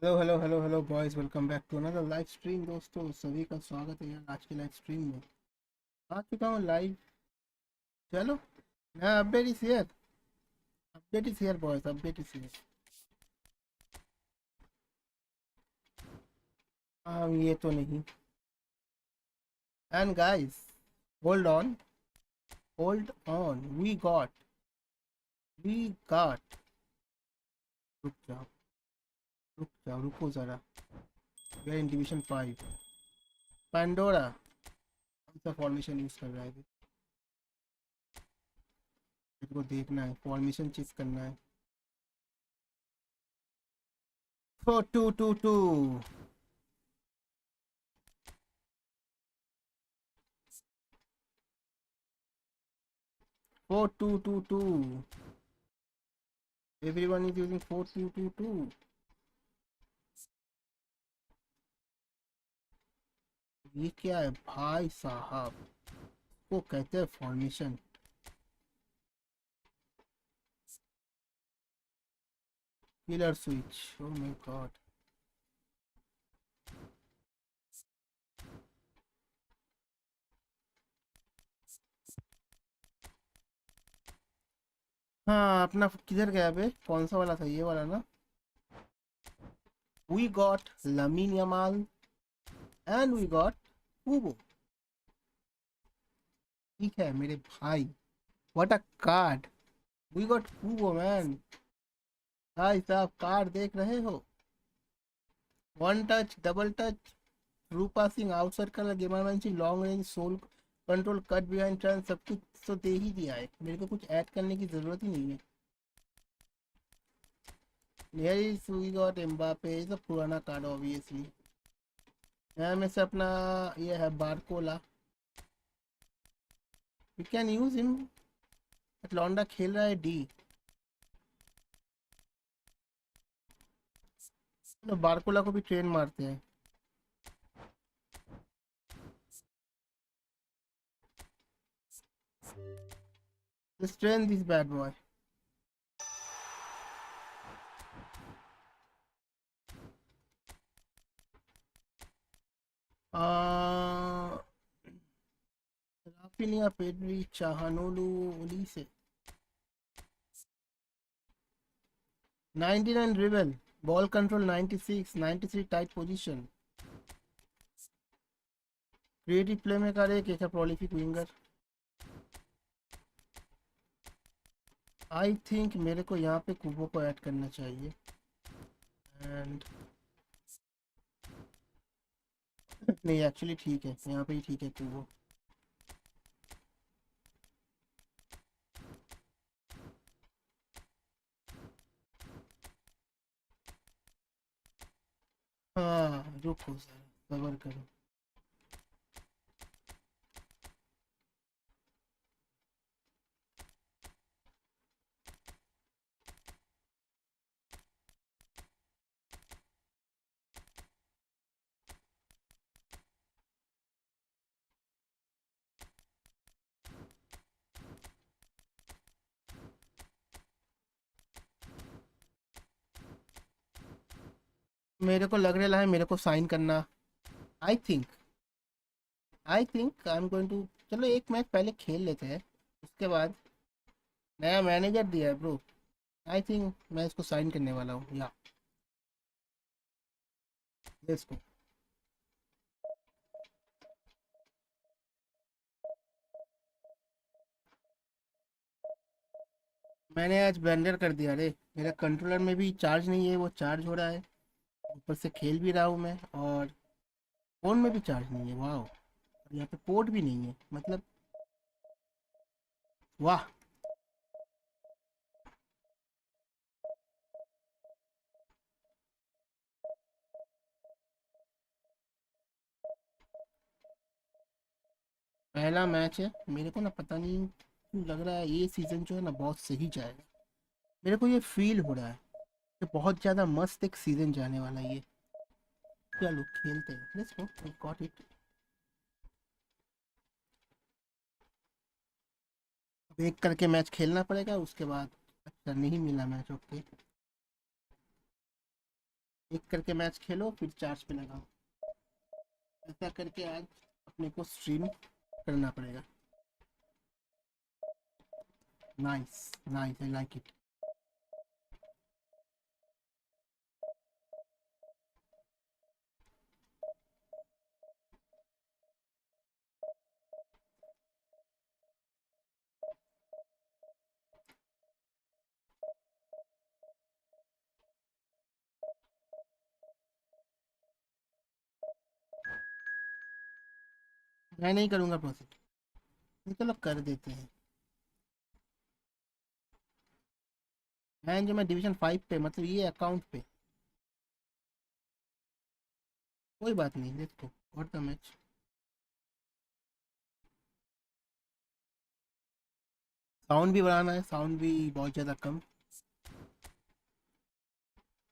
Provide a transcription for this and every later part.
Hello hello hello hello boys, welcome back to another live stream. दोस्तों सभी का स्वागत है यार आज की लाइव स्ट्रीम में। आ चुका हूँ लाइव। चलो, नया update is here. Update is here boys, update is here. ये तो नहीं। And guys, hold on, hold on. We got. रुक जाओ, रुक जाओ, रुको ज़रा। We are in division 5। Pandora कौन सा फॉर्मेशन यूज़ कर रहा है अभी? मेरे को देखना है, फॉर्मेशन चेक करना है। 4-2-2-2। 4-2-2-2। Everyone is using 4-2-2-2। ये क्या है भाई साहब? वो कहते हैं formation. Killer switch, O my God. हाँ, अपना किधर गया बे? कौन सा वाला था? ये वाला ना। We got Lamine Yamal and we got Kubo. ठीक है मेरे भाई, what a card. We got Kubo man. भाई साहब, कार्ड देख रहे हो? One touch, double touch, through passing, out circle, gamer man, long range, sole control, cut behind turn, सब कुछ तो दे ही दिया है। मेरे को कुछ ऐड करने की जरूरत ही नहीं है। Here is we got Mbappe, is a पुराना कार्ड ऑब्वियसली। यहाँ में से अपना ये है Barcola. We can use him. लौंडा खेल रहा है डी। तो बारकोला को भी ट्रेन मारते हैं। Let's train this bad boy। Raphinha, Pedri, चाहानोलू, Olise. 99 dribble, ball control 96, 93 tight position, creative playmaker, एक है प्रोलिफिक विंगर। आई थिंक मेरे को यहाँ पे कुबो को ऐड करना चाहिए। एंड नहीं, एक्चुअली ठीक है, यहाँ पे ही ठीक है कुबो। हाँ रुको सर, सबर करो। मेरे को लग रहा है मेरे को साइन करना। I think, I am going to. चलो एक मैच पहले खेल लेते हैं, उसके बाद। नया मैनेजर दिया है ब्रो। आई थिंक मैं इसको साइन करने वाला हूँ, या लेट्स गो। मैंने आज ब्लेंडर कर दिया रे। मेरा कंट्रोलर में भी चार्ज नहीं है, वो चार्ज हो रहा है। ऊपर से खेल भी रहा हूँ मैं, और फोन में भी चार्ज नहीं है। वाह, और यहाँ पे पोर्ट भी नहीं है, मतलब वाह। पहला मैच है मेरे को ना, पता नहीं क्यों लग रहा है ये सीज़न जो है ना बहुत सही जाएगा। मेरे को ये फील हो रहा है कि बहुत ज़्यादा मस्त एक सीज़न जाने वाला है ये। चलो खेलते हैं, let's go, we got it. अब एक करके मैच खेलना पड़ेगा, उसके बाद। अच्छा नहीं मिला मैच, ओके। एक करके मैच खेलो फिर चार्ज पे लगाओ। ऐसा करके आज अपने को स्ट्रीम करना पड़ेगा। Nice nice, I like it. मैं नहीं करूँगा प्रोसेस, चलो कर देते हैं। जो मैं डिवीजन 5 पे, मतलब ये अकाउंट पे, कोई बात नहीं। देखो व्हाट द मैच। साउंड भी बढ़ाना है, साउंड भी बहुत ज़्यादा कम।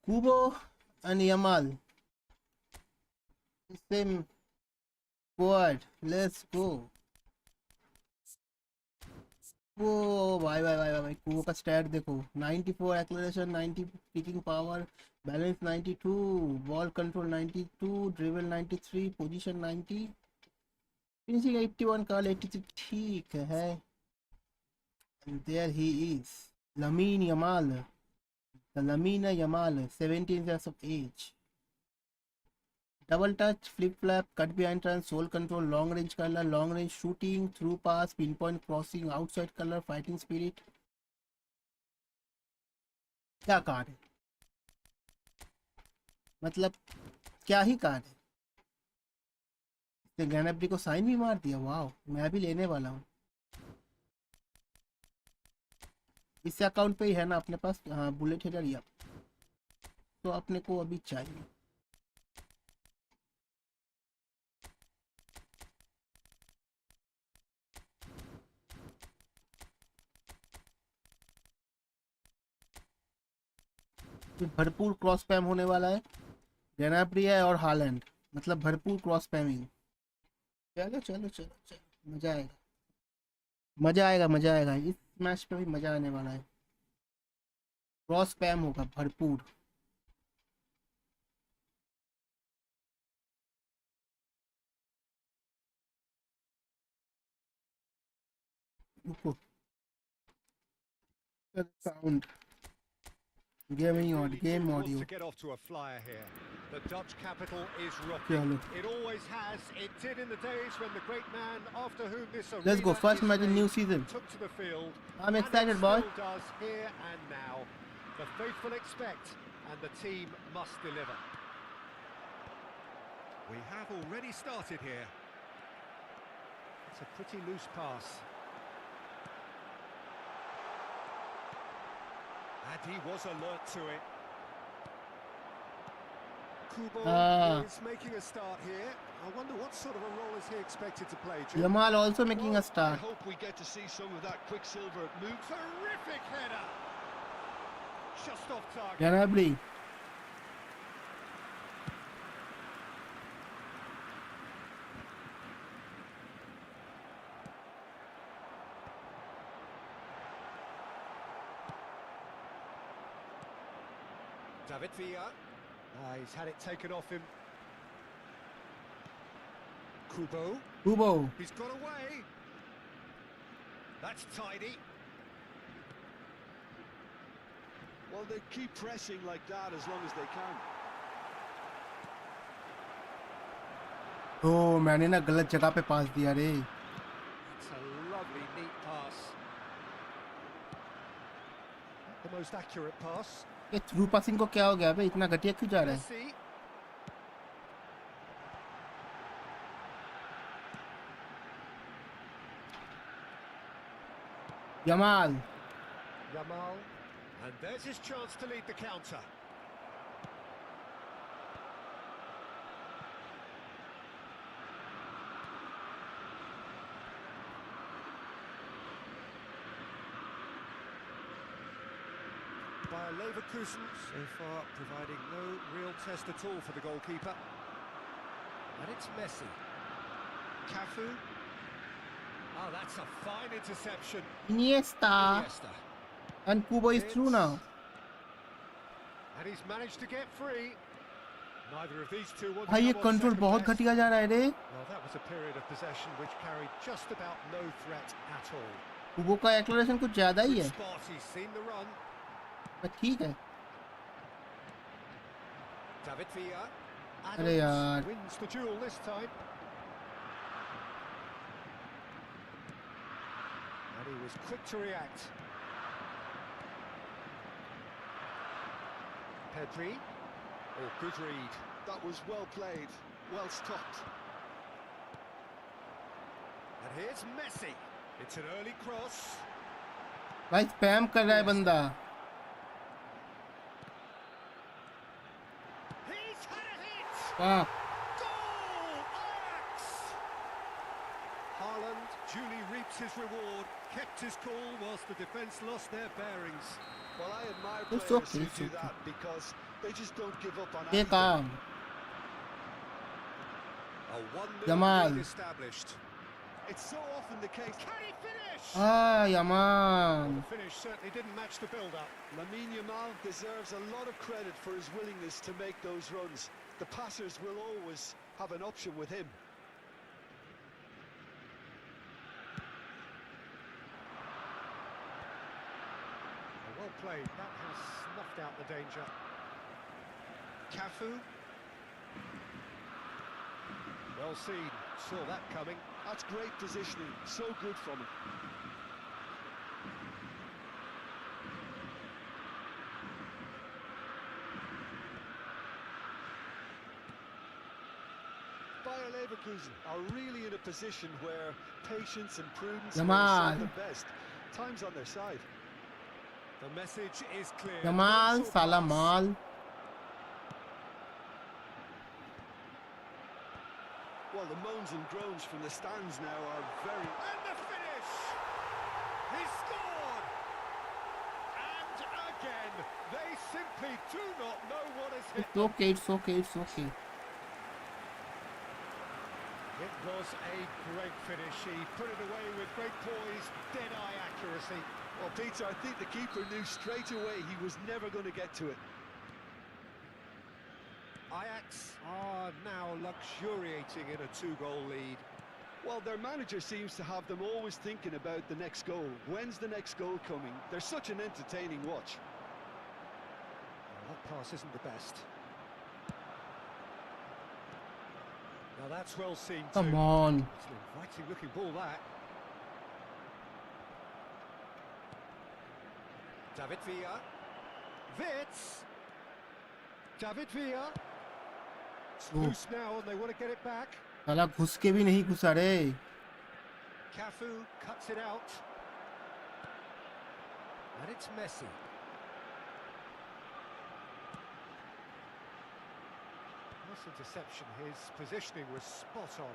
Kubo and Yamal same squad, let's go. वो भाई भाई भाई भाई, कूबो का स्टैट देखो, 94 acceleration, 90 kicking power, balance 92, ball control 92, dribble 93, position 90, finishing 81, call 83। ठीक है। And there he is, Lamine Yamal, the Lamine Yamal, 17 years of age. Double touch, flip flap, cut behind turn, soul control, long range color, long range shooting, through pass, pinpoint crossing, outside color, fighting spirit। क्या card है, मतलब क्या ही card है। ग्रैनब्री को sign भी मार दिया, वाह, मैं भी लेने वाला हूँ। इस अकाउंट पे ही है ना अपने पास, हाँ, बुलेट हेडर या, तो अपने को अभी चाहिए। भरपूर क्रॉस पैम होने वाला है, ग्रैनब्री है और हालैंड, मतलब भरपूर क्रॉस पैमिंग। चलो चलो चलो चलो, मजा आएगा, मजा आएगा, मजा आएगा। इस मैच पे भी मजा आने वाला है, क्रॉस पैम होगा भरपूर। रुको, sound, game audio. The Dutch capital is rocking. चलो, It always has. It did in the days when the great man after whom this let's go, arena first is match in new named season. took to the field. I'm And excited, it boy. still does here and now. The faithful expect, and the team must deliver. We have already started here. It's a pretty loose pass. And he was alert to it. Kubo is making a start here. I wonder what sort of a role is he expected to play, Jim? Yamal also making a I start. hope we get to see some of that quicksilver move. Terrific header. Just off target. Gnabry. David Villa. He's had it taken off him. Kubo. He's got away. That's tidy. Well, they keep pressing like that as long as they can. Oh, मैंने ना गलत जगह पे पास दिया रे। It's a lovely, neat pass. The most accurate pass. ये through passing को क्या हो गया बे, इतना घटिया क्यों जा रहा है? Messi. Yamal. And there's his chance to lead the counter. By Leverkusen, so far providing no real test at all for the goalkeeper. And it's Messi. Cafu. Oh, that's a fine interception. Iniesta. And Kubo is through now. And he's managed to get free. Neither of these two want to भाई ये come on control second बहुत best. घटिया जा रहा है रे. Well, that was a period of possession which carried just about no threat at all. वो का एक्सेलरेशन कुछ ज्यादा ही Good है. spot, he's seen the run. पर ठीक है. David Villa. अरे यार. Wins the duel this time. And he was quick to react. Pedri. Oh, good read. That was well played, well stopped. And here's Messi. It's an early cross. भाई spam कर रहा है बंदा. He's had a hit. वाह. Goal! Ajax! Haaland duly reaps his reward, kept his cool whilst the defence lost their bearings. Well, I admire It's players okay, who it's do okay. that because they just don't give up on ये anything. काम. A 1-0 Jamal. lead established. It's so often the case. Can he finish? Ah, Yaman. The finish certainly didn't match the build-up. Lamine Yamal deserves a lot of credit for his willingness to make those runs. The passers will always have an option with him. Well played. That has snuffed out the danger. Cafu. Well seen. Saw that coming. That's great positioning. So good from him. Bayer Leverkusen are really in a position where patience and prudence Jamal. are the best. Time's on their side. The message is clear. Jamal, Runs or Salah pass. Mal. Well, the moans and groans from the stands now are very... And the finish! He scored! And again, they simply do not know what has hit It's them. okay, it's okay, it's okay. It was a great finish. He put it away with great poise, dead-eye accuracy. Well, Peter, I think the keeper knew straight away he was never going to get to it. Ajax are now luxuriating in a 2-goal lead. Well, their manager seems to have them always thinking about the next goal. When's the next goal coming? They're such an entertaining watch. Well, that pass isn't the best. Now that's well seen too. Come on. It's an inviting looking ball, that. David Villa. Wits. David Villa. It's Oh. loose now and they want to get it back. साला घुस के भी नहीं घुसा रे. Cafu cuts it out. And it's Messi. Nice interception. His positioning was spot on.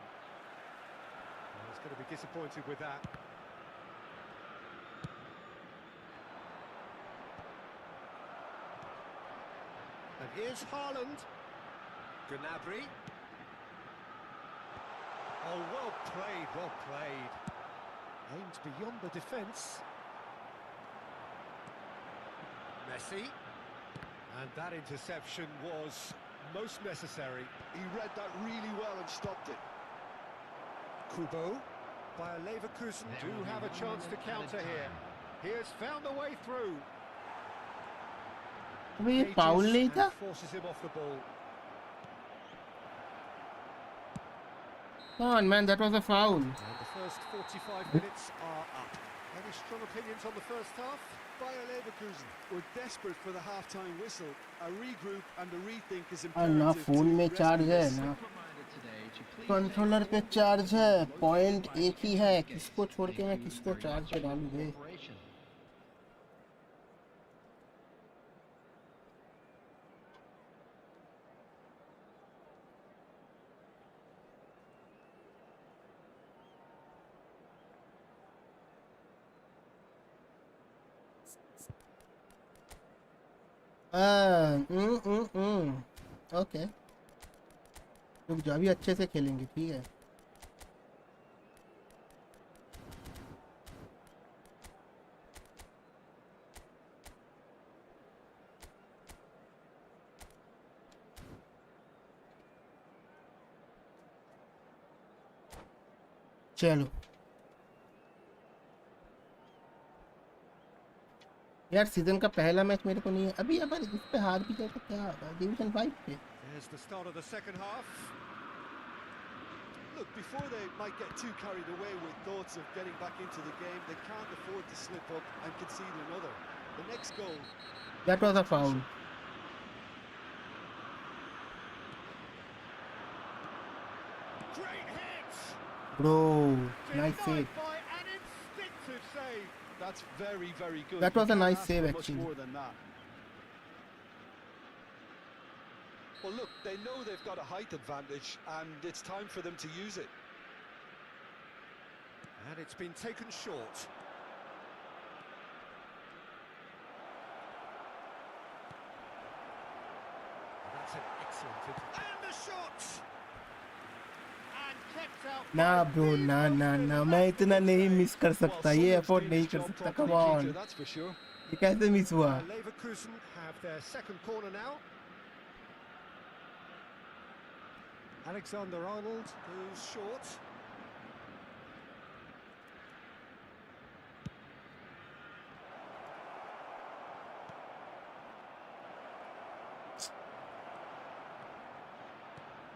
Well, he's going to be disappointed with that. And here's Haaland. Gnabry. Oh, well played, well played. Aimed beyond the defence. Messi. And that interception was most necessary. He read that really well and stopped it. Kubo. Bayer Leverkusen do have a chance to counter here. He has found a way through. अबे ये Cages foul नहीं and था. forces him off the ball. Come on man, that was a foul. And the first 45 minutes are up. Any strong opinions on the first half? Bayer Leverkusen were desperate for the half-time whistle. A regroup and a rethink is और ना imperative phone में to charge rescue है this. ना controller पे charge है. Point एक ही है. किसको छोड़ के मैं किसको चार्ज पे डालूं बे. ओके रुक जा, अभी अच्छे से खेलेंगे. ठीक है. चलो यार, सीजन का पहला मैच मेरे को नहीं है अभी, अगर इस पे हार भी जाए तो क्या होगा डिवीजन 5 पे। There's the start of the second half. Look, before they might get too carried away with thoughts of getting back into the game, they can't afford to slip up and concede another. The next goal. That was a foul. Great hit! Bro, nice save. Denied by an instinctive save. That's very, very good. That was You a can't nice ask save, for much actually. more than that. Well, look, they know they've got a height advantage, and it's time for them to use it. And it's been taken short. That's an excellent hit. And the shot! And kept out ना by bro, the ना ना most ना, मैं इतना नहीं remarkable miss कर Well, सकता, ये someone's अफोर्ड doing नहीं his कर job सकता, properly, come on. Peter, that's for sure. ये कैसे मिस हुआ? Leverkusen have their second corner now. Alexander-Arnold goes short.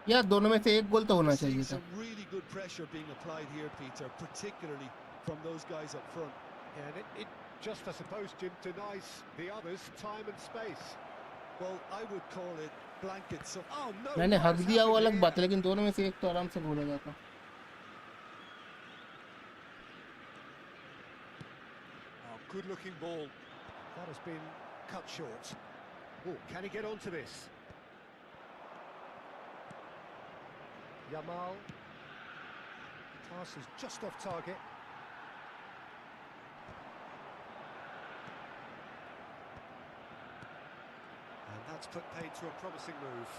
यार दोनों में से एक गोल तो होना We're seeing चाहिए था। some really good pressure being applied here, Peter, particularly from those guys up front. And it just, I suppose, Jim, denies the others time and space. Well, I would call it blankets of... Oh no! मैंने what हक has दिया वो happened अलग here? बात है, लेकिन दोनों में से एक तो आराम से गोल हो जाता। Oh, good-looking ball. That has been cut short. Oh, can he get onto this? Yamal. Pass is just off target. And that's put paid to a promising move.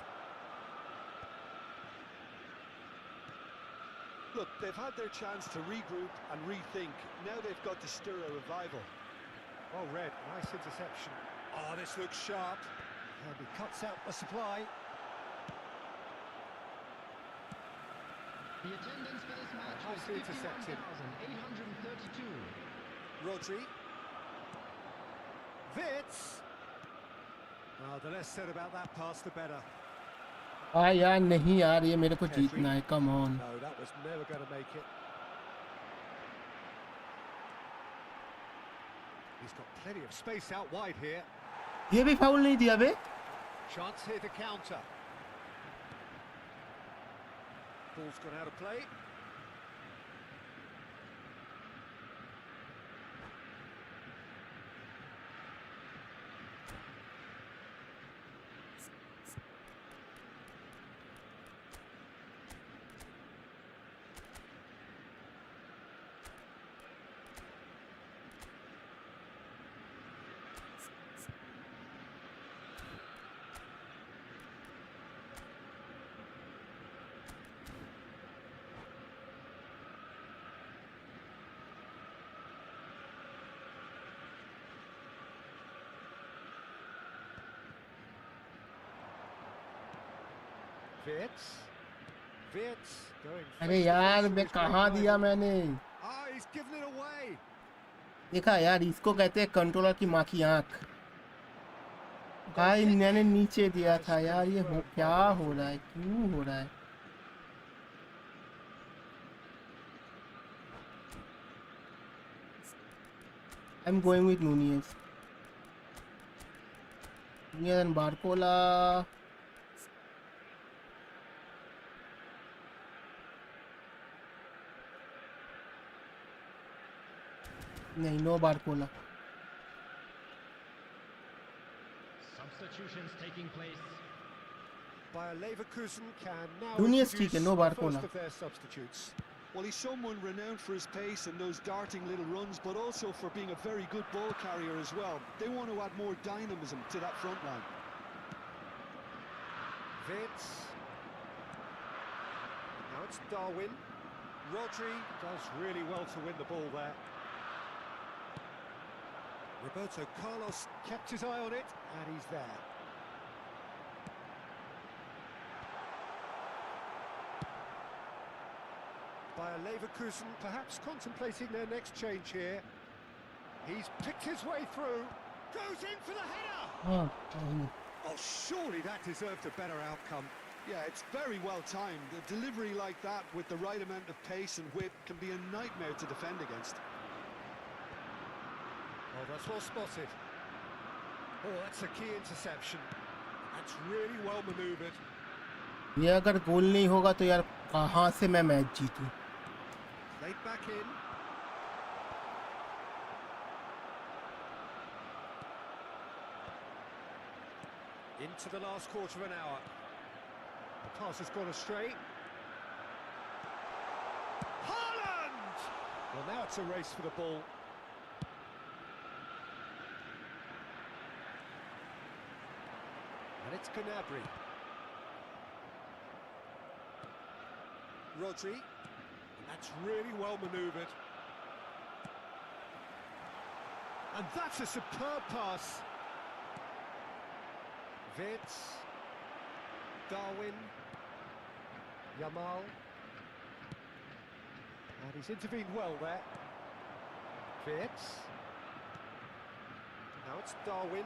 Look, they've had their chance to regroup and rethink. Now they've got to stir a revival. Well read, nice interception. Oh, this looks sharp. And he cuts out the supply. The attendance for this match was Nicely intercepted. 51,832. Rodri. Wits. Oh, the less said about that pass, the better. हाँ यार, नहीं यार, ये मेरे को जीतना है, come on. No, that was never going to make it. He's got plenty of space out wide here. ये भी फाउल नहीं दिया बे? Chance here to counter. Ball's gone out of play. Wits going. अरे यार, मैं कहाँ दिया मैंने? Ah, he's given it away. देखा यार, इसको कहते हैं कंट्रोलर की माँ की आँख। भाई मैंने नीचे दिया था यार, ये क्या हो रहा है, क्यों हो रहा है? I'm going with Nunez. Nunez and Barcola. नहीं, no Barcola. Substitutions taking place. Bayer Leverkusen can now Nunez introduce ठीक है, no the Barcola. first of their substitutes. Well, he's someone renowned for his pace and those darting little runs, but also for being a very good ball carrier as well. They want to add more dynamism to that front line. Wits. Now it's Darwin. Rodri does really well to win the ball there. Roberto Carlos kept his eye on it, and he's there. Bayer Leverkusen perhaps contemplating their next change here. He's picked his way through. Goes in for the header! हाँ Oh, surely that deserved a better outcome. Yeah, it's very well timed. A delivery like that with the right amount of pace and whip can be a nightmare to defend against. Oh, that's well spotted. Oh, that's a key interception. That's really well manoeuvred. ये अगर गोल नहीं होगा तो यार कहाँ से मैं match जीतूं? Laid back in. Into the last quarter of an hour. The pass has gone astray. Haaland! Well, now it's a race for the ball. And it's Gnabry. Rodri. And that's really well manoeuvred. And that's a superb pass. Vitz. Darwin. Yamal. And he's intervened well there. Vitz. Now it's Darwin.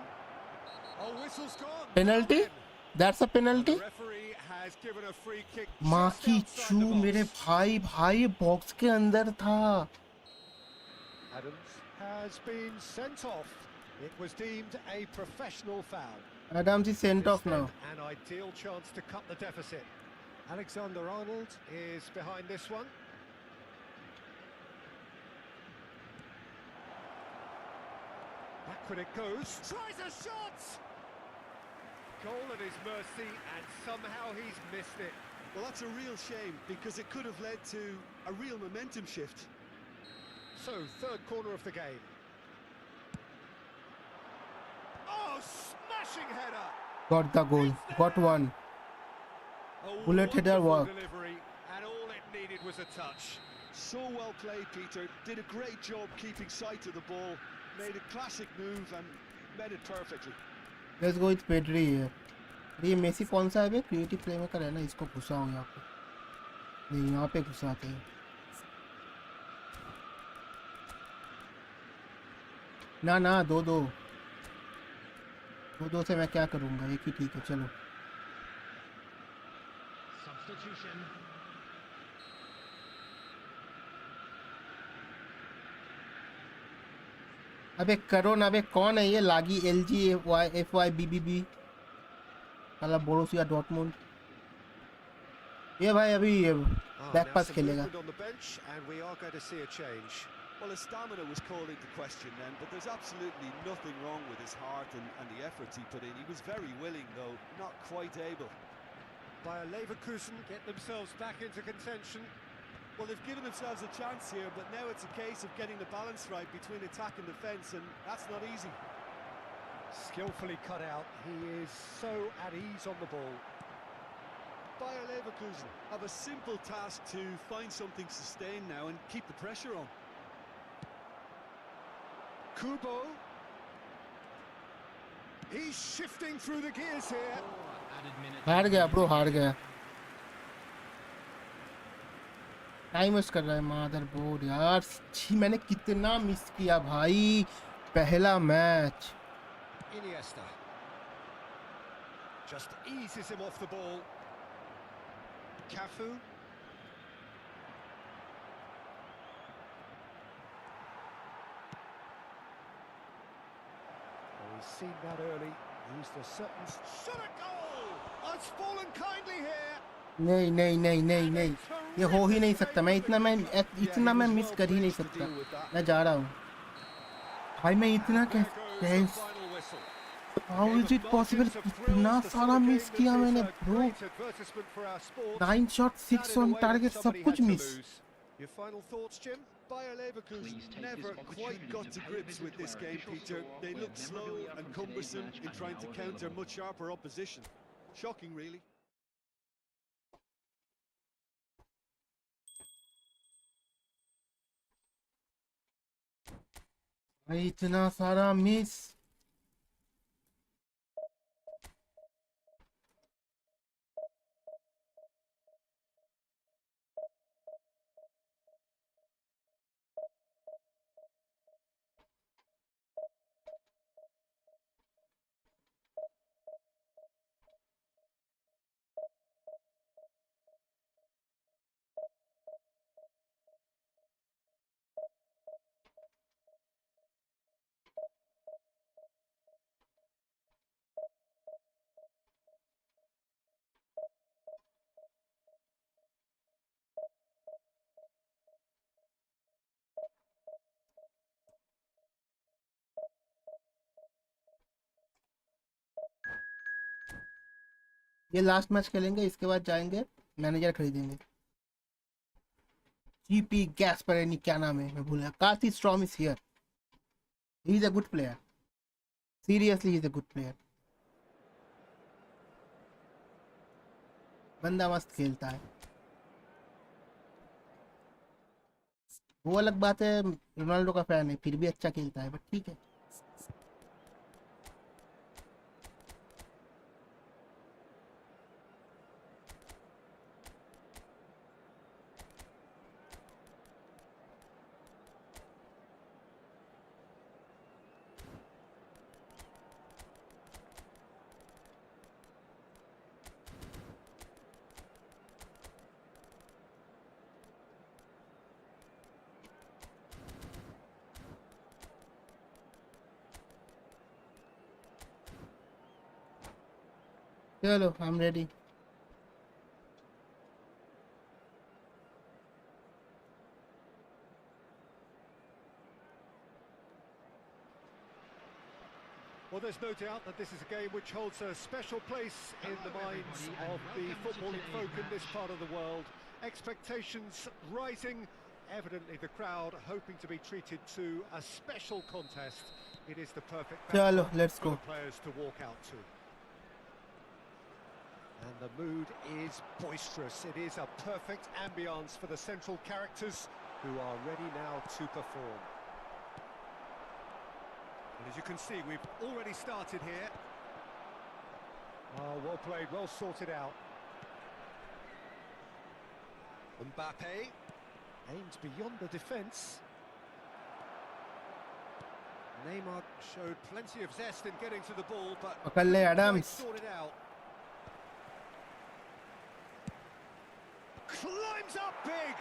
Oh, whistle's gone. Penalty? That's a And penalty? the referee has given a free kick माँ just की outside चू the box. मेरे भाई box के अंदर था. Adams has been sent off. It was deemed a professional foul. Adams is sent off This now. then an ideal chance to cut the deficit. Alexander-Arnold is behind this one. Backward it goes. Tries a shot! Goal at his mercy, and somehow he's missed it. Well, that's a real shame because it could have led to a real momentum shift. So, third corner of the game. Oh, smashing header! Got the goal. Got one. A Bullet header wonderful work. delivery, and all it needed was a touch. So well played, Peter. Did a great job keeping sight of the ball. Made a classic move and met it perfectly. Let's go with Pedri here. ये Messi कौन सा है बे? Creative playmaker है ना, इसको घुसाओ यहाँ पे. नहीं, यहाँ पे घुसाते हैं. ना दो से मैं क्या करूँगा? एक ही ठीक है, चलो. Substitution. अबे करो ना बे, कौन है ये? लागी LG FYBBB मतलब बोरुसिया डॉर्टमुंड. ये भाई अभी बैक पास खेलेगा. On the bench, and we are going to see a change. Well, his stamina was called into question then, but there's absolutely nothing wrong with his heart and the efforts he put in. He was very willing, though, not quite able. Bayer Leverkusen get themselves back into contention. Well, they've given themselves a chance here, but now it's a case of getting the balance right between attack and defence, and that's not easy. Skillfully cut out. He is so at ease on the ball. Bayer Leverkusen have a simple task to find something sustained now and keep the pressure on. Kubo. He's shifting through the gears here. Added minute. हार गया bro, हार गया. Time waste कर रहा है मादर board यार. छी, मैंने कितना मिस किया भाई पहला match. Iniesta. Just eases him off the ball. Cafu. Oh, he's seen that early. Used a certain shot at goal. Oh, it's fallen kindly here. नहीं, ये हो ही नहीं सकता. इतना मैं मिस कर ही नहीं सकता. मैं जा रहा हूँ भाई. मैं इतना There goes the कैसे final whistle. How is it possible? इतना सारा मिस किया मैंने ब्रो. 9 शॉट 6 ऑन टारगेट, सब कुछ miss. Your final thoughts, Jim? Bayer Leverkusen Please take never this quite opportunity got to to pay a grips visit with to this our game, official Peter. store, They where looked slow memorabilia and from today's cumbersome match in are trying to now counter available. much sharper opposition. Shocking, really. भाई इतना सारा miss. ये last match खेलेंगे, इसके बाद जाएंगे manager खरीदेंगे। GP गैस्परेनी, क्या नाम है मैं भूल गया। Karthi storm is here, he is a good player, seriously he is a good player. बंदा मस्त खेलता है। वो अलग बात है, रोनाल्डो का फैन है, फिर भी अच्छा खेलता है, बट ठीक है। चलो, I am ready. Well, there's no doubt that this is a game which holds a special place in the minds of the footballing folk in this part of the world. Expectations rising, evidently the crowd hoping to be treated to a special contest. It is the perfect चलो, backdrop let's for go. the players to walk out to. And the mood is boisterous. It is a perfect ambience for the central characters who are ready now to perform. And as you can see, we've already started here. Oh, well played, well sorted out. Mbappe aims beyond the defence. Neymar showed plenty of zest in getting to the ball, but पकड़ ले couldn't quite Adams. sort it out. Climbs up big.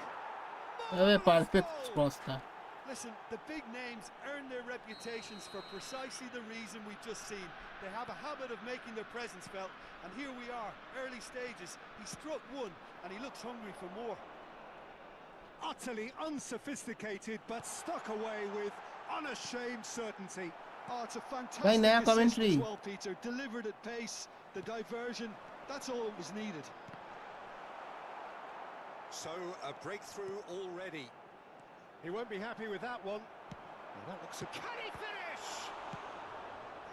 अबे Marvellous perfect goal. Cross था। Listen, the big names earn their reputations for precisely the reason we've just seen. They have a habit of making their presence felt, and here we are, early stages. He struck one, and he looks hungry for more. Utterly unsophisticated, but stuck away with unashamed certainty. Oh, it's a भाई fantastic नया assist commentary. as well, Peter. Delivered at pace, the diversion, that's all that was needed. So, a breakthrough already. He won't be happy with that one. Well, that looks a... Can he finish?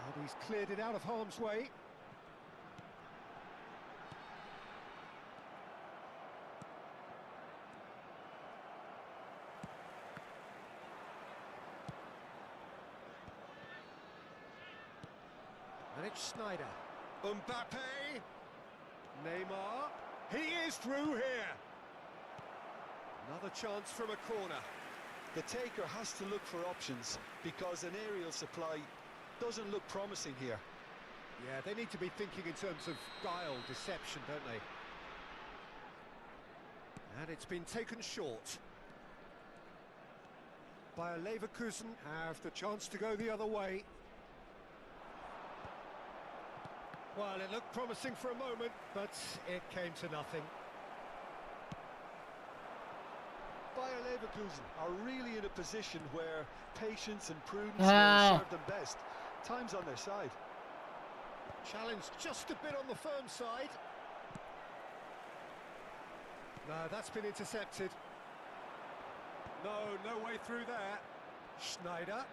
And he's cleared it out of harm's way. And it's Snyder. Mbappe. Neymar. He is through here. Another chance from a corner. The taker has to look for options because an aerial supply doesn't look promising here. Yeah, they need to be thinking in terms of guile, deception, don't they? And it's been taken short. Bayer Leverkusen have the chance to go the other way. Well, it looked promising for a moment, but it came to nothing. Bayer Leverkusen are really in a position where patience and prudence will serve them best. Time's on their side. Challenge just a bit on the firm side. No, that's been intercepted. No, no way through there. Schneider.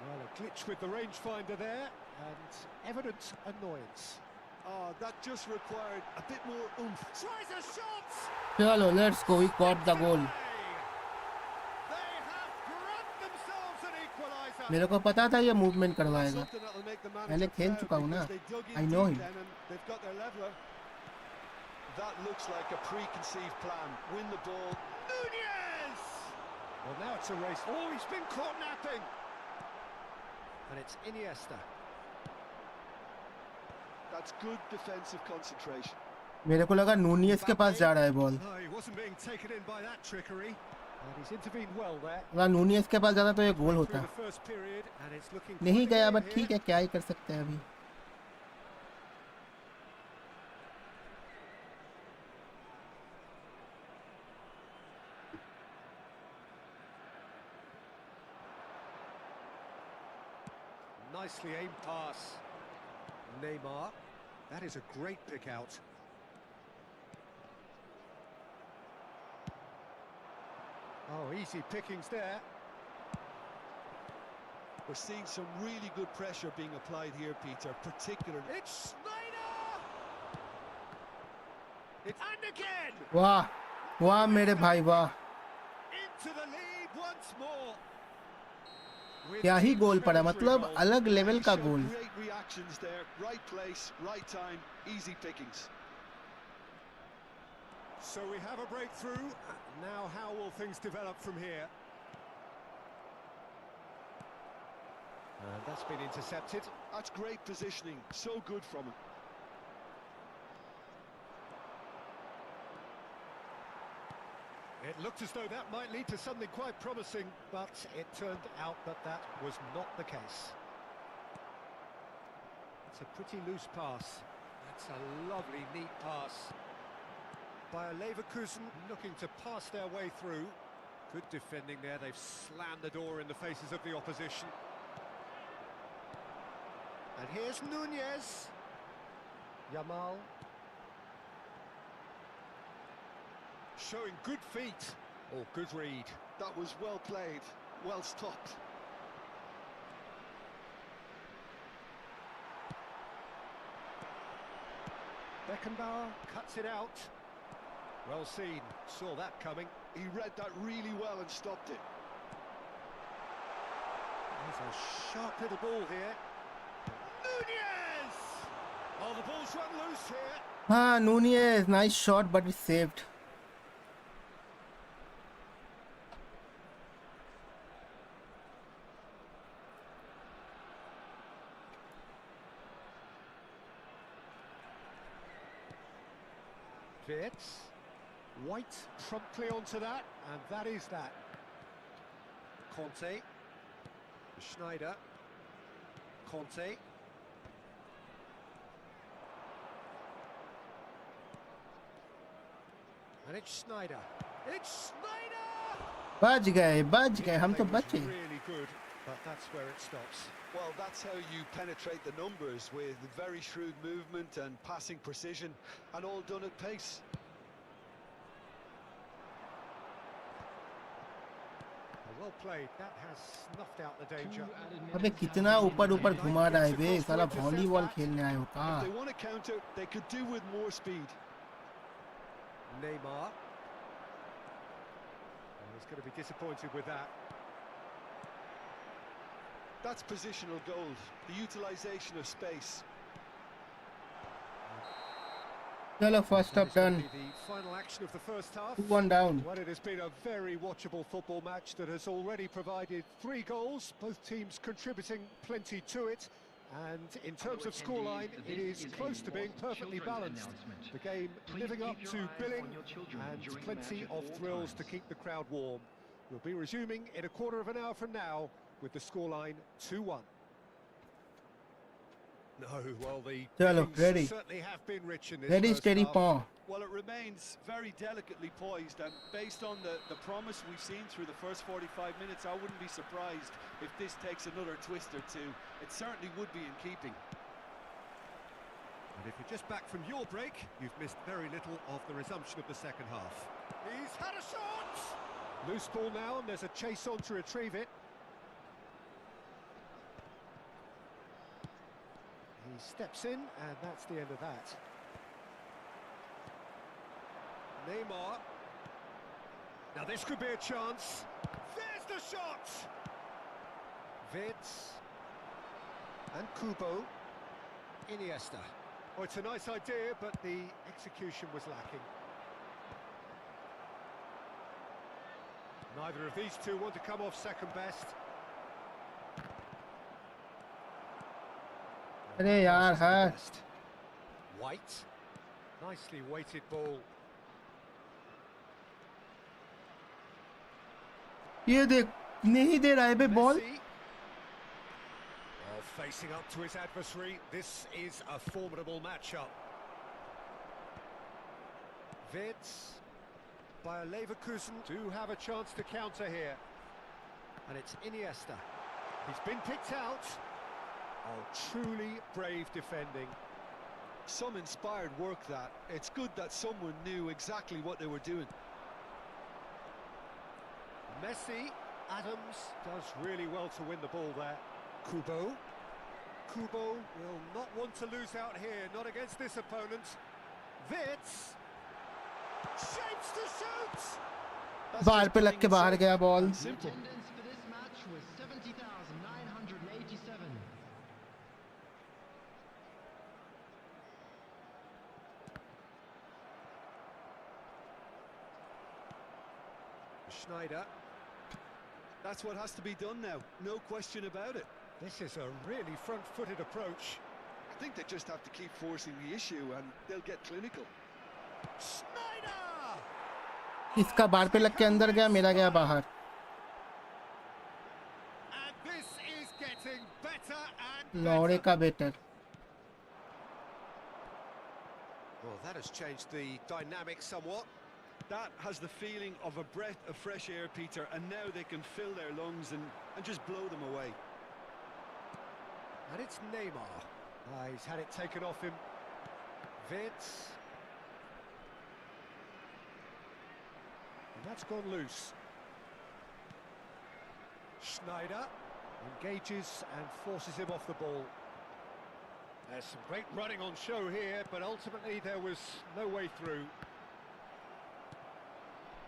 Well, a glitch with the rangefinder there, and evident annoyance. Oh, that just required a bit more oomph. Tries a shot! चलो let's go, we got the goal. They have grabbed themselves an equaliser. मेरे को पता था ये movement करवाएगा, Something that'll make the पहले manager खेल proud चुका हूँ ना, because they dug in I know deep him। then and they've got their leveler. That looks like a preconceived plan. Win the ball. Nunez! Well, now it's a race. Oh, he's been caught napping. And it's Iniesta. That's good defensive concentration. मेरे को लगा Nunez के पास जा रहा है ball. No, he wasn't being taken in by that trickery. And he's intervened well there. अगर Nunez के पास जाता तो ये गोल होता। Through the first period, and it's looking नहीं quite गया, clear बट ठीक here. है, क्या ही कर सकते हैं अभी। Nicely aimed pass. Neymar. That is a great pick out. Oh, easy pickings there. We're seeing some really good pressure being applied here, Peter, particularly. It's Snyder! It's and again! वाह वाह मेरे भाई वाह, Into the lead once more. क्या ही गोल पड़ा, मतलब अलग level का Showed goal. Great reactions there, right place, right time, easy pickings. So we have a breakthrough. Now how will things develop from here? And that's been intercepted. That's great positioning, so good from him. It looked as though that might lead to something quite promising, but it turned out that that was not the case. It's a pretty loose pass. That's a lovely, neat pass. Bayer Leverkusen looking to pass their way through. Good defending there. They've slammed the door in the faces of the opposition. And here's Nunez. Yamal. Showing good feet. Oh, good read. That was well played, well stopped. Beckenbauer cuts it out. Well seen, saw that coming. He read that really well and stopped it. There's a sharp little ball here. Nunez! Oh, the ball's run loose here. हाँ Nunez, nice shot but it's saved. Wirtz. White promptly onto that, and that is that. Conte. Schneider. Conte. And it's Schneider. It's Schneider! बच गए, हम तो They was बचे. really good, but that's where it stops. Well, that's how you penetrate the numbers, with very shrewd movement and passing precision, and all done at pace. Well played. That has snuffed out the danger. अबे कितना ऊपर ऊपर घुमा रहा है बे, साला volleyball खेलने आए हो का. If they want to counter, they could do with more speed. Neymar. Oh, he's going to be disappointed with that. That's positional gold, the utilisation of space. चलो first half This will done, be the final action of the first half. 2-1 down. Well, it has been a very watchable football match that has already provided 3 goals, both teams contributing plenty to it. And in terms of scoreline, it is close to being perfectly balanced. The game living up to billing and plenty of thrills to keep the crowd warm. We'll be resuming in a quarter of an hour from now with the scoreline 2-1. No, well, the Chalo, innings ready. certainly have been rich in this Ready, first steady, half. paw. Well, it remains very delicately poised, and based on the promise we've seen through the first 45 minutes, I wouldn't be surprised if this takes another twist or two. It certainly would be in keeping. And if you're just back from your break, you've missed very little of the resumption of the second half. He's had a shot! Loose ball now, and there's a chase on to retrieve it. He steps in, and that's the end of that. Neymar. Now this could be a chance. There's the shot! Wirtz. And Kubo. Iniesta. Oh, it's a nice idea, but the execution was lacking. Neither of these two want to come off second best. अरे यार हाँ. Best. White. Nicely weighted ball. ये देख, नहीं दे रहा है बे ball. Messi. Oh, facing up to his adversary, this is a formidable matchup. Wirtz. Bayer Leverkusen do have a chance to counter here. And it's Iniesta. He's been picked out. Oh, truly brave defending. Some inspired work that. It's good that someone knew exactly what they were doing. Messi, Adams does really well to win the ball there. Kubo. Kubo will not want to lose out here, not against this opponent. Vitz. Shapes to shoot! That's बाहर just पे लग के plain and बाहर गया ball. and simple. Attendance for this match was 70,987. Schneider. That's what has to be done now, no question about it. This is a really front-footed approach. I think they just have to keep forcing the issue and they'll get clinical. Schneider! इसका बाहर पे लग के अंदर गया, मेरा गया बाहर. And this is getting better and लौड़े better. का better. Well, that has changed the dynamic somewhat. That has the feeling of a breath of fresh air, Peter, and now they can fill their lungs and just blow them away. And it's Neymar. He's had it taken off him. Vitz. And that's gone loose. Schneider engages and forces him off the ball. There's some great running on show here, but ultimately there was no way through.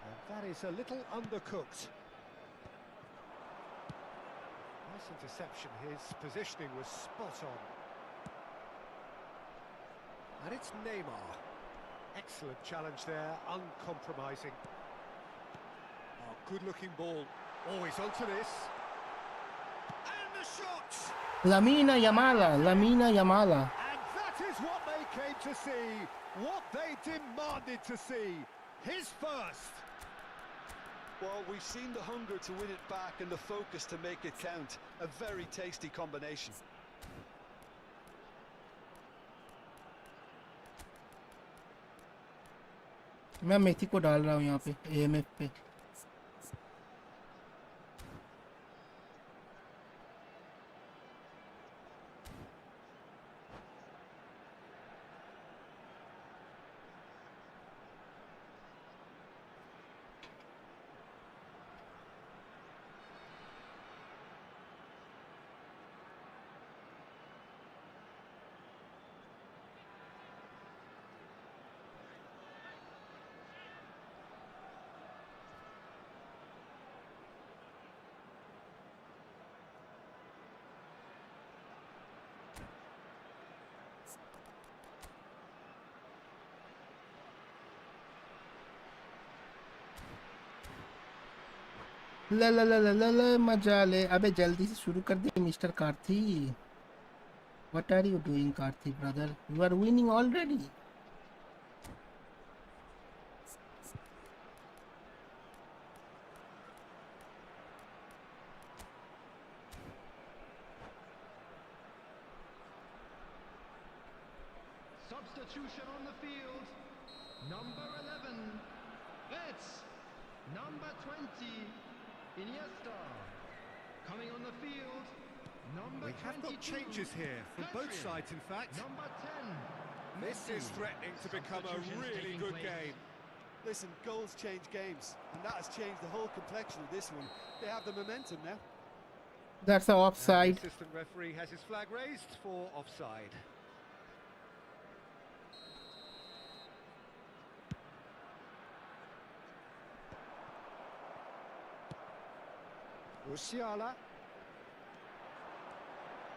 And that is a little undercooked. Nice interception. His positioning was spot on. And it's Neymar. Excellent challenge there, uncompromising. Oh, good-looking ball. Always onto this. And the shot! Lamine Yamal. And that is what they came to see. What they demanded to see. His first. Well, we've seen the hunger to win it back and the focus to make it count. A very tasty combination. मैं मेथी को डाल रहा हूँ यहाँ पे AMF पे. ल मजा ले. अबे जल्दी से शुरू कर दे mister Karthi. What are you doing, Karthi brother? You are winning already. Substitution on the field. Number 11. It's number 20. Iniesta. Coming on the field. Number We have got 22. changes here from both Pedri. sides, in fact. Number 10. This Messi. is threatening to become a Substitutions really taking good place. game. Listen, goals change games, and that has changed the whole complexion of this one. They have the momentum now. That's a And offside. the assistant referee has his flag raised for offside. Musiala.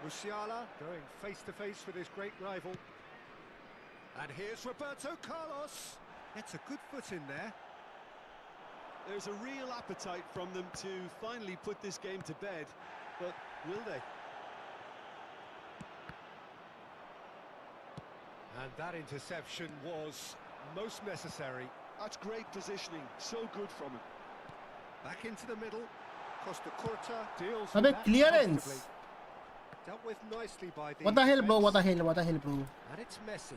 Musiala going face-to-face with his great rival. And here's Roberto Carlos. Gets a good foot in there. There's a real appetite from them to finally put this game to bed, but will they? And that interception was most necessary. That's great positioning, so good from him. Back into the middle. Costa Curta deals अबे with that clearance. comfortably. Dealt with nicely by the What the hell, bro? defense. What the hell? What the hell, bro? And it's Messi.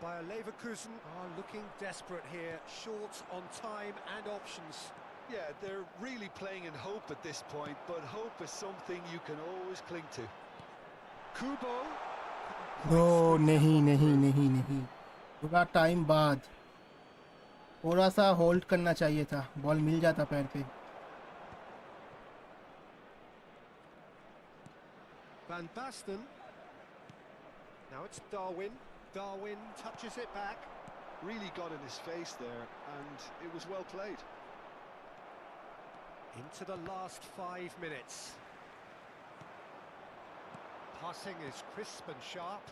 Bayer Leverkusen are looking desperate here, short on time and options. Yeah, they're really playing in hope at this point, but hope is something you can always cling to. Kubo. No, नहीं नहीं नहीं नहीं, थोड़ा time बाद थोड़ा सा hold करना चाहिए था, बॉल मिल जाता पैर पे। Van Basten. Now it's Darwin. Darwin touches it back. Really got in his face there, and it was well played. Into the last 5 minutes. Passing is crisp and sharp.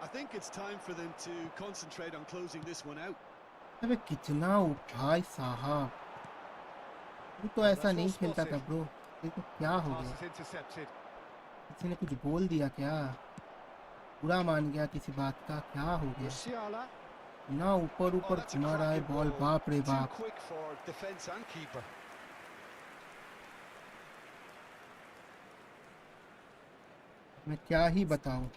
I think it's time for them to concentrate on closing this one out. अबे कितना भाई साहब, तू तो ऐसा नहीं खेलता था ब्रो, देखो क्या हो Pass गया, is intercepted. किसी ने कुछ बोल दिया क्या, बुरा मान गया किसी बात का, क्या हो गया, Musiala. ना ऊपर Oh, ऊपर that's a घुमा रहा है cracking बॉल, ball. बाप रे Too बाप। quick for defence and keeper. मैं क्या ही बताऊं।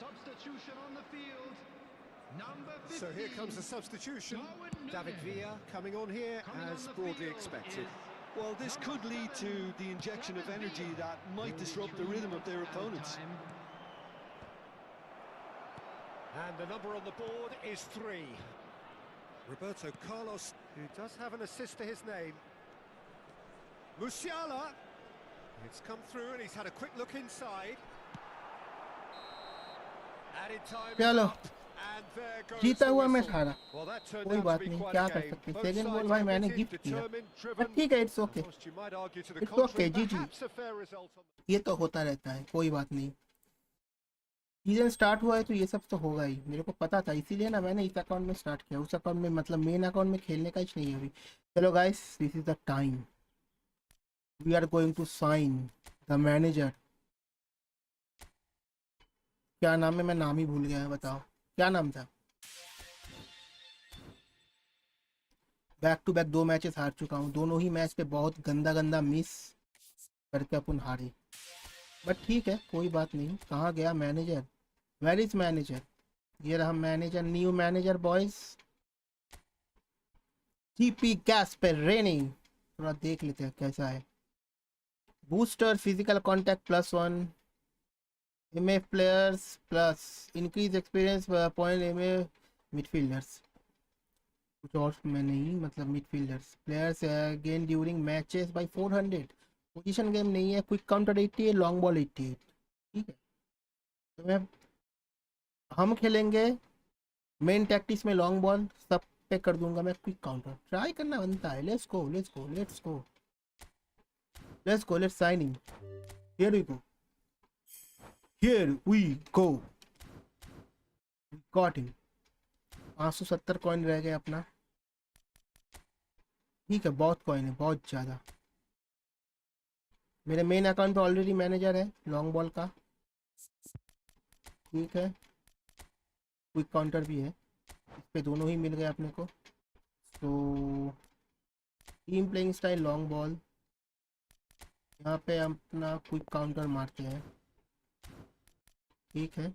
Substitution on the field. Number 15. So here comes the substitution. Darwin David Nunez. Villa coming on here Coming on as the broadly field expected. is Well, this could lead to the injection of energy that might disrupt the rhythm of their opponents. And the number on the board is 3. Roberto Carlos, who does have an assist to his name. Musiala. It's come through and he's had a quick look inside. Added time is चलो, up, and there goes जीता the हुआ मैं whistle. हारा, Well, that turned कोई out to बात be नहीं, quite क्या a कर game. सकते हैं, Both सेकंड गोल sides भाई मैंने committed, गिफ्ट किया, determined, पर driven. ठीक है, it's okay, Of course, you might argue to the it's contrary, okay जीजी, perhaps a fair result on ये तो होता रहता है, कोई बात नहीं, सीजन स्टार्ट हुआ है तो ये सब तो होगा ही, मेरे को पता था, इसीलिए ना मैंने इस अकाउंट में स्टार्ट किया, उस अकाउंट में मतलब मेन अकाउंट में खेलने का ही नहीं है अभी। चलो guys, this is the time, we are going to sign the manager. क्या नाम है, मैं नाम ही भूल गया, बताओ क्या नाम था। बैक टू बैक 2 मैचेस हार चुका हूँ, दोनों ही मैच पे बहुत गंदा गंदा मिस करके अपन हारे, बट ठीक है कोई बात नहीं। कहाँ गया मैनेजर, वेयर इज मैनेजर, ये रहा manager, new manager boys, TP गैस पे रेनिंग, थोड़ा देख लेते हैं कैसा है। Booster physical contact +1, MF players plus increase experience point MF midfielders, कुछ और में नहीं, मतलब midfielders players gain during matches by 400, position game नहीं है, क्विक काउंटर 88, लॉन्ग बॉल 88, ठीक है। तो मैं हम खेलेंगे मेन टैक्टिक्स में, लॉन्ग बॉल सब पे कर दूंगा मैं क्विक काउंटर, ट्राई करना बनता है। Let's go let's go let's go let's go, let's signing, here we go, here we go, got him. 570 coin रह गए अपना, ठीक है, बहुत कॉइन है, बहुत ज़्यादा। मेरे मेन अकाउंट पे ऑलरेडी मैनेजर है लॉन्ग बॉल का, ठीक है, क्विक काउंटर भी है, इस पे दोनों ही मिल गए अपने को। तो team playing style long ball, यहाँ पे हम अपना क्विक काउंटर मारते हैं, ठीक है।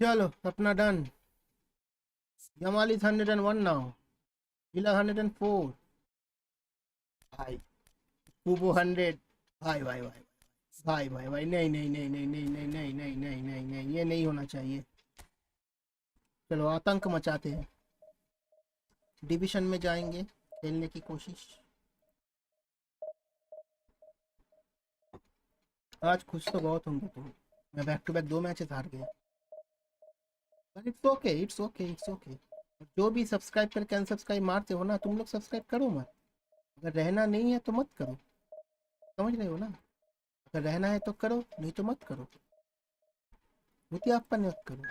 चलो अपना done, Yamal is 101 now, Villa 104, भाई कुबो 100, भाई भाई भाई भाई भाई भाई, नहीं नहीं नहीं नहीं नहीं नहीं नहीं नहीं नहीं नहीं नहीं, ये नहीं होना चाहिए। चलो आतंक मचाते हैं, डिवीजन में जाएंगे खेलने की कोशिश। आज खुश तो बहुत होंगे तुम, मैं बैक टू बैक 2 मैचेस हार गया, but it's okay it's okay it's okay. जो भी सब्सक्राइब करके अनसब्सक्राइब मारते हो ना, तुम लोग सब्सक्राइब करो मत, अगर रहना नहीं है तो मत करो, समझ रहे हो ना? अगर रहना है तो करो, नहीं तो मत करो, मुझे आपका मत करो।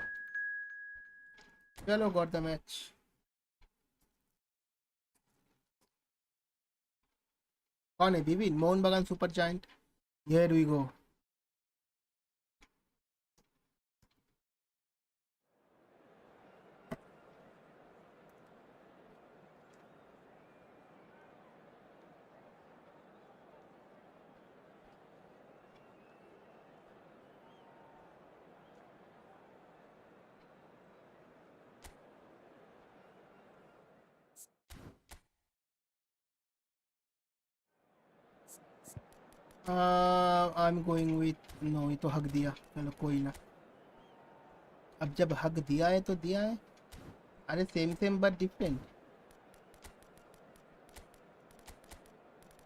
चलो गॉट द मैच। कौन है? Vivin Mohun Bagan super giant. Here we go. I am going with no, ये तो हक दिया, चलो कोई ना। अब जब हक दिया है तो दिया है। अरे same same but different.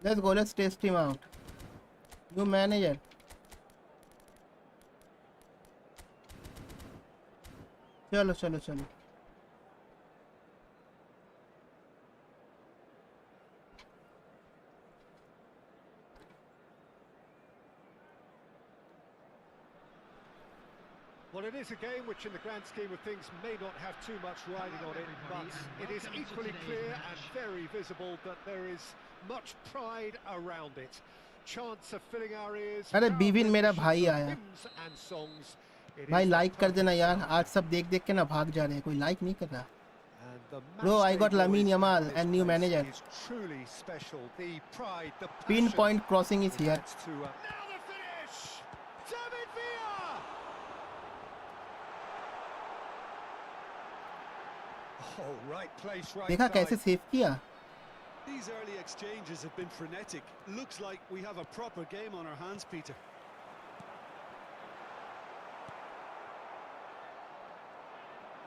Let's go, let's test him out. You manager. चलो चलो चलो। Well, it is a game which in the grand scheme of things may not have too much riding on it, but it is equally clear and very visible that there is much pride around it. Chants are filling our ears. अरे Proud बीविन मेरा renditions भाई of आया। hymns and songs. It भाई is the like कर देना perfect यार, song. आज सब देख देख के ना भाग जा रहे हैं, कोई लाइक नहीं कर रहा। And the Bro, I matchday got Lamine boys Yamal at this and new place manager. is truly special. The pride, the passion. Pinpoint crossing is it here. adds to, now the finish! David Villa! Oh, right place, right देखा कैसे time. Save किया? These early exchanges have been frenetic. Looks like we have a proper game on our hands, Peter.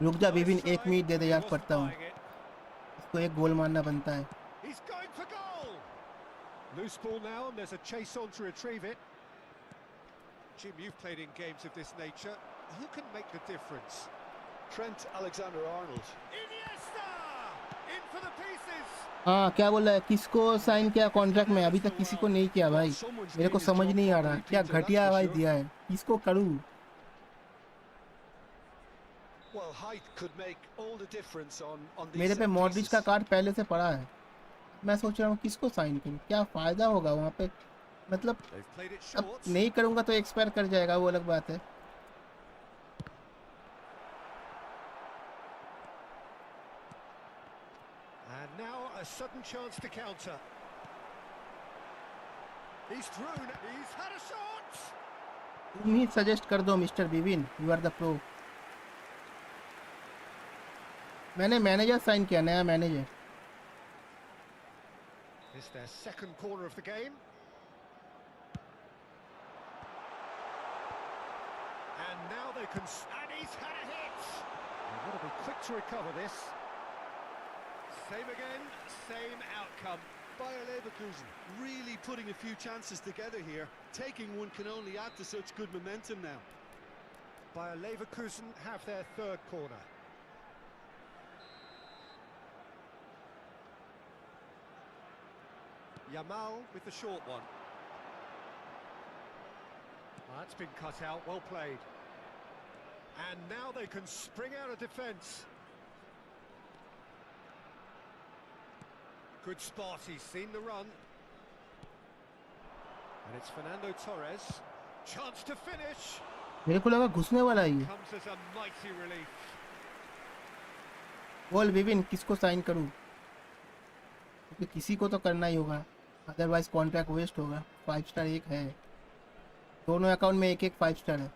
रुक जा Vipin, Nice एक try, minute they they but he यार, wasn't पढ़ता हूँ। buying it. इसको एक गोल मारना बनता है। He's going for goal. Loose ball now, and there's a chase on to retrieve it. Jim, you've played in games of this nature. Who can make the difference? Trent Alexander-Arnold. Iniesta! In for the pieces. हाँ क्या बोल रहा है? किसको sign किया contract में? अभी तक किसी को नहीं किया Well, भाई। someone's मेरे को doing his समझ job नहीं आ रहा, properly, क्या Peter, that's घटिया for भाई sure. दिया है, किसको करूँ? Well, height could make all the difference on these मेरे पे set मॉडरिच का pieces. कार्ड पहले से पड़ा है। मैं सोच रहा हूँ किसको साइन करूँ, क्या फ़ायदा होगा वहाँ पे? मतलब They've played it अब short. नहीं करूँगा तो एक्सपायर कर जाएगा, वो अलग बात है। And now a sudden chance to counter. He's through. He's had a shot. तुम ही सजेस्ट कर दो mister Vivin, you are the pro. मैंने मैनेजर साइन किया, नया manager. It's their second corner of the game. And now they can... And he's had a hit! They've got to be quick to recover this. Same again, same outcome. Bayer Leverkusen really putting a few chances together here. Taking one can only add to such good momentum now. Bayer Leverkusen have their third corner. Yamal with the short one. That's been cut out, well played. And now they can spring out of defence. Good spot, he's seen the run. And it's Fernando Torres. Chance to finish. मेरे को लगा घुसने वाला ही है। Comes as a mighty relief. बोल woven, किसको sign करूं? क्योंकि किसी को तो करना ही होगा, अदरवाइज कॉन्ट्रैक्ट वेस्ट होगा। 5 स्टार एक है, दोनों अकाउंट में एक एक 5 स्टार है,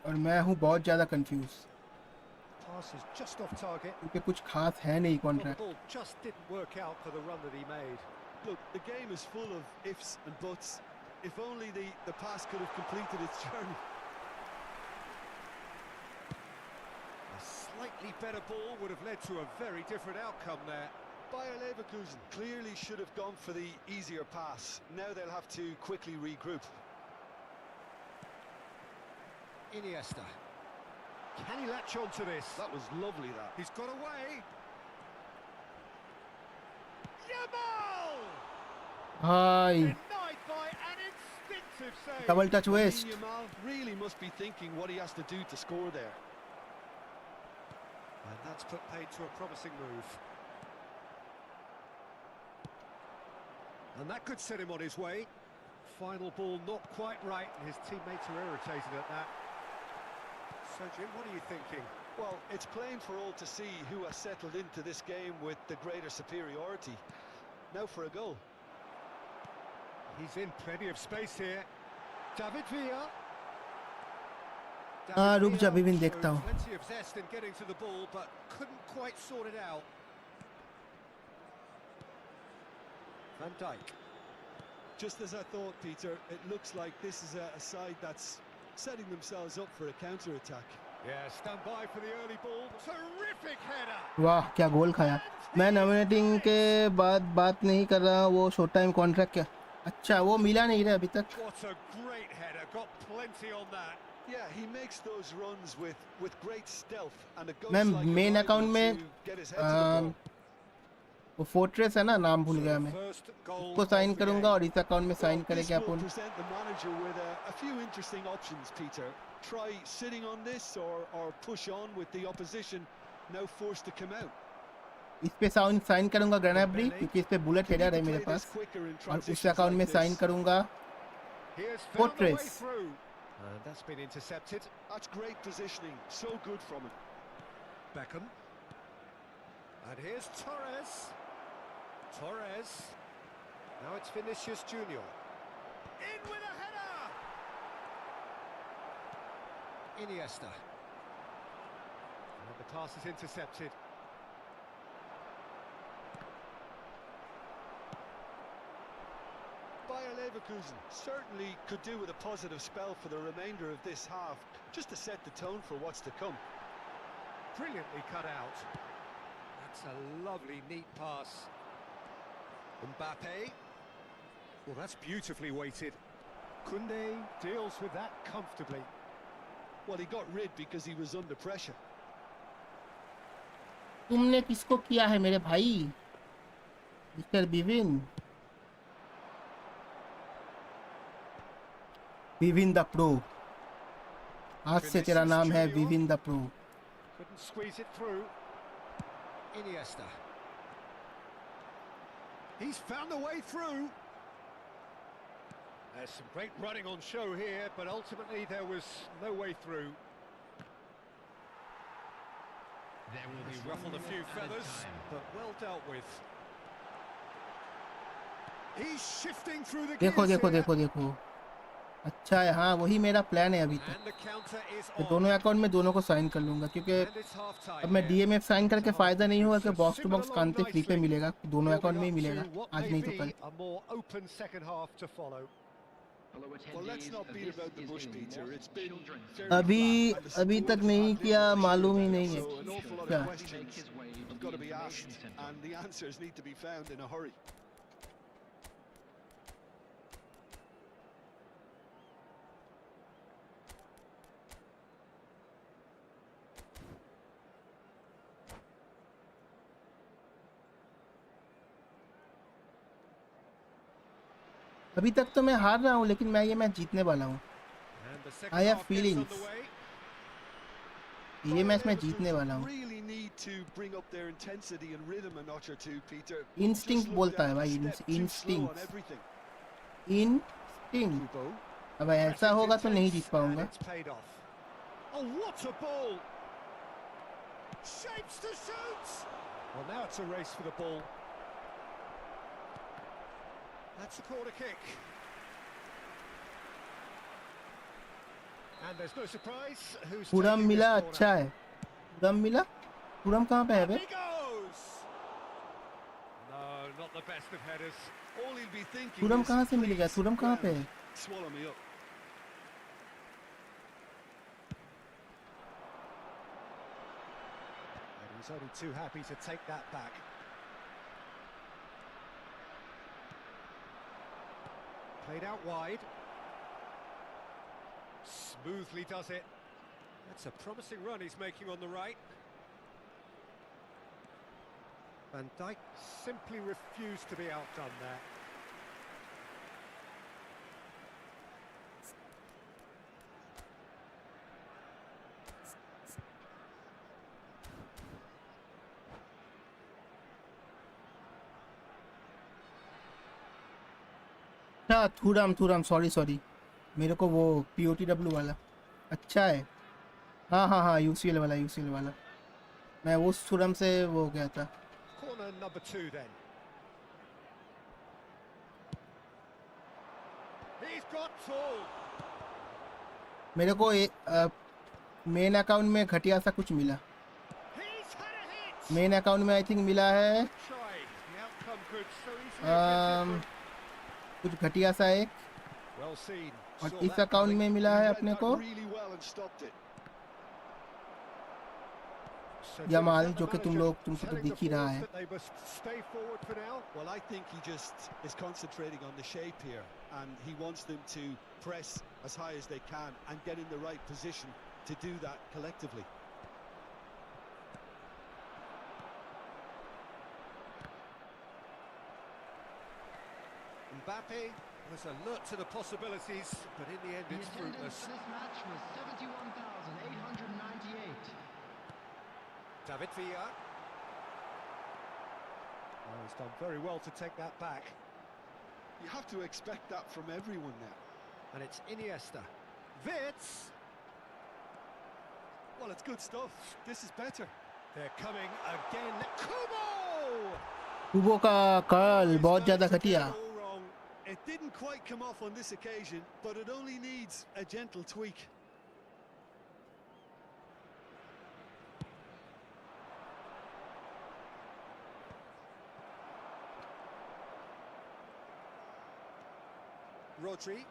और मैं हूँ बहुत ज़्यादा confuse, Pass is just off target. क्योंकि कुछ खास है नहीं Well, the contract. ball just didn't work out for the run that he made. Look, the game is full of ifs and buts. If only the pass could have completed its journey. A slightly better ball would have led to a very different outcome there. Bayer Leverkusen clearly should have gone for the easier pass. Now they'll have to quickly regroup. Iniesta. Can he latch on to this? That was lovely, that. He's got away. Yamal! भाई Denied by an instinctive save. Double touch Lamine west. Yamal really must be thinking what he has to do to score there. And that's put paid to a promising move. And that could set him on his way. Final ball not quite right, and his teammates are irritated at that. So, Jim, what are you thinking? Well, it's plain for all to see who has settled into this game with the greater superiority. Now for a goal. He's in plenty of space here. David Villa. हाँ रुक जा विभिन्न showed देखता हूँ. plenty of zest in getting to the ball, but couldn't quite sort it out. Van Dijk. Just as I thought, Peter, it looks like this is a side that's setting themselves up for a counter-attack. Yeah, stand by for the early ball. Terrific header. वाह क्या गोल खाया. मैं nominating के बाद बात नहीं कर रहा. वो शॉर्ट टाइम कॉन्ट्रैक्ट क्या. अच्छा वो मिला नहीं रहा अभी तक. What a great header. Got plenty on that. Yeah, he makes those runs with great stealth and a मैं ghost like main arrival account में to get his head to the ball. वो फोर्ट्रेस है ना, नाम भूल गया So मैं. first goal उसको of साइन the करूंगा game. और इस अकाउंट में साइन Well, करेंगे this will upon. present the manager with a few interesting options, Peter. Try sitting on this or push on with the opposition now forced to come out. इस पे sign करूंगा ग्रेनाब्री क्योंकि इस पे bullet They need header to है मेरे play this pass. quicker in और उस transitions अकाउंट में like साइन this. करूंगा He has found a way Fortress. through. And that's been intercepted. That's great positioning. So good from him. Beckham. And here's Torres. Torres. Now it's Vinicius Junior. In with a header. Iniesta. And the pass is intercepted. Bayer Leverkusen certainly could do with a positive spell for the remainder of this half, just to set the tone for what's to come. Brilliantly cut out. That's a lovely, neat pass. Mbappe. Well, that's beautifully weighted. Koundé deals with that comfortably. Well, he got rid because he was under pressure. तुमने किसको किया है मेरे भाई. Mister woven the pro. आज से तेरा नाम है woven the pro. Couldn't squeeze it through. Iniesta. He's found a way through. There's some great running on show here, but ultimately there was no way through. There will He be ruffled a few feathers, but well dealt with. He's shifting through the देखो gears देखो here. देखो देखो. अच्छा है. हाँ वही मेरा plan है अभी तक. And the counter is तो on. दोनों अकाउंट में दोनों को साइन कर लूंगा क्योंकि And it's half time अब मैं here. डीएमएफ साइन करके फायदा नहीं होगा कि box to box Kante free पे मिलेगा. दोनों अकाउंट में ही मिलेगा. आज नहीं तो कल. A more open second half to follow. Well, let's not beat about the bush, Peter. It's been very अभी flat, and the अभी support तक has नहीं had little किया. to show मालूम ही about it. नहीं है So an awful lot क्या. of questions have got to be asked, and the answers need to be found in a hurry. अभी तक तो मैं हार रहा हूँ लेकिन मैं ये मैच जीतने वाला हूँ. And the second I have half gets feelings. underway. ये मैच मैं जीतने वाला हूँ. Really need to bring up their intensity and rhythm a notch or two, Peter. Instinct Just बोलता है looked भाई. a step too slow Instinct. on everything. Instinct. Kubo. अब ऐसा होगा तो नहीं जीत पाऊंगा. And it's paid off. Oh, what a ball! Shapes to shoot! Well, now it's a race for the ball. That's a corner kick. And there's no surprise who's Puram taking मिला. this corner. अच्छा है. पूरम मिला. पूरम कहाँ पे है बे? He goes! No, not the best of headers. All he'll be thinking Puram is, कहाँ से मिलेगा? "Please, पूरम कहाँ पे है? ground, swallow me up." And he's only too happy to take that back. Played out wide. Smoothly does it. That's a promising run he's making on the right. Van Dijk simply refused to be outdone there. अच्छा थूरम थूरम, sorry sorry, मेरे को वो POTW वाला अच्छा है। हाँ हाँ हाँ, UCL वाला, UCL वाला। मैं उस थूरम से वो गया था। Corner number 2 then. He's got tall. मेरे को मेन अकाउंट में घटिया सा कुछ मिला। He's had a hit. Main account में आई थिंक मिला है Try. The outcome could so easily have been different. कुछ घटिया सा एक, Well seen. और Saw इस that अकाउंट coming. में मिला He है read अपने that को really well and stopped it. So Yamal, Jim, is that जो the कि manager तुमको तो telling दिख the ही रहा forwards है। that they must stay forward for now? Well, I think he just is concentrating on the shape here, and he wants them to press as high as they can and get in the right position to do that collectively. Mbappe was alert to the possibilities, but in the end The it's attendance fruitless. for this match was 71,898. David Villa. Oh, he's done very well to take that back. You have to expect that from everyone now. And it's Iniesta. Vitz! Well, it's good stuff. This is better. They're coming again. Kubo! कुबो का curl He's बहुत ज़्यादा managed to get घटिया। it all wrong. It didn't quite come off on this occasion, but it only needs a gentle tweak. Rodri.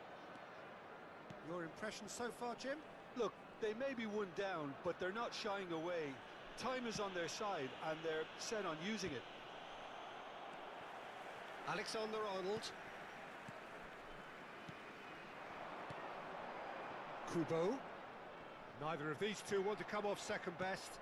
Your impression so far, Jim? Look, they may be one down, but they're not shying away. Time is on their side, and they're set on using it. Alexander-Arnold. Kubo. Neither of these two want to come off second best.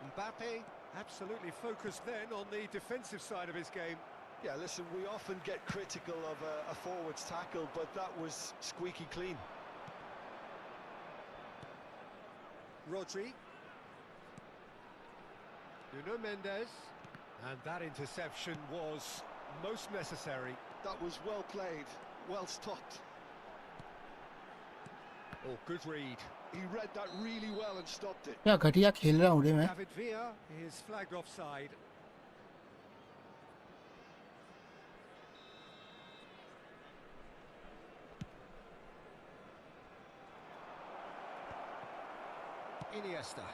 Mbappe, absolutely focused then on the defensive side of his game. Yeah, listen, we often get critical of a forward's tackle, but that was squeaky clean. Rodri. Nuno Mendes. And that interception was most necessary. That was well played, well stopped. Oh, good read. He read that really well and stopped it. क्या घटिया खेल रहा हूँ रे मैं। David Villa is flagged offside. Iniesta.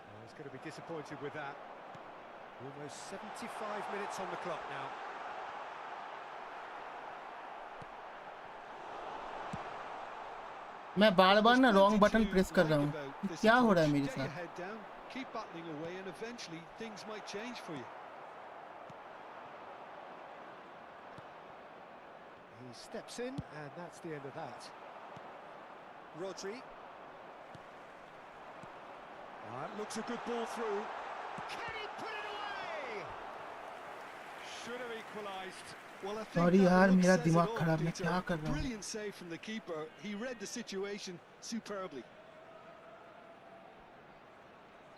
Oh, he's going to be disappointed with that. Almost 75 minutes on the clock now. मैं बार बार ना There's wrong plenty button to press कर रहा like हूँ। about this क्या हो रहा है approach. मेरे Get your साथ? head down, keep battling away, and eventually things might change for you. He steps in, and that's the end of that. Rodri. That looks a good ball through. Can he put it away? Should have equalised. Well, I think Sorry that यार, look मेरा says it दिमाग all, खराब, मैं Peter. क्या कर रहा हूँ? Brilliant save from the keeper. He read the situation superbly.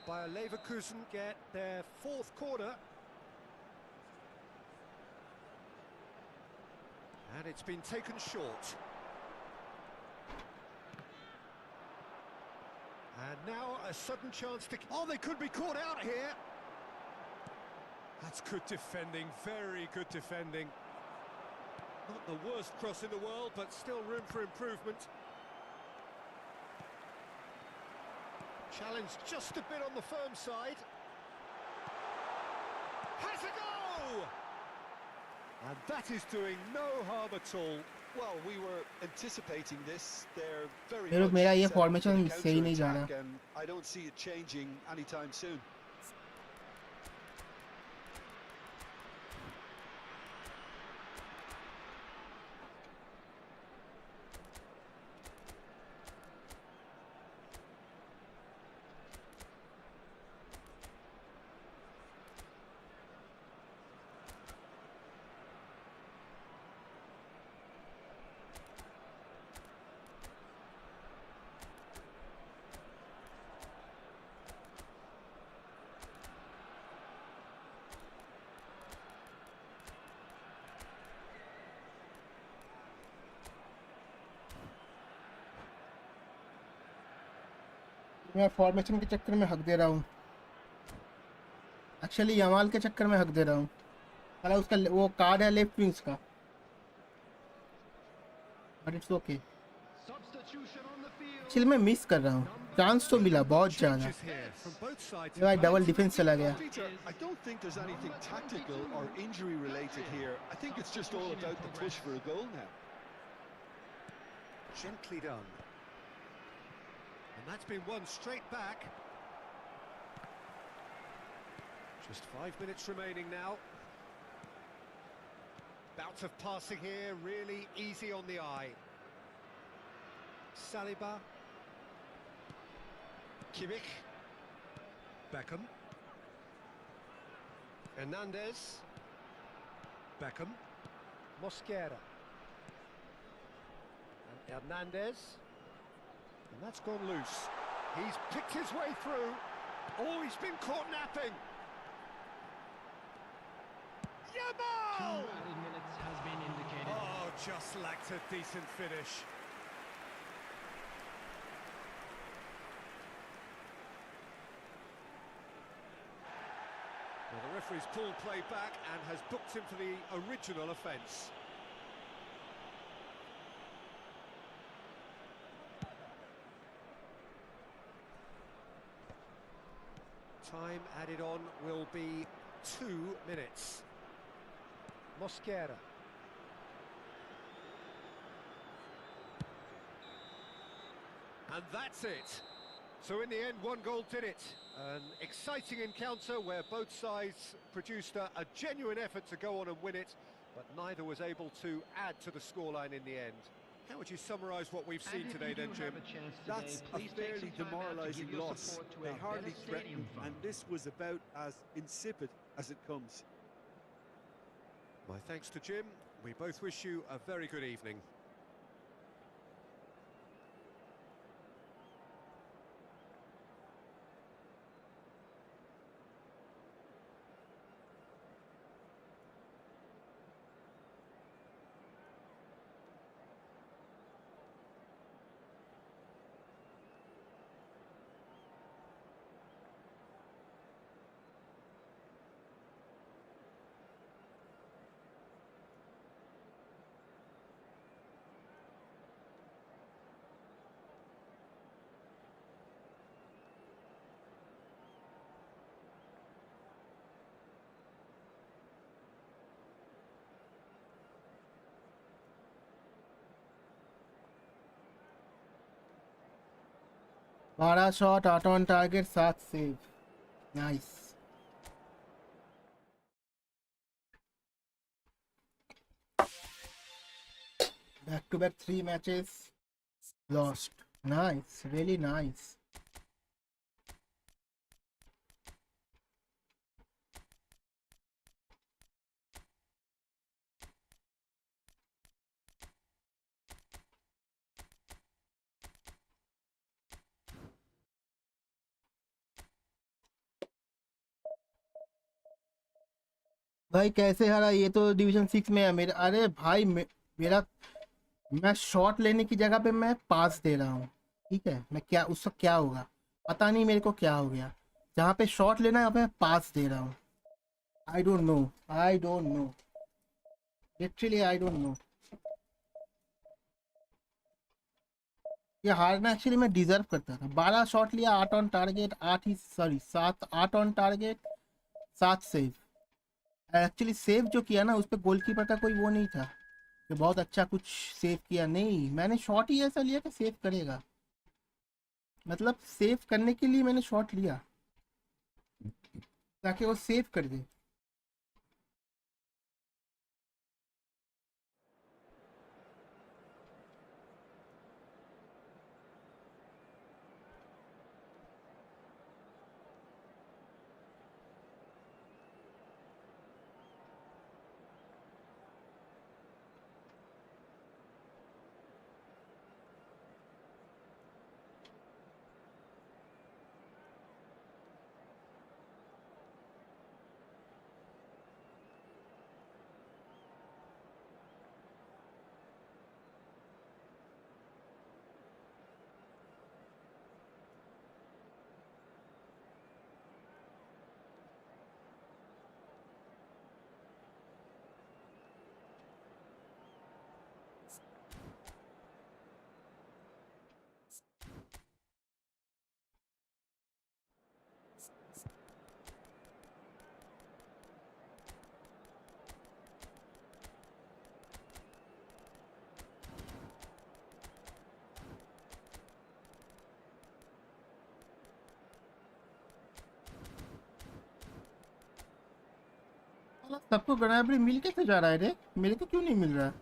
Bayer Leverkusen get their fourth corner. And it's been taken short. And now a sudden chance to... Oh, they could be caught out here. That's good defending, very good defending. Not the worst cross in the world, but still room for improvement. Challenge just a bit on the firm side. Has a go! And that is doing no harm at all. Well, we were anticipating this. They're very मेरा much मेरा ये set up for formation the सही नहीं जा counter-attack, रहा। and I don't see it changing anytime soon. मैं formation के चक्कर में हक दे रहा हूँ, एक्चुअली यमाल के चक्कर में हक दे रहा हूँ। साला उसका वो कार्ड है लेफ्ट विंग्स का, but it's okay. Substitution on the field. Actually मैं मिस कर रहा हूँ, चांस तो मिला बहुत ज़्यादा। Changes here from both sides. ये भाई डबल डिफेंस चला गया। Peter, I don't think there's anything tactical or injury related here. I think it's just all about the push for a goal now. Gently done. And that's been won straight back. Just 5 minutes remaining now. Bout of passing here, really easy on the eye. Saliba. Kimmich. Beckham. Hernandez. Beckham. Mosquera. And Hernandez. And that's gone loose. He's picked his way through. Oh, he's been caught napping. Yamal! 2 added minutes has been indicated. Oh, just lacked a decent finish. Well, the referee's pulled play back and has booked him for the original offence. Time added on will be 2 minutes. Mosquera. And that's it. So in the end, one goal did it. An exciting encounter where both sides produced a genuine effort to go on and win it, but neither was able to add to the scoreline in the end. How would you summarise what we've seen today then, Jim? That's a fairly demoralising loss. They hardly threatened, and this was about as insipid as it comes. My thanks to Jim. We both wish you a very good evening. बारह shot, 8 on target, 7 save, nice. Back to back 3 matches lost, nice, really nice. भाई कैसे हारा, ये तो division 6 में है मेरा। अरे भाई मेरा मैं शॉट लेने की जगह पे मैं पास दे रहा हूँ, ठीक है। मैं क्या उसका क्या होगा पता नहीं मेरे को, क्या हो गया। जहाँ पे शॉट लेना है वहाँ पे मैं पास दे रहा हूँ। I don't know, I don't know, literally I don't know. ये हारना एक्चुअली मैं डिजर्व करता था। 12 शॉट लिया, 8 on target, 8 he sorry 7, 8 on target, 7 save. Actually save जो किया ना, उस पर गोलकीपर का कोई वो नहीं था कि बहुत अच्छा कुछ सेव किया। नहीं, मैंने शॉट ही ऐसा लिया कि सेव करेगा, मतलब सेव करने के लिए मैंने शॉट लिया ताकि वो सेव कर दे। सबको ग्नैब्री मिल कैसे जा रहा है रे? मेरे को क्यों नहीं मिल रहा?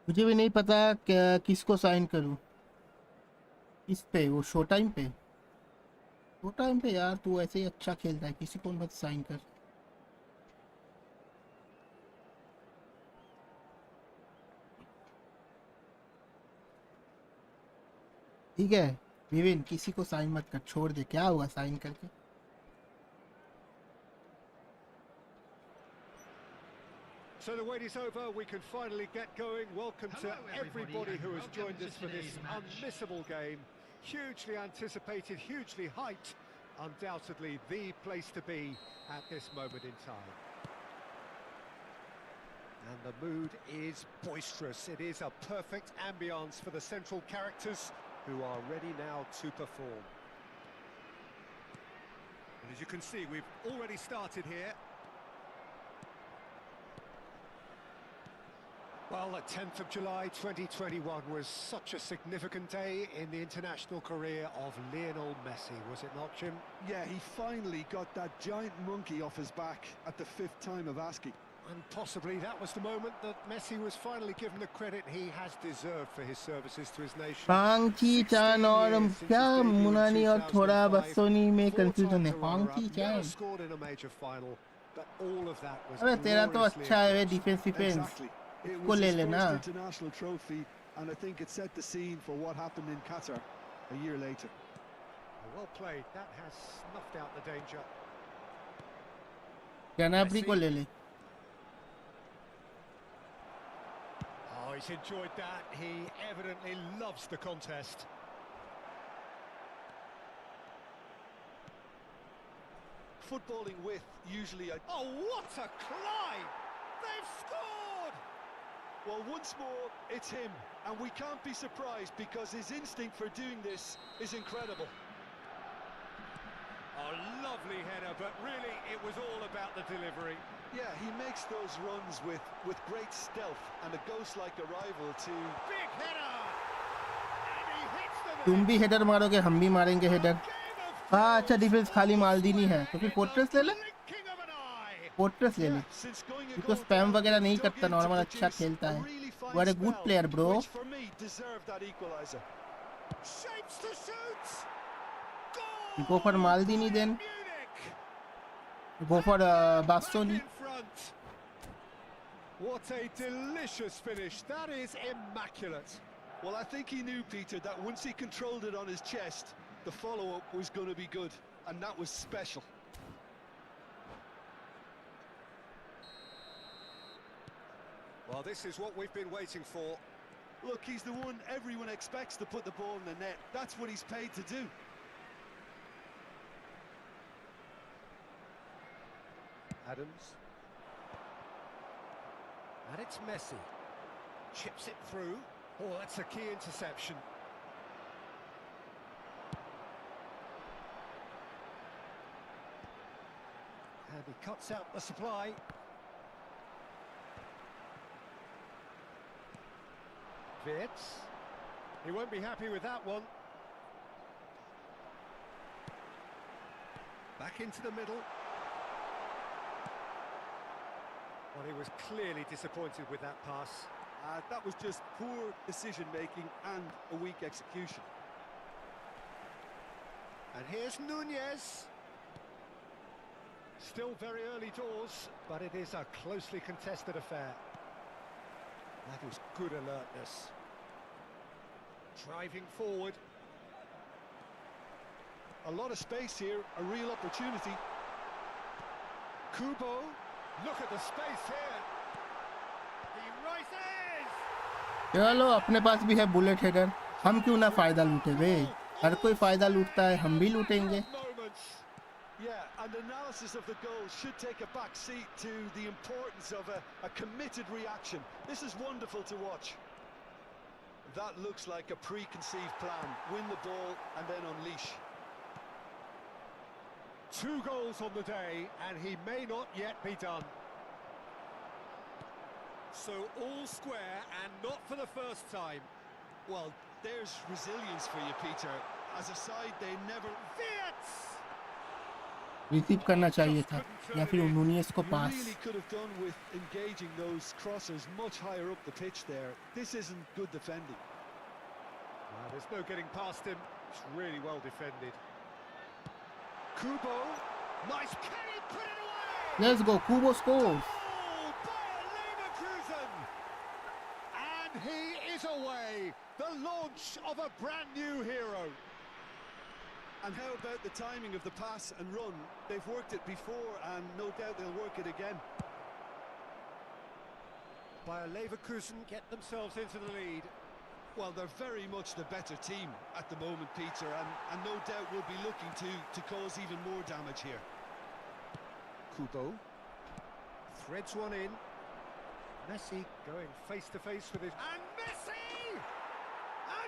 मुझे भी नहीं पता किसको साइन करूं। इस पे वो शो टाइम पे, शो टाइम पे यार तू ऐसे ही अच्छा खेलता है, किसी को मत साइन कर। ठीक है विविन, किसी को साइन मत कर, छोड़ दे। क्या हुआ साइन करके? So the wait is over, we can finally get going. Welcome to everybody who has joined us for this unmissable game. Hugely anticipated, hugely hyped. Undoubtedly the place to be at this moment in time. And the mood is boisterous. It is a perfect ambience for the central characters who are ready now to perform. And as you can see, we've already started here. Well, the 10th of July 2021 was such a significant day in the international career of Lionel Messi, was it not, Jim? Yeah, he finally got that giant monkey off his back at the 5th time of asking. And possibly that was the moment that Messi was finally given the credit he has deserved for his services to his nation. हांकी चान और क्या मुनानी और थोड़ा Bastoni में confusion है। हांकी चान scored in a major final, but all of that was अरे तेरा तो gloriously अच्छा है वे accomplished. डिफेंस। Exactly. It उसको was ले his लेना। first international trophy, and I think it set the scene for what happened in Qatar a year later. Well played, that has snuffed out the danger. ग्नैब्री को ले ले। Oh, he's enjoyed that. He evidently loves the contest. Footballing with usually a... Oh, what a climb! They've scored! Well, once more, it's him, and we can't be surprised because his instinct for doing this is incredible. A lovely header, but really it was all about the delivery. Yeah, he makes those runs with great stealth and a ghost-like arrival to... Big header! And he hits the net. तुम भी header मारोगे, हम भी मारेंगे header. हाँ अच्छा defence खाली मालदीनी है तो फिर फोर्ट्रेस ले ले। Blinking of an eye. Fortress ले ले, Yeah, since going a तू तो goal स्पैम down, वगैरह नहीं dug करता, in to नॉर्मल अच्छा produce खेलता a है। really fine you are a good spell, player bro. which for me deserved that equalizer. Shapes to shoot. Goal! Go for Maldini then, Munich. Go for Back Bastoni. in front. What a delicious finish. That is immaculate. Well, I think he knew, Peter, that once he controlled it on his chest, the follow-up was going to be good, and that was special. Well, this is what we've been waiting for. Look, he's the one everyone expects to put the ball in the net. That's what he's paid to do. Adams. And it's Messi. Chips it through. Oh, that's a key interception. And he cuts out the supply. Wirtz. He won't be happy with that one. Back into the middle. Well, he was clearly disappointed with that pass. That was just poor decision-making and a weak execution. And here's Nunez. Still very early doors, but it is a closely contested affair. That was good alertness. Driving forward. A lot of space here, a real opportunity. Kubo, Look at the space here. He rises. चलो अपने पास भी है bullet header, हम क्यों ना फायदा लूटे बे। हर कोई फायदा लूटता है, हम भी लूटेंगे। Moments. yeah, and analysis of the goal should take a back seat to the importance of a committed reaction. This is wonderful to watch. That looks like a preconceived plan. Win the ball and then unleash. 2 goals on the day, and he may not yet be done. So all square, and not for the first time. Well, there's resilience for you, Peter. As a side, they never... Viets! Receive करना चाहिए था या फिर Nunez को You pass. really could have done with engaging those crossers much higher up the pitch there. This isn't good defending. There's no getting past him. It's really well defended. Kubo. Nice, can he put it away? Let's go, कुबो scores. Oh, Bayer Leverkusen! And he is away. The launch of a brand new hero. And how about the timing of the pass and run? They've worked it before and no doubt they'll work it again. Bayer Leverkusen get themselves into the lead. Well, they're very much the better team at the moment, Peter, and no doubt will be looking to cause even more damage here. Kubo threads one in. Messi going face to face with his... And Messi!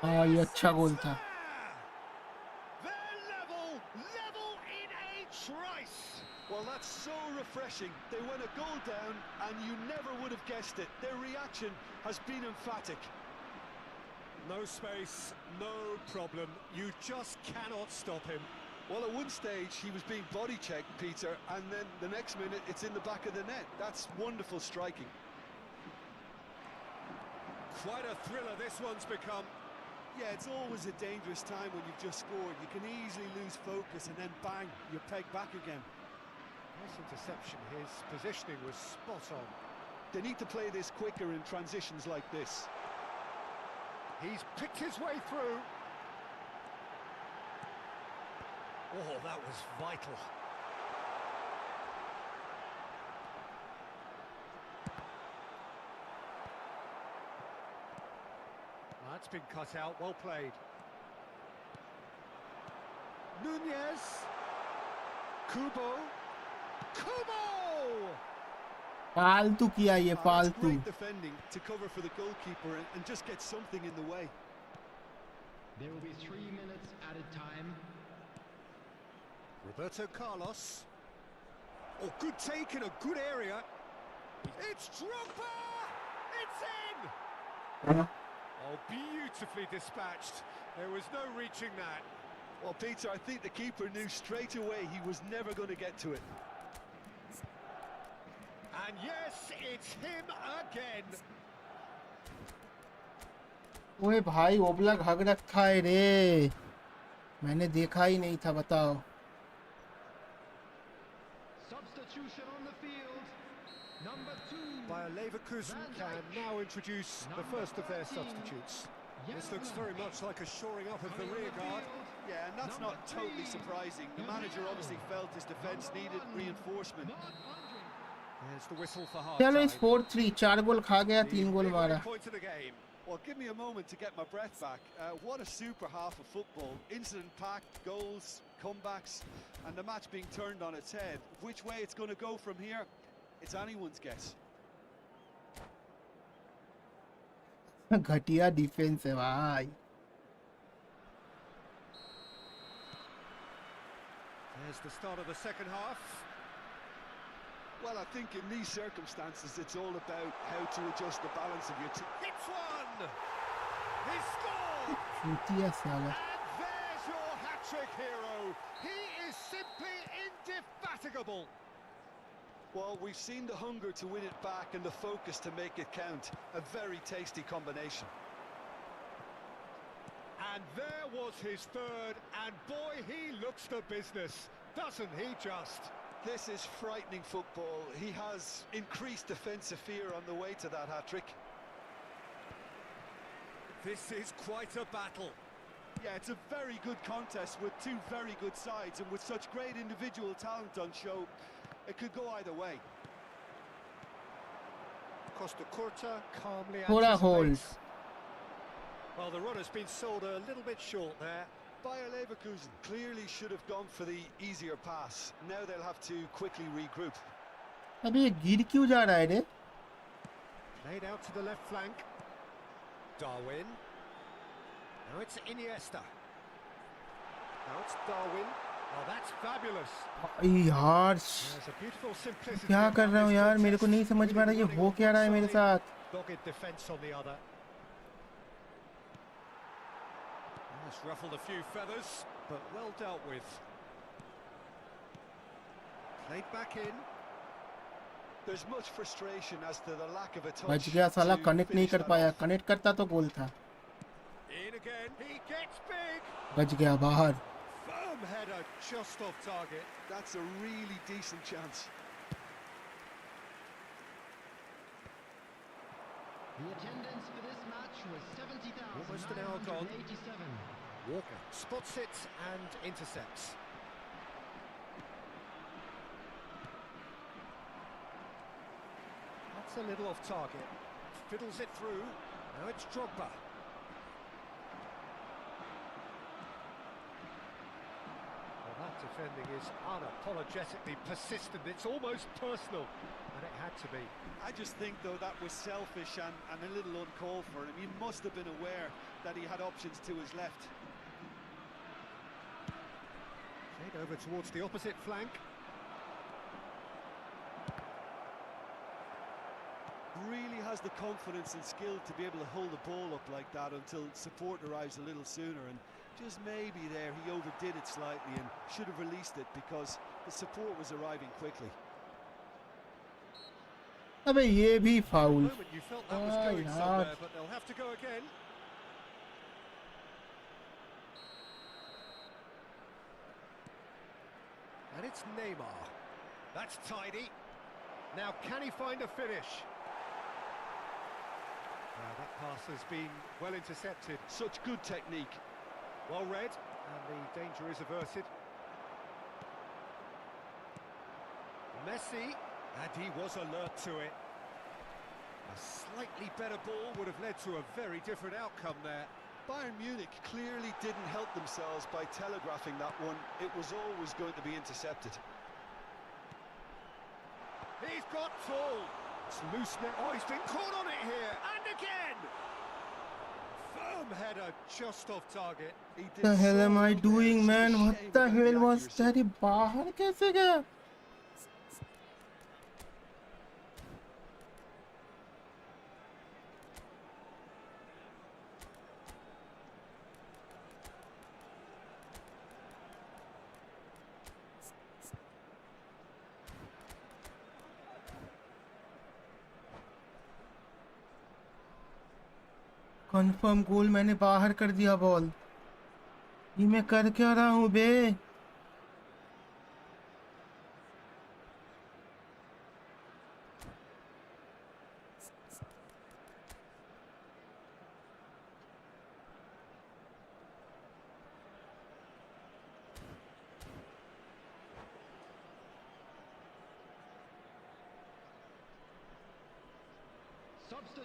And हाँ ये अच्छा गोल था। they're level in a trice. Well, that's so refreshing. They went a goal down and you never would have guessed it. Their reaction has been emphatic. No space, no problem. You just cannot stop him. Well, at one stage he was being body checked, Peter, and then the next minute it's in the back of the net. That's wonderful striking. Quite a thriller this one's become. Yeah, it's always a dangerous time when you've just scored. You can easily lose focus and then bang, you're pegged back again. Nice interception. His positioning was spot on. They need to play this quicker in transitions like this. He's picked his way through. Oh, that was vital. That's been cut out, well played. Nunez. Kubo. Kubo! फालतू किया ये, It's फालतू। great defending to cover for the goalkeeper and just get something in the way. There will be 3 minutes added time. Roberto Carlos. Oh, good take in a good area. It's Drogba! It's in! Oh, beautifully dispatched. There was no reaching that. Well, Peter, I think the keeper knew straight away he was never going to get to it. And yes, it's him again. ओए भाई ओबला भाग रखा है रे, मैंने देखा ही नहीं था, बताओ। Substitution on the field. Number 2. Bayer Leverkusen can now introduce the first of their substitutes. This looks very much like a shoring up of the rear guard. Yeah, and that's not totally surprising. The manager obviously felt his defence needed reinforcement. There's the whistle for half चलो time. इस 4-3, 4 गोल खा गया, 3 गोल मारा। Point of the game. Well, give me a moment to get my breath back. What a super half of football. Incident-packed, goals, comebacks, and the match being turned on its head. Which way it's going to go from here, it's anyone's guess. घटिया defence है भाई। There's the start of the second half. Well, I think in these circumstances, it's all about how to adjust the balance of your team. Hits one! He scored! चूतिया साला। And there's your hat-trick hero. He is simply indefatigable. Well, we've seen the hunger to win it back and the focus to make it count. A very tasty combination. And there was his third, and boy, he looks the business, doesn't he just? This is frightening football. He has increased defensive fear on the way to that hat-trick. This is quite a battle. Yeah, it's a very good contest with two very good sides, and with such great individual talent on show, it could go either way. Costa Curta calmly थोड़ा hold. anticipates. Well, the run has been sold a little bit short there. Bayer Leverkusen clearly should have gone for the easier pass. Now they'll have to quickly regroup. अबे ये गिर क्यों जा रहा है रे? Played out to the left flank. Darwin. Now it's Iniesta. Now it's Darwin. Oh, that's fabulous. यार There's a beautiful simplicity. क्या कर रहा हूँ about यार, this मेरे को नहीं contest. समझ में आ रहा Really ये हो running क्या on रहा है one मेरे side, साथ. dogged defence on the other. That's ruffled a few feathers, but well dealt with. Played back in. There's much frustration as to the lack of a touch. बच गया साला, to connect नहीं finish कर that पाया. off. Connect करता तो गोल था. In again. He gets big. बच गया बाहर. Firm header just off target. That's a really decent chance. The attendance for this match was Almost an hour gone. 70,987. Walker spots it and intercepts. That's a little off target. Fiddles it through. Now it's Drogba. Well, that defending is unapologetically persistent. It's almost personal, and it had to be. I just think, though, that was selfish and a little uncalled for him. He must have been aware that he had options to his left. Played over towards the opposite flank. Really has the confidence and skill to be able to hold the ball up like that until support arrives a little sooner, and just maybe there he overdid it slightly and should have released it because the support was arriving quickly. अबे ये भी foul. Moment you felt that was going यार. somewhere, but they'll have to go again. And it's Neymar. That's tidy. Now can he find a finish? That pass has been well intercepted. Such good technique. Well read, and the danger is averted. Messi, and he was alert to it. A slightly better ball would have led to a very different outcome there. Bayern Munich clearly didn't help themselves by telegraphing that one. It was always going to be intercepted. He's got full. It's loose net. Oh, he's been caught on it here. And again. Firm header just off target. He did The hell am so I well. doing, Such a man? What shame the about hell was accuracy. that? ये बाहर कैसे गया? Confirm गोल, मैंने बाहर कर दिया ball. ये मैं कर क्या रहा हूँ बे?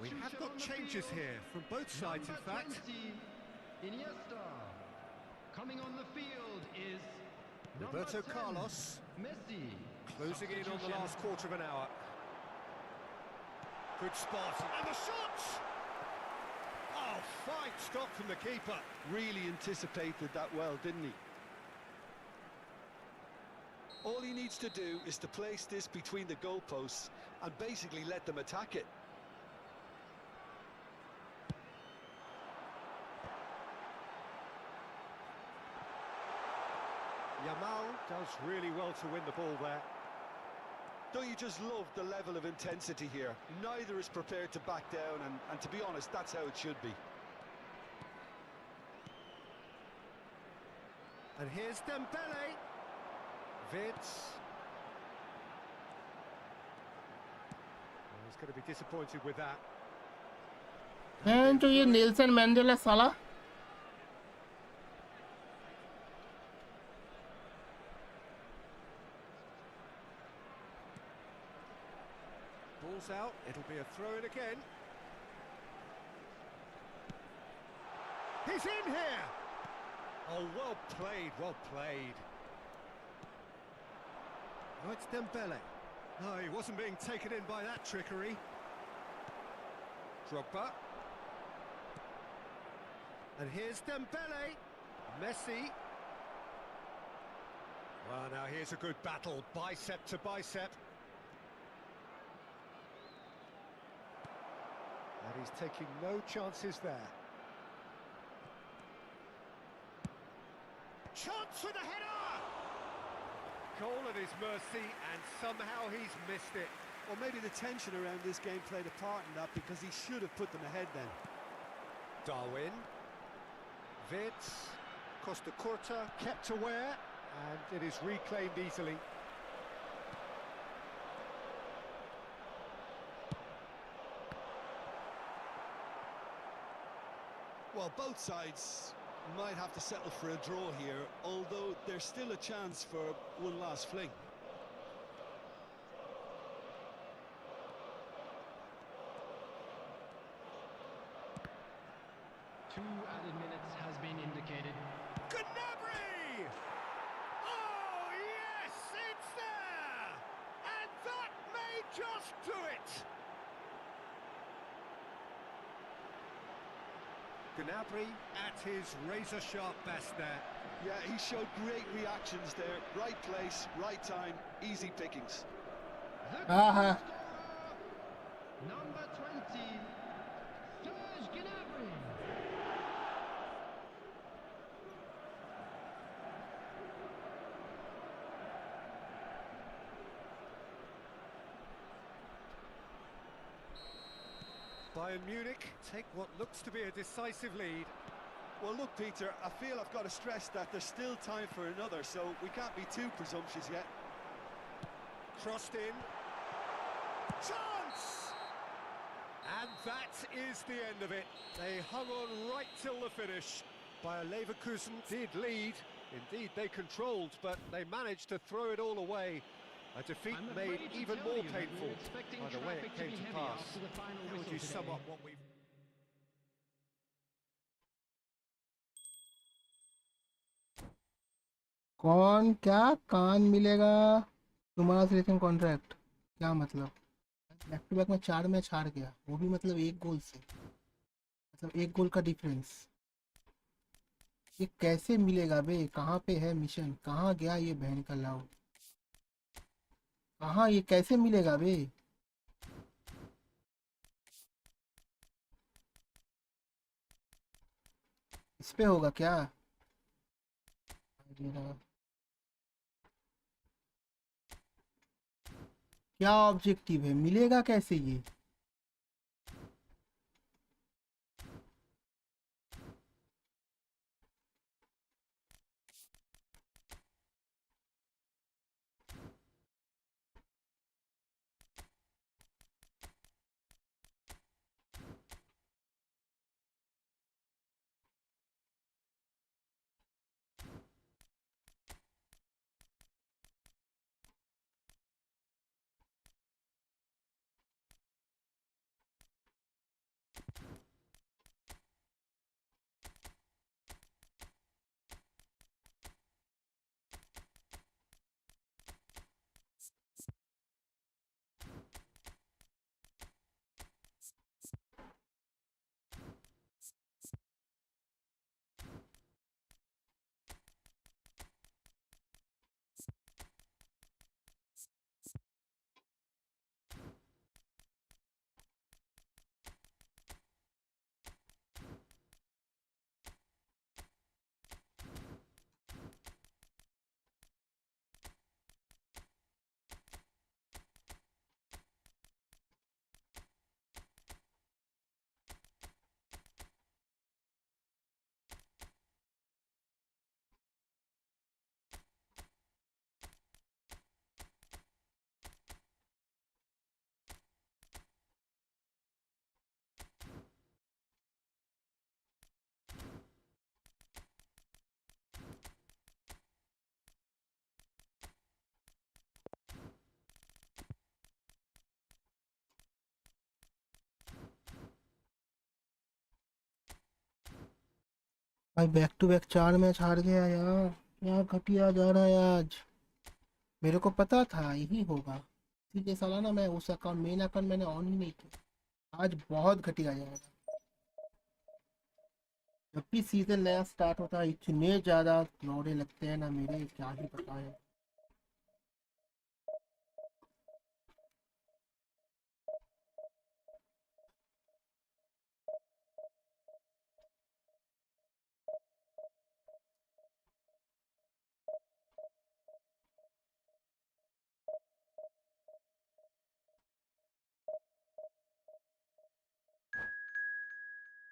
We have got changes here from both sides, in fact. Iniesta. Coming on the field is Roberto number 10, Carlos Messi. closing in on the last quarter of an hour. Good spot, and the shot! Oh, fine stop from the keeper. Really anticipated that well, didn't he? All he needs to do is to place this between the goalposts and basically let them attack it. Yamal does really well to win the ball there. Don't you just love the level of intensity here? Neither is prepared to back down, and to be honest, that's how it should be. And here's Dembele. Vids. Well, he's going to be disappointed with that. And हैं they're जो ये throwing. Nelson mandala साला Ball's out, it'll be a throw-in again. He's in here! Oh, well played, well played. Now it's Dembele. No, he wasn't being taken in by that trickery. Drogba. And here's Dembele. Messi. Well, now here's a good battle, bicep to bicep. And he's taking no chances there. Chance with a header! Goal at his mercy, and somehow he's missed it. Well, maybe the tension around this game played a part in that, because he should have put them ahead then. Darwin. Vitz. Costa Curta kept aware, and it is reclaimed easily. Well, both sides might have to settle for a draw here, although there's still a chance for one last fling. 2 added minutes has been indicated. Gnabry! Oh, yes, it's there! And that may just do it! Gnabry at his razor-sharp best there. Yeah, he showed great reactions there. Right place, right time, easy pickings. The आहा scorer, number 20, Serge Gnabry. Bayern Munich take what looks to be a decisive lead. Well, look, Peter, I feel I've got to stress that there's still time for another, so we can't be too presumptuous yet. Crossed in. Chance! And that is the end of it. They hung on right till the finish. Bayer Leverkusen did lead. Indeed, they controlled, but they managed to throw it all away. A defeat I'm made afraid to even tell more you that we're painful expecting by the way it traffic to came be to heavy pass. after the final How would whistle you sum today. up what we've... कौन क्या कान मिलेगा तुम्हारा selection contract क्या मतलब back to back में 4 match हार गया वो भी मतलब एक गोल से मतलब एक गोल का डिफरेंस ये कैसे मिलेगा बे कहाँ पे है मिशन कहाँ गया ये बहन का लाओ कहाँ ये कैसे मिलेगा बे इस पे होगा क्या ये रहा। क्या ऑब्जेक्टिव है मिलेगा कैसे ये भाई बैक टू बैक 4 मैच हार गया यार, क्या घटिया जा रहा है आज। मेरे को पता था यही होगा, इसीलिए साला ना मैं उस अकाउंट मेन अकाउंट मैंने ऑन ही नहीं किया। आज बहुत घटिया जाएगा। जब भी सीजन नया स्टार्ट होता है इतने ज़्यादा दौड़े लगते हैं ना मेरे, क्या ही बताएं।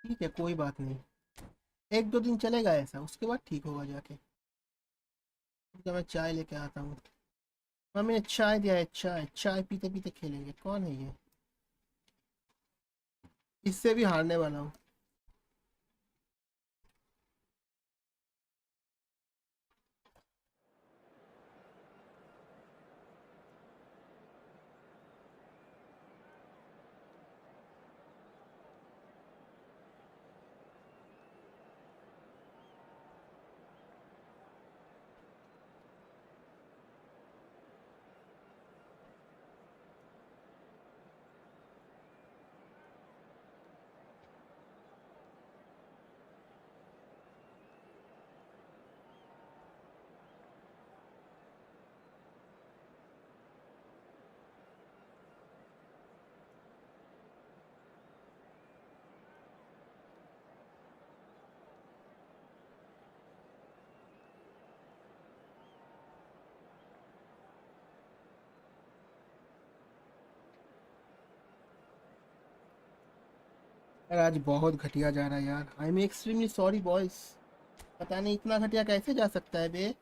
ठीक है कोई बात नहीं, 1-2 दिन चलेगा ऐसा, उसके बाद ठीक होगा जाके। तो मैं चाय लेके आता हूँ। मम्मी ने चाय दिया है, चाय चाय पीते पीते खेलेंगे। कौन है ये? इससे भी हारने वाला हूँ। यार आज बहुत घटिया जा रहा है यार। I am extremely sorry boys. पता नहीं इतना घटिया कैसे जा सकता है बे,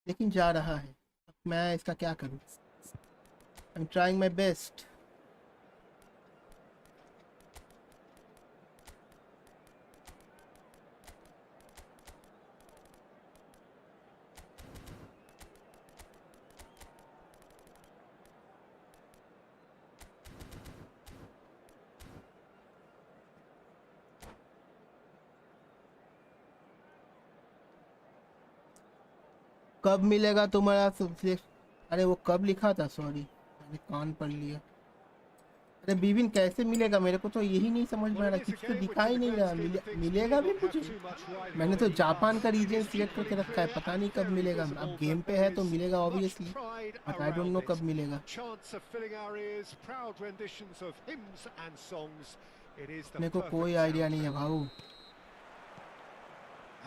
लेकिन जा रहा है। अब मैं इसका क्या करूँ? I am trying my best. कब मिलेगा तुम्हारा सब्जेक्ट? अरे वो कब लिखा था, सॉरी मैंने कान पढ़ लिया। अरे बीबिन कैसे मिलेगा? मेरे को तो यही नहीं समझ में Well, आ it रहा, is a कुछ तो game which, दिखा in ही the नहीं grand रहा। scheme of things, मिलेगा did भी not have मुझे? too much मैंने तो rivalry जापान का last रीजन season. सिलेक्ट करके रखा है, Clear पता and नहीं कब very मिलेगा। अब visible गेम that पे there है तो is मिलेगा much obviously, pride but I don't around know it. कब मिलेगा। Chants are filling our ears, proud renditions of hymns and songs. It is the मेरे को कोई perfect आइडिया नहीं है soundtrack. भाऊ।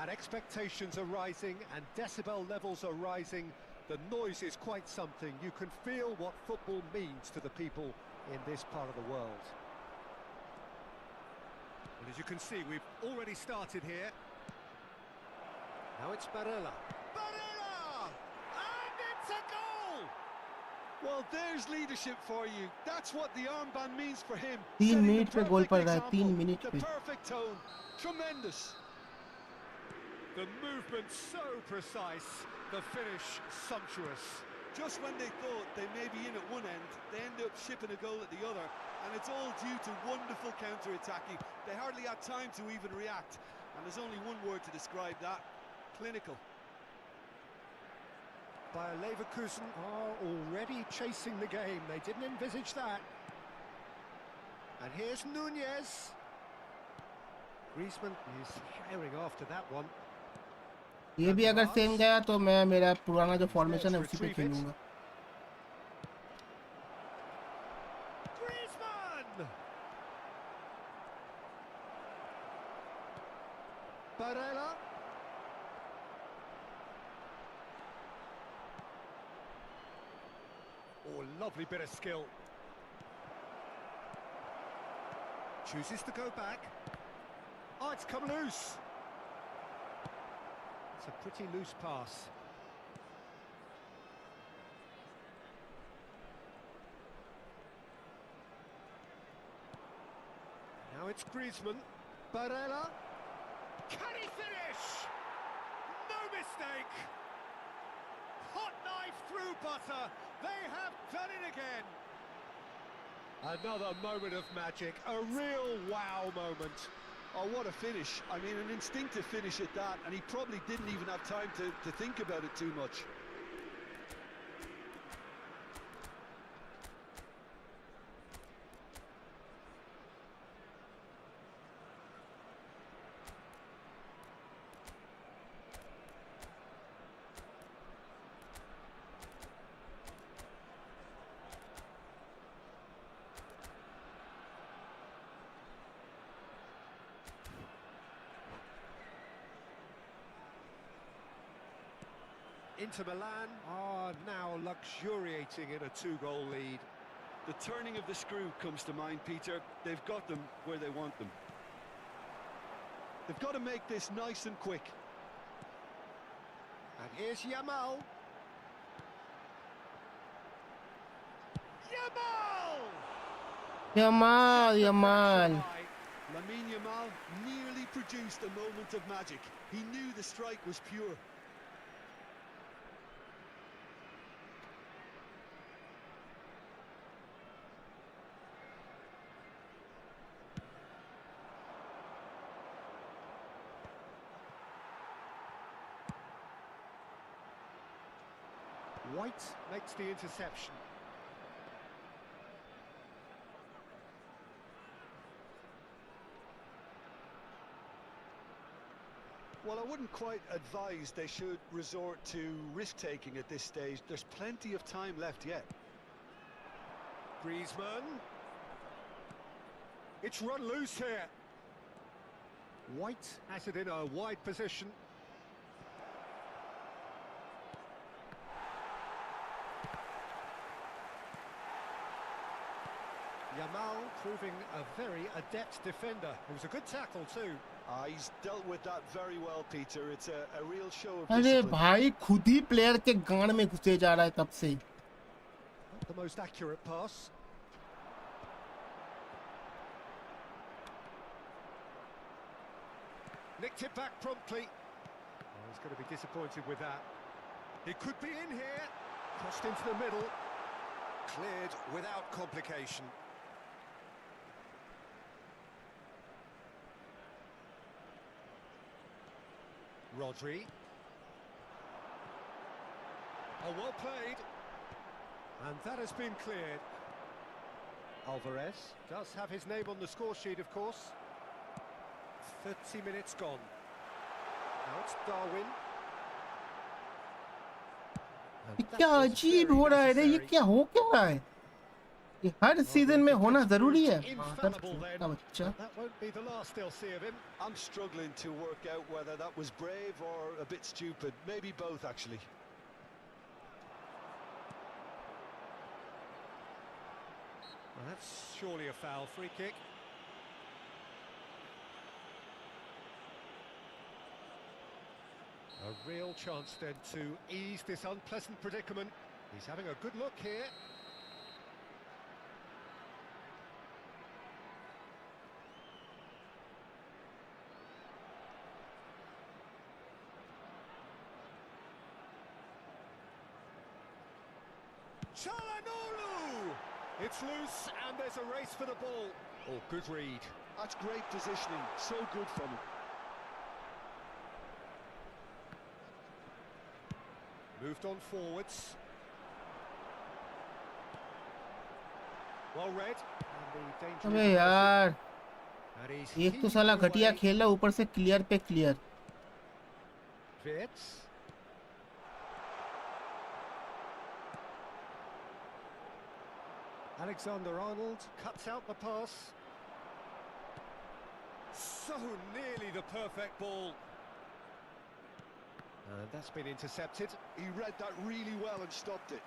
And expectations are rising and decibel levels are rising. The noise is quite something. You can feel what football means to the people in this part of the world. Well, as you can see, we've already started here. Now it's Barella. Barella! And it's a goal! Well, there's leadership for you. That's what the armband means for him. 3 minute Setting the पे गोल perfect पड़ रहा है, example, 3 minute the पे। perfect tone. Tremendous. The movement so precise, the finish sumptuous. Just when they thought they may be in at one end, they end up shipping a goal at the other, and it's all due to wonderful counter-attacking. They hardly had time to even react, and there's only one word to describe that: clinical. Bayer Leverkusen are already chasing the game. They didn't envisage that. And here's Nunez. Griezmann is firing after that one. ये भी अगर same गया तो मैं मेरा पुराना जो formation है उसी पे Retrieve it. खेलूंगा। Griezmann! Barella. Oh, lovely bit of skill. Chooses to go back. Oh, it's come loose. It's a pretty loose pass. Now it's Griezmann. Barella. Can he finish? No mistake. Hot knife through butter. They have done it again. Another moment of magic. A real wow moment. Oh, what a finish. I mean, an instinctive finish at that, and he probably didn't even have time to think about it too much. Inter Milan are now luxuriating in a 2-goal lead. The turning of the screw comes to mind, Peter. They've got them where they want them. They've got to make this nice and quick. And here's Yamal. Yamal. Lamine Yamal nearly produced a moment of magic. He knew the strike was pure. White makes the interception. Well, I wouldn't quite advise they should resort to risk-taking at this stage. There's plenty of time left yet. Griezmann. It's run loose here. White has it in a wide position. Yamal proving a very adept defender. It was a good tackle too. He's dealt with that very well, Peter. It's a real show of अरे discipline. भाई खुद ही player के गांड में घुसे जा रहा है तब से. Not the most accurate pass. Nicked it back promptly. Oh, he's going to be disappointed with that. He could be in here. Crossed into the middle. Cleared without complication. Rodri. Oh, well played. And that has been cleared. Alvarez does have his name on the score sheet, of course. 30 minutes gone. Now it's Darwin. ये क्या अजीब हो रहा है रे. ये क्या हो क्या रहा है. ये हर सीजन में होना जरूरी है. बच्चा. That won't be the last they'll see of him. I'm struggling to work out whether that was brave or a bit stupid. Maybe both, actually. Well, that's surely a foul. Free kick. A real chance then to ease this unpleasant predicament. He's having a good look here. Çalhanoğlu! It's loose and there's a race for the ball. Oh, good read. That's great positioning. So good from him. Moved on forwards. Well read. And the danger अबे यार and he's एक तो heaving साला away. घटिया खेल रहा ऊपर से क्लियर पे clear. Wirtz. Alexander-Arnold cuts out the pass. So nearly the perfect ball. And that's been intercepted. He read that really well and stopped it.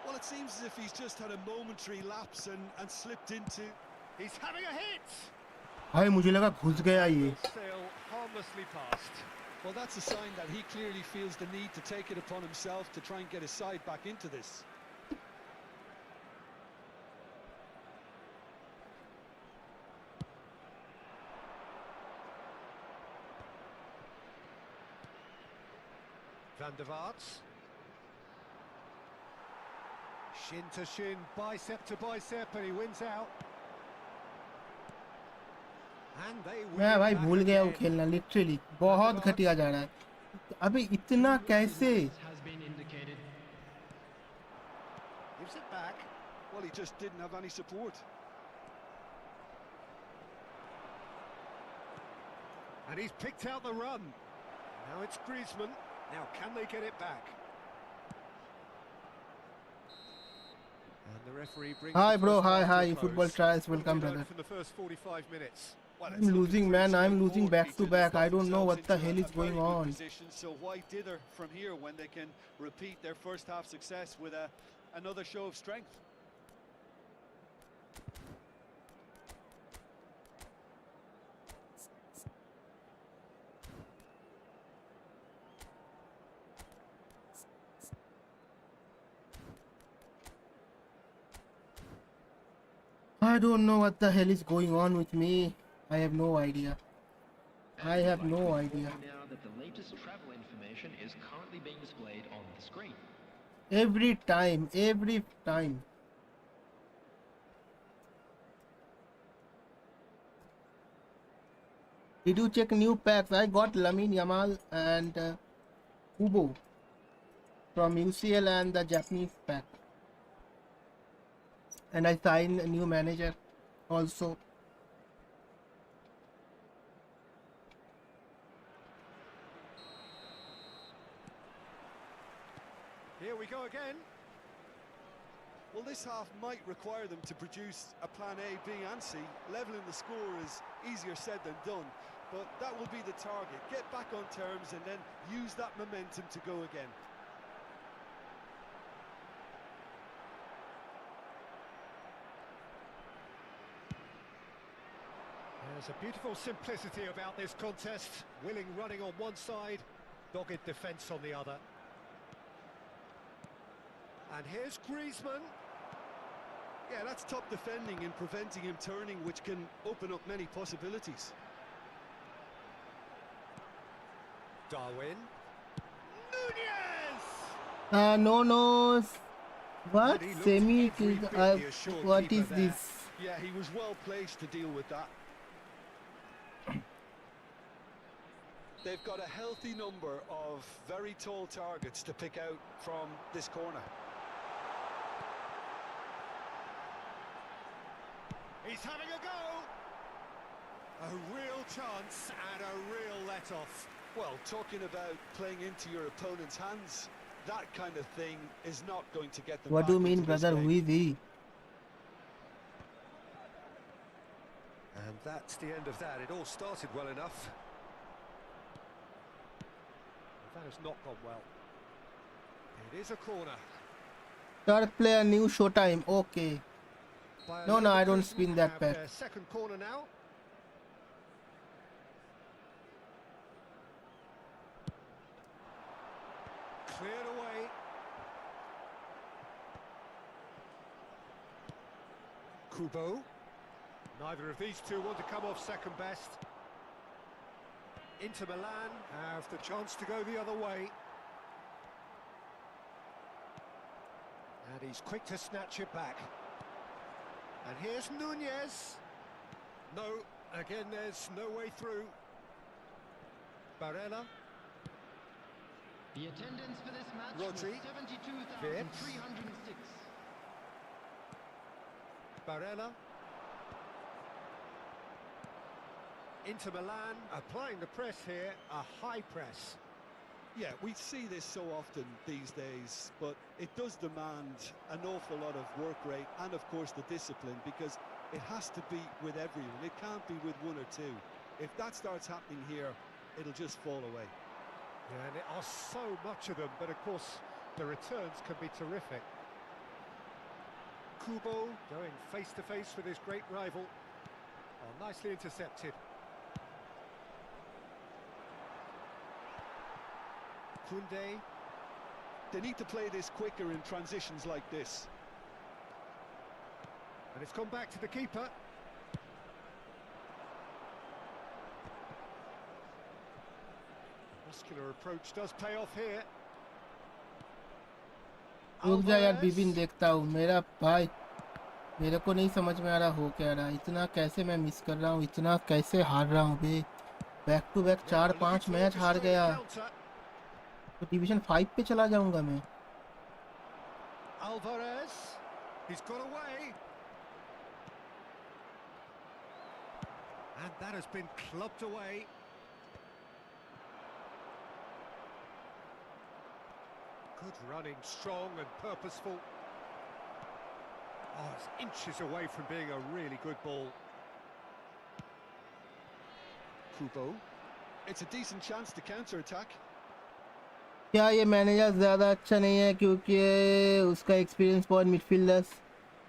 Well, it seems as if he's just had a momentary lapse and slipped into... He's having a hit! भाई मुझे लगा घुस गया ये. Still harmlessly passed. Well, that's a sign that he clearly feels the need to take it upon himself to try and get his side back into this. Van der Vaart. Shin to shin, bicep to bicep, and he wins out. And they win मैं it भाई back भूल गया वो again. खेलना, literally बहुत घटिया जा रहा है अभी, इतना कैसे? Has been indicated. Gives it back. Well, he just didn't have any support. And he's picked out the run. Now it's Griezmann. Now can they get it back? And the referee brings Hi the bro, first hi, half to a hi, close. football trials, What welcome have you learned brother. from the first 45 minutes? Well, I'm losing man, I'm losing back to back, I don't know what the hell is going on. Position, so why dither from here when they can repeat their first half success with another show of strength? I don't know what the hell is going on with me. I have no idea. I have I'd like no to idea. inform you now that the latest travel information is currently being displayed on the screen. Every time, every time. Did you check new packs? I got Lamine Yamal and Kubo from UCL and the Japanese pack. And I signed a new manager also. Here we go again. Well, this half might require them to produce a plan A, B and C. Leveling the score is easier said than done, but that will be the target. Get back on terms and then use that momentum to go again. There's a beautiful simplicity about this contest. Willing running on one side, dogged defence on the other. And here's Griezmann. Yeah, that's top defending and preventing him turning, which can open up many possibilities. Darwin. Nunez! No. What? And he looked Semi? every bit the assured What keeper is there. this? Yeah, he was well placed to deal with that. They've got a healthy number of very tall targets to pick out from this corner. He's having a go! A real chance and a real let-off. Well, talking about playing into your opponent's hands, that kind of thing is not going to get them What back do you mean, into this brother? game. Who is he? And that's the end of that. It all started well enough. But that has not gone well. It is a corner. Third player, new showtime. Okay. No, I don't spin that pack. Their second corner now. Cleared away. Kubo. Neither of these two want to come off second best. Inter Milan have the chance to go the other way. And he's quick to snatch it back. And here's Nunez. No, again there's no way through. Barella. The attendance for this match was Rodri. 72,306. Barella. Inter Milan applying the press here, a high press. Yeah, we see this so often these days, but it does demand an awful lot of work rate and, of course, the discipline, because it has to be with everyone. It can't be with one or two. If that starts happening here, it'll just fall away. Yeah, and there are so much of them, but of course the returns can be terrific. Kubo going face to face with his great rival. Oh, nicely intercepted. Koundé. They need to play this quicker in transitions like this. And it's gone back to the keeper. Muscular approach does pay off here. रुक जा यार Alvarez. Bipin, देखता हूँ मेरा भाई। मेरे को नहीं समझ में आ रहा हो क्या रहा, इतना कैसे मैं मिस कर रहा हूँ, इतना कैसे हार रहा हूँ बे। Back to back Now 4-5 looking to match हार orchestrate a गया, counter. तो डिवीजन 5 पे चला जाऊंगा मैं। Alvarez. He's got away. And that has been clubbed away. Good running, strong and purposeful. Oh, it's inches away from being a really good ball. Kubo. It's a decent chance to counter-attack. क्या ये manager ज़्यादा अच्छा नहीं है क्योंकि उसका experience point midfielders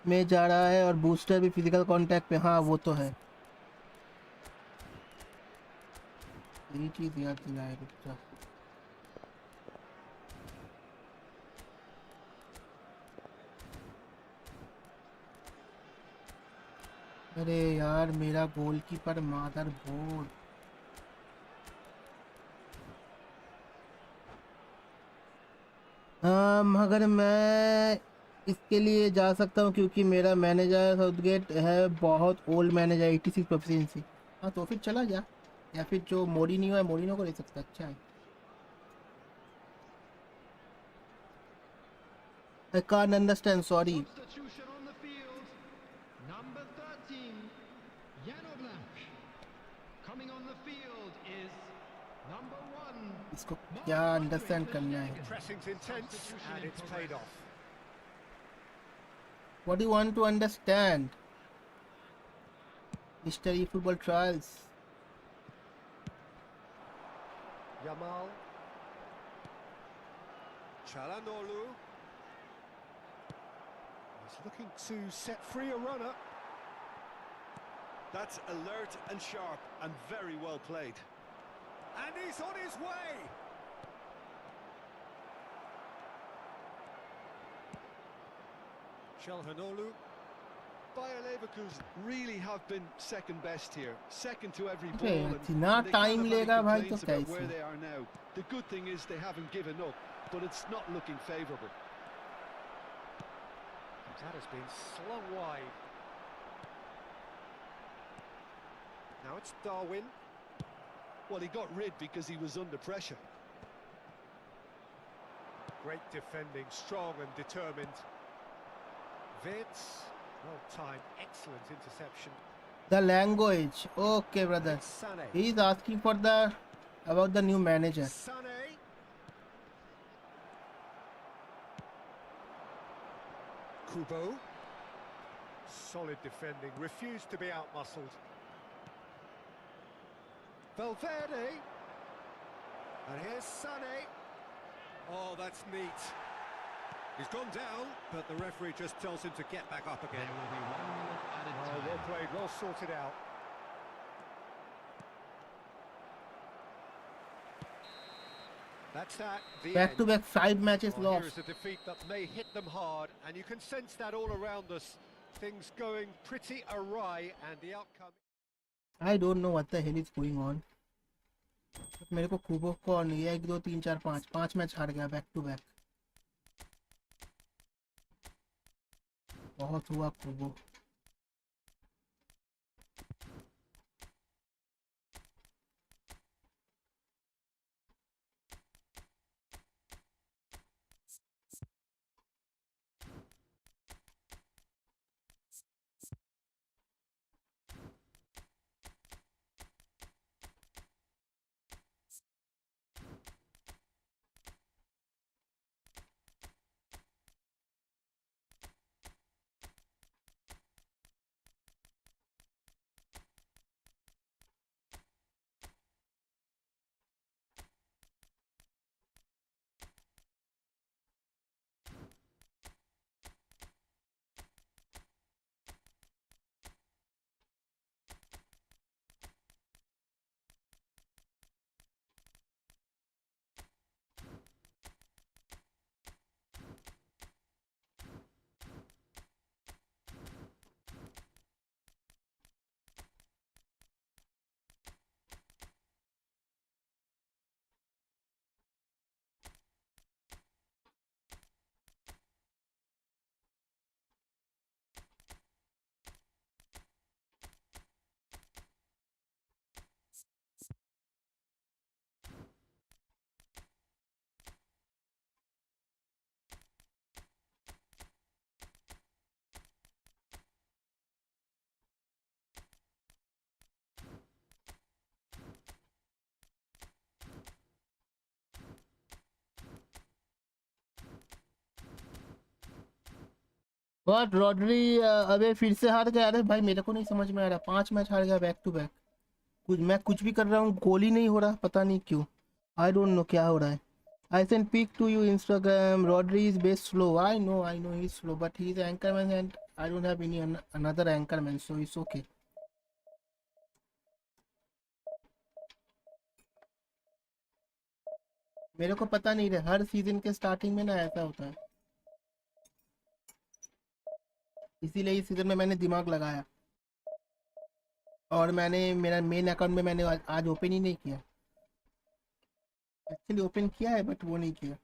में जा रहा है और बूस्टर भी फिजिकल कांटेक्ट पे। हाँ वो तो है, यही चीज़ याद दिलाए। रुक जा, अरे यार मेरा गोलकीपर मादर बोर्ड। मगर मैं इसके लिए जा सकता हूँ क्योंकि मेरा मैनेजर साउथगेट है, बहुत ओल्ड मैनेजर, 86 प्रोफिशिएंसी। हाँ तो फिर चला जा, या फिर जो मोरिनियो है मोरिनियो को ले सकता, अच्छा है। I can't understand, sorry. Substitution on the field. Number 13, Yano Black. Coming on the field is number 1. इसको क्या अंडरस्टैंड करना है? Pressing's intense and it's paid off. What do you want to understand mister E football trials? Yamal. Çalhanoğlu. He's looking to set free a runner. That's alert and sharp and very well played. And he's on his way. Çalhanoğlu. Bayer Leverkusen really have been second best here, second to every अरे ball, and इतना they time kind of लेगा having भाई तो complaints about where कैसे? they are now. The good thing is they haven't given up, but it's not looking favourable. That has been slung wide. Now it's Darwin. Well, he got rid because he was under pressure. Great defending, strong and determined. Vitz, well timed, excellent interception. The language, okay brother. It's Sané. He is asking for the about the new manager. Sané. Kubo. Solid defending, refused to be outmuscled. Valverde. And here's Sané. Oh, that's neat. He's gone down, but the referee just tells him to get back up again. There will be 1 minute added Oh, time. well played, well sorted out. That's that. The Back end. to back 5 matches Well, here lost. is a defeat that may hit them hard, and you can sense that all around us. Things going pretty awry, and the outcome. I don't know what the hell is going on. मेरे को खूबो को नहीं है, 1 2 3 4 5 match हार गया back to back. बहुत हुआ खूबो। और रॉड्री अबे फिर से हार गया। अरे भाई मेरे को नहीं समझ में आ रहा, 5 मैच हार गया बैक टू बैक। कुछ भी कर रहा हूँ, गोल ही नहीं हो रहा, पता नहीं क्यों। आई डोंट नो क्या हो रहा है। I send pic to you Instagram, Rodri is best slow. I know he is slow but he is anchorman and I don't have any another anchorman so it's okay. मेरे को पता नहीं रहा, हर season के स्टार्टिंग में ना ऐसा होता है, इसीलिए इस सीजन में मैंने दिमाग लगाया। और मैंने मेरा मेन अकाउंट में मैंने आज ओपन ही नहीं किया। एक्चुअली ओपन किया है बट वो नहीं किया।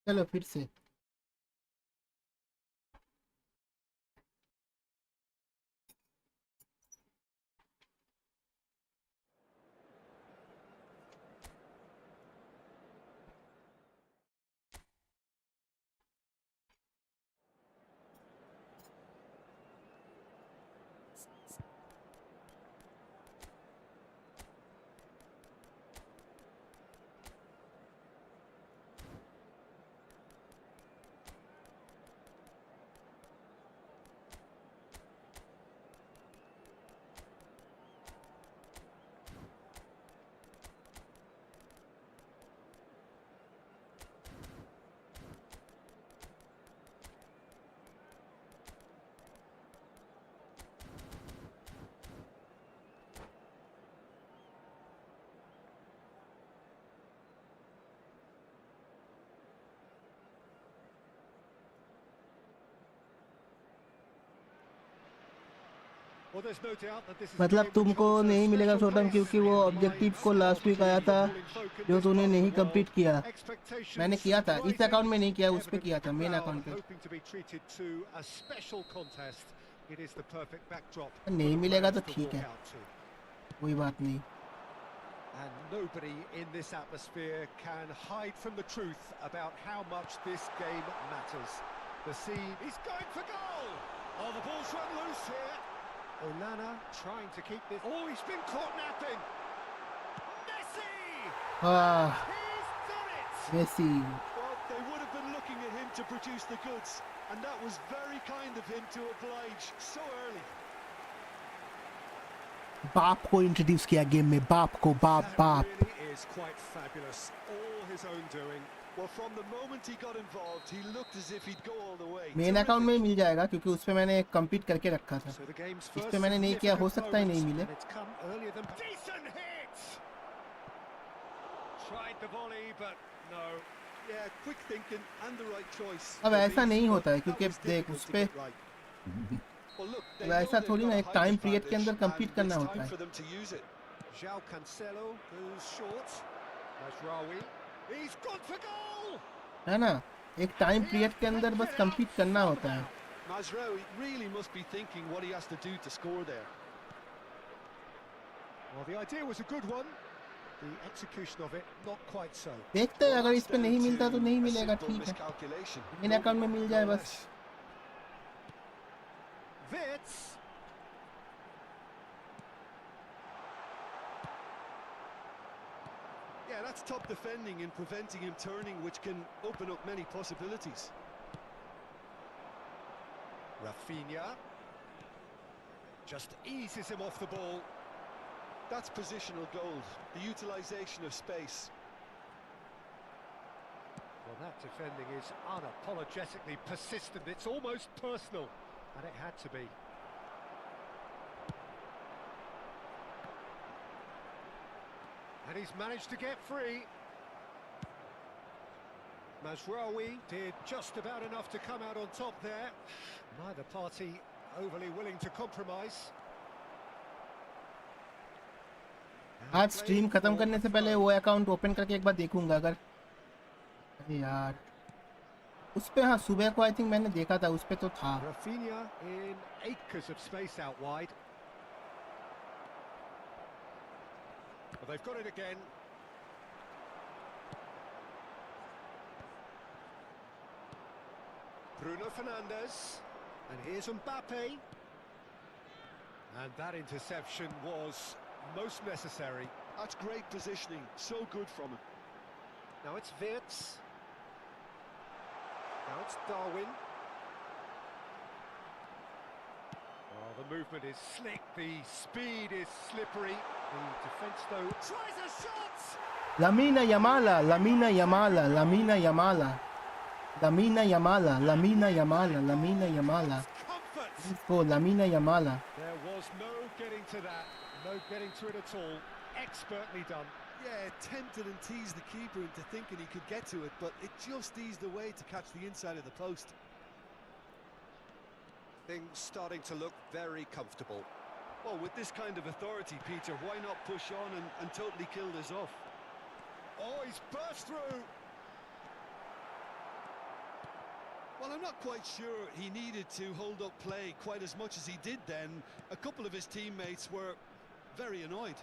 चलो फिर से। Well, there's no doubt that this is a मतलब game which तुमको holds a नहीं मिलेगा special शॉर्ट टर्म place क्योंकि in वो the ऑब्जेक्टिव minds को लास्ट of वीक the आया था footballing folk in जो this तूने part of नहीं the world. कंप्लीट किया। मैंने Expectations किया था इस rising, अकाउंट में नहीं किया, उस पे evident किया था मेन crowd अकाउंट पे। hoping to be treated to a special contest. It is the perfect backdrop for नहीं the मिलेगा तो players to ठीक walk है, out to. कोई बात नहीं। And nobody in this atmosphere can hide from the truth about how much this game matters. The scene, he's going for goal! Oh, the ball's run loose here. Onana trying to keep this. Oh, he's been caught napping. Messi! हाँ He's done it! Messi. Well, they would have been looking at him to produce the goods, and that was very kind of him to oblige so early. बाप को introduce किया game में, बाप को, बाप That really is quite fabulous. All his own doing. Well, from the moment he got involved, he looked as if he'd go all the way. Main account में मिल जाएगा क्योंकि उस पे मैंने कंप्लीट करके रखा था। So the game's इस first पे मैंने नहीं किया, हो significant सकता ही नहीं moment, मिले। and it's come earlier than decent hit. Tried the volley, but no. Yeah, quick thinking and the right choice. अब ऐसा नहीं But होता है that क्योंकि was देख difficult उस to पे get right. Well, look, they अब know ऐसा they've थोड़ी got ना a एक height टाइम पीरियड के advantage, अंदर कंप्लीट and करना it's होता time है। for them to use it. João Cancelo goes short. Mazraoui. He's gone for goal. है ना, एक टाइम He पीरियड has के अंदर picked बस it up कंप्लीट करना होता है। somehow. Mazraoui really must be thinking what he has to do to score there. Well, the idea was a good one. The execution of it, not quite so. देखते हैं, Well, अगर that's इस पे down नहीं मिलता तो to नहीं a मिलेगा, simple ठीक है। miscalculation. मेन No अकाउंट में more, मिल no जाए बस। less. Wits. Yeah, that's top defending and preventing him turning, which can open up many possibilities. Rafinha. Just eases him off the ball. That's positional gold, the utilisation of space. Well, that defending is unapologetically persistent. It's almost personal, and it had to be. And he's managed to get free. Mazraoui did just about enough to come out on top there. Neither party overly willing to compromise. आज stream खत्म करने से पहले वो account open करके एक बार देखूंगा अगर, अरे यार उस पे, हाँ सुबह को आई थिंक मैंने देखा था, उस पे तो था। Rafinha in acres of space out wide. Well, they've got it again. Bruno Fernandes, and here's Mbappe. And that interception was most necessary. That's great positioning, so good from him. Now it's Wirtz. Now it's Darwin. Oh, the movement is slick, the speed is slippery. The defence, though, tries a shot! Lamine Yamal, Lamine Yamal, Lamine Yamal, Lamine Yamal, Lamine Yamal, Lamine Yamal. Comfort! Let's go, Lamine Yamal. There was no getting to that, no getting to it at all. Expertly done. Yeah, tempted and teased the keeper into thinking he could get to it, but it just eased away to catch the inside of the post. Things starting to look very comfortable. Well, with this kind of authority, Peter, why not push on and totally kill this off? Oh, he's burst through! Well, I'm not quite sure he needed to hold up play quite as much as he did then. A couple of his teammates were very annoyed.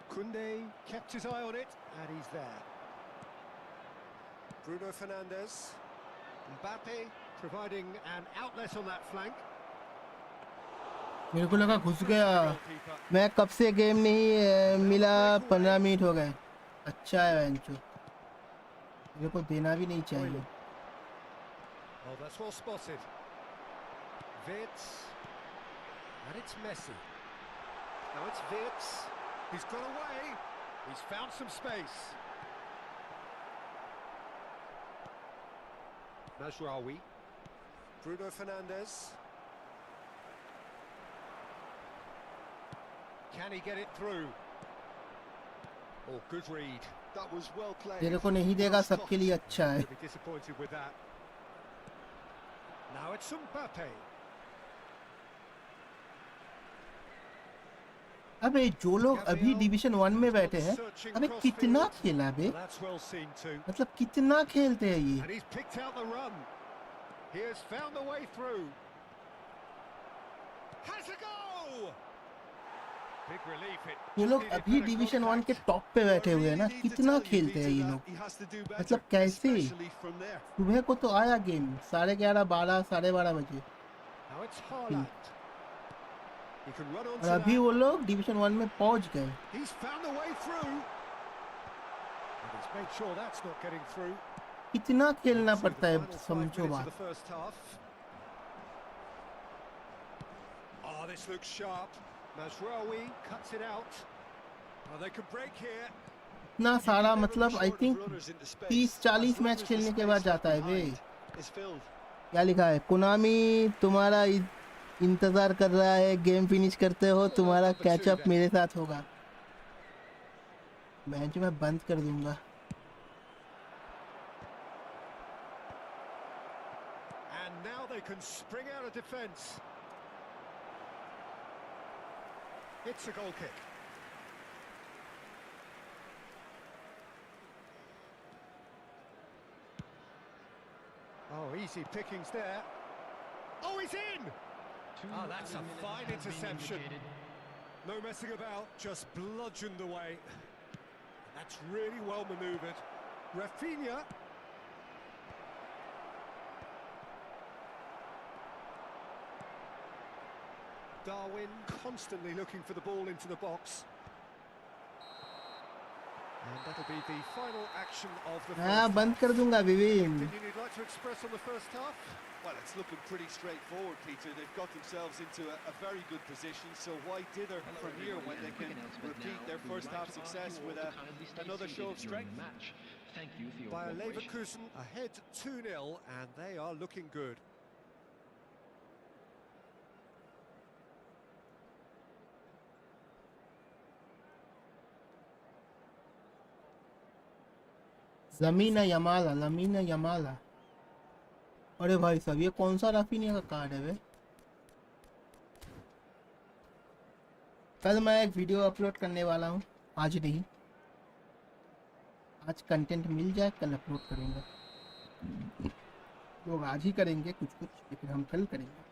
Koundé kept his eye on it, and he's there. Bruno Fernandes. Mbappe providing an outlet on that flank. मेरे को लगा घुस गया, मैं कब से game नहीं मिला, 15 मिनट हो गए। अच्छा है वेंचो, मेरे को देना भी नहीं चाहिए। Oh, that's well spotted. Wirtz. And it's Messi. Now it's Wirtz. He's got away. He's found some space. Mazraoui. Bruno Fernandes. Can he get it through? Oh, good read. That was well played. तेरे को नहीं देगा, सबके लिए अच्छा है। Be disappointed with that. Now it's Mbappe. अबे जो लोग अभी डिवीजन 1 में बैठे हैं, अबे कितना खेला बे, That's well seen too. मतलब कितना खेलते हैं ये। And he's picked out the run. He has found the way through. Has a go! Big relief it. ये लोग अभी डिवीजन 1 के टॉप पे बैठे हुए हैं ना, कितना खेलते हैं ये लोग, मतलब कैसे। सुबह को तो आया गेम 11:30, 12, 12:30 बजे, Now it's Haaland. He can run on और अभी वो लोग डिवीजन 1 में पहुंच गए। He's found the way through. And he's made sure that's not getting through. कितना खेलना Through पड़ता the है, final 5 समझो minutes of बात। the first half. Oh, this looks sharp. Mazraoui cuts it out. Oh, they could break here. इतना सारा मतलब I think 30-40 match खेलने के बाद जाता है बे। क्या लिखा है, कोनामी तुम्हारा इंतजार कर रहा है, गेम फिनिश करते हो, तुम्हारा कैचअप मेरे साथ होगा। मैच मैं बंद कर दूंगा। And now they can spring out of defence. It's a goal kick. Oh, easy pickings there. Oh, he's in! Oh, that's a fine interception. No messing about, just bludgeoned away. That's really well manoeuvred. Rafinha. Darwin constantly looking for the ball into the box. And that'll be the final action of the हाँ first बंद half. कर दूंगा Viven. Anything you'd like to express on the first half? Well, it's looking pretty straightforward, Peter. They've got themselves into a very good position, so why dither from here when they can repeat their first half success with another show of strength? Thank you for your Bayer cooperation. Leverkusen ahead 2-0, and they are looking good. लमीना यमाला, लमीना यमाला। अरे भाई साहब, ये कौन सा Raphinha का card है वे? कल मैं एक वीडियो अपलोड करने वाला हूँ, आज नहीं। आज कंटेंट मिल जाए कल अपलोड करूँगा। लोग आज ही करेंगे कुछ कुछ, लेकिन हम कल करेंगे।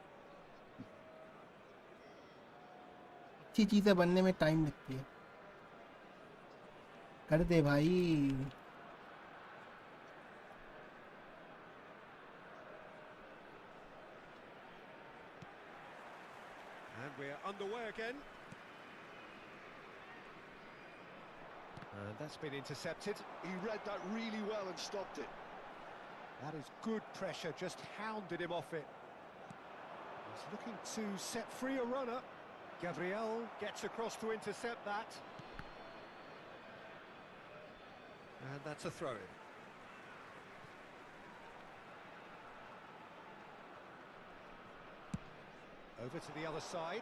अच्छी चीज़ें बनने में टाइम लगती है। कर दे भाई। And we're underway again. And that's been intercepted. He read that really well and stopped it. That is good pressure, just hounded him off it. He's looking to set free a runner. Gabriel gets across to intercept that. And that's a throw-in. Over to the other side.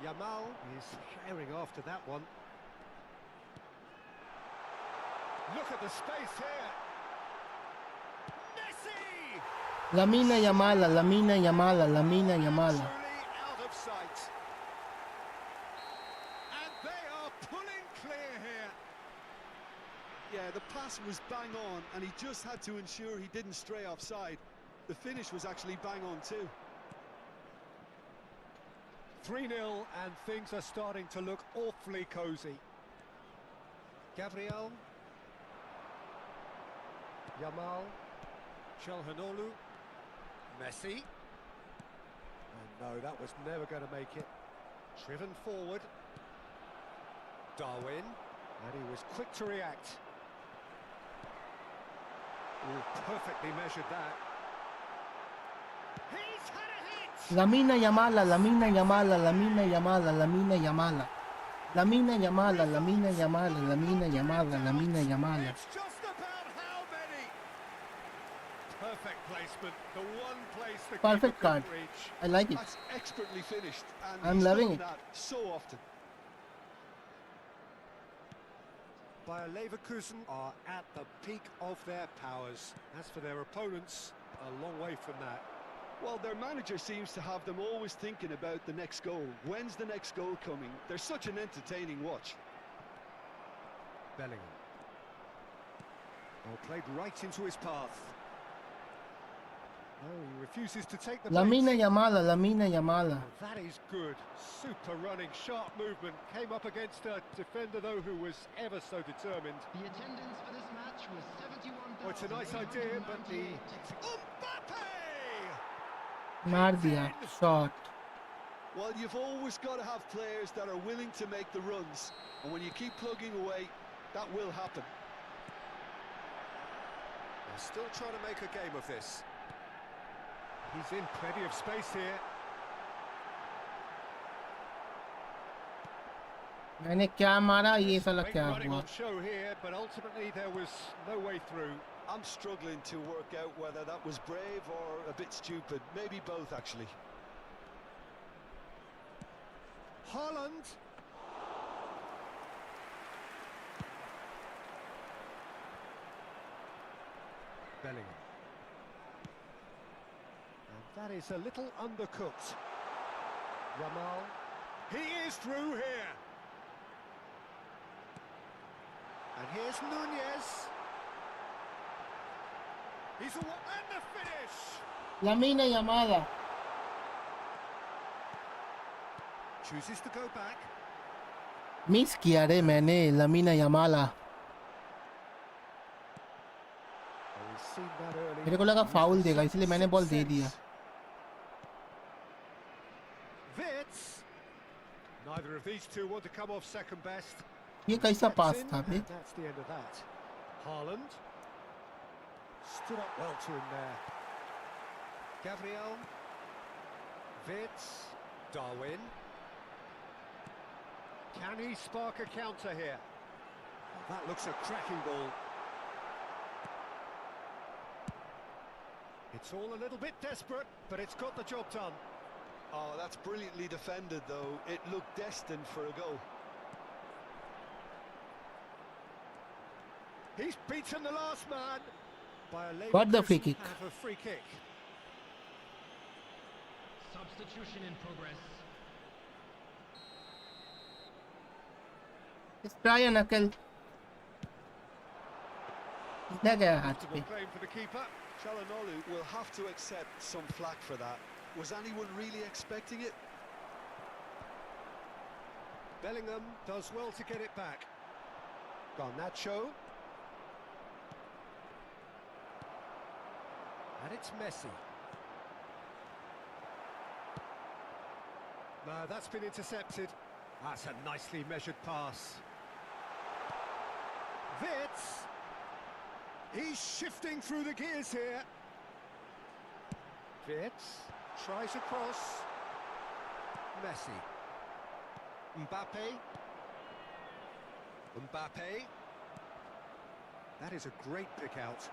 Yamal is firing after that one. Look at the space here. Messi! लमीना यमाला, लमीना यमाला, लमीना यमाला। Truly out of sight. And they are pulling clear here. Yeah, the pass was bang on, and he just had to ensure he didn't stray offside. The finish was actually bang on too. 3-0, and things are starting to look awfully cosy. Gabriel. Yamal. Çalhanoğlu. Messi. And no, that was never going to make it. Driven forward. Darwin. And he was quick to react. Oh, perfectly measured that. He's had a hit! लमीना यमाला, लमीना यमाला, लमीना यमाला, लमीना यमाला। लमीना यमाला, लमीना यमाला, लमीना यमाला, लमीना यमाला। It's just about how many. Perfect placement, the one place the Perfect keeper card. couldn't reach. I like it. That's expertly finished, and I'm he's loving done it. that so often. Bayer Leverkusen are at the peak of their powers. As for their opponents, a long way from that. Well, their manager seems to have them always thinking about the next goal. When's the next goal coming? They're such an entertaining watch. Bellingham. Oh, played right into his path. No, he refuses to take the लमीना bait. यमाला, लमीना यमाला। Oh, that is good. Super running, sharp movement. Came up against a defender, though, who was ever so determined. The attendance for this match was 71,898. Oh, it's a nice idea, but the... Mbappe! मार दिया shot. Well, you've always got to have players that are willing to make the runs, and when you keep plugging away, that will happen. They're still trying to make a game of this. He's in plenty of space here. मैंने क्या मारा, ये साला Great क्या running हुआ? on show here, but ultimately there was no way through. I'm struggling to work out whether that was brave or a bit stupid. Maybe both, actually. Haaland. Bellingham. And that is a little undercooked. Yamal. He is through here. And here's Nunez. He's and the finish. लमीना यमाला। Chooses to go back. Miss किया रे मैंने लमीना यमाला। Oh, we've seen that early. मेरे को लगा foul देगा, इसलिए मैंने ball दे दिया। Vitz. Neither of these two want to come off second best. ये कैसा Steps पास in, था बे? and that's the end of that. Haaland. Stood up well to him there. Gabriel. Vitz. Darwin. Can he spark a counter here? Oh, that looks a cracking ball. It's all a little bit desperate, but it's got the job done. Oh, that's brilliantly defended, though. It looked destined for a goal. He's beaten the last man by a Got the free Leverkusen kick. have a free kick. Substitution in progress. Let's try a knuckle. लग गया हाथ Comfortable पे. claim for the keeper. Çalhanoğlu will have to accept some flack for that. Was anyone really expecting it? Bellingham does well to get it back. Garnacho. And it's Messi. No, that's been intercepted. That's a nicely measured pass. Wits. He's shifting through the gears here. Wits tries across. Messi. Mbappe. Mbappe. That is a great pick out.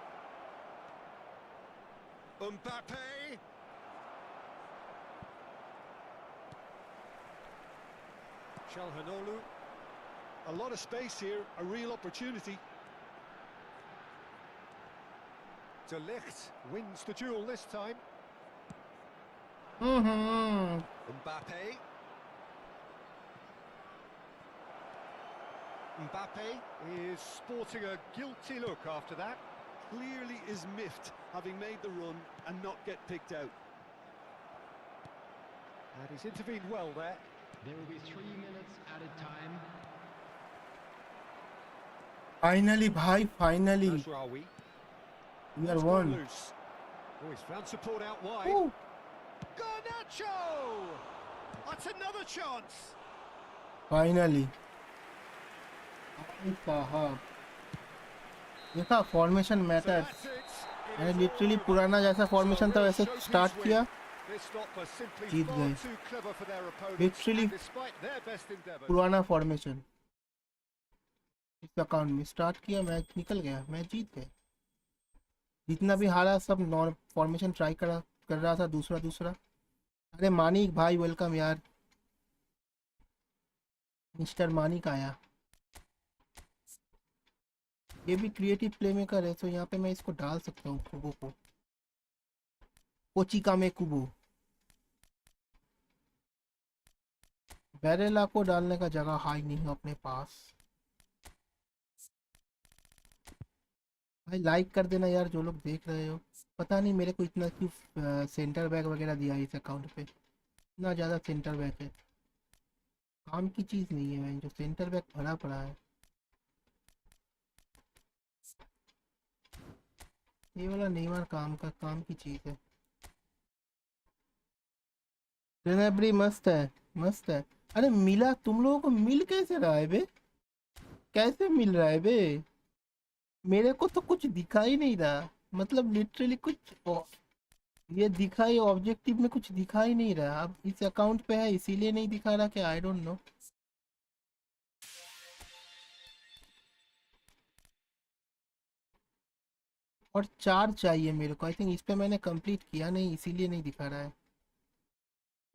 Mbappe. Çalhanoğlu. A lot of space here, a real opportunity. De Ligt wins the duel this time. Mbappe. Mbappe is sporting a guilty look after that. Clearly is miffed, having made the run and not get picked out. And he's intervened well there. There will be 3 minutes added time. Finally, bhai, finally. Nasraoui. We are It's gone one. loose. Oh, he's found support out wide. Ooh. Garnacho! That's another chance. Finally. भाई साहब. देखा formation So matter. that's it. It मैंने is literally all पुराना जैसा formation था वैसे Shows who's start win. किया. This stopper simply Jeet far गए. too clever for their opponents. Literally And despite their best endeavours. पुराना फॉर्मेशन इस account में स्टार्ट किया, मैच निकल गया, मैच जीत गए. जितना भी हारा सब नॉन फॉर्मेशन ट्राई कर रहा था दूसरा. अरे मानिक भाई वेलकम यार. मिस्टर मानिक आया. ये भी क्रिएटिव प्ले मेकर है, तो यहाँ पे मैं इसको डाल सकता हूँ कुबो को. कोचिका में कुबो. बैरेला को डालने का जगह हाई नहीं है अपने पास. भाई लाइक कर देना यार जो लोग देख रहे हो. पता नहीं मेरे को इतना क्यों सेंटर बैक वगैरह दिया है इस अकाउंट पे. इतना ज़्यादा सेंटर बैक है, काम की चीज़ नहीं है. जो सेंटर बैक भरा पड़ा है, ये वाला नेमार काम की चीज़ है. रेनेब्री मस्त है, मस्त है. अरे मिला, तुम लोगों को मिल कैसे रहा है बे? कैसे मिल रहा है बे? मेरे को तो कुछ दिखाई नहीं रहा. मतलब लिटरली कुछ ये दिखाई ऑब्जेक्टिव में कुछ दिखाई नहीं रहा. अब इस अकाउंट पे है इसीलिए नहीं दिखा रहा क्या? I don't know. और 4 चाहिए मेरे को. आई थिंक इस पे मैंने कंप्लीट किया नहीं, इसीलिए नहीं दिखा रहा है.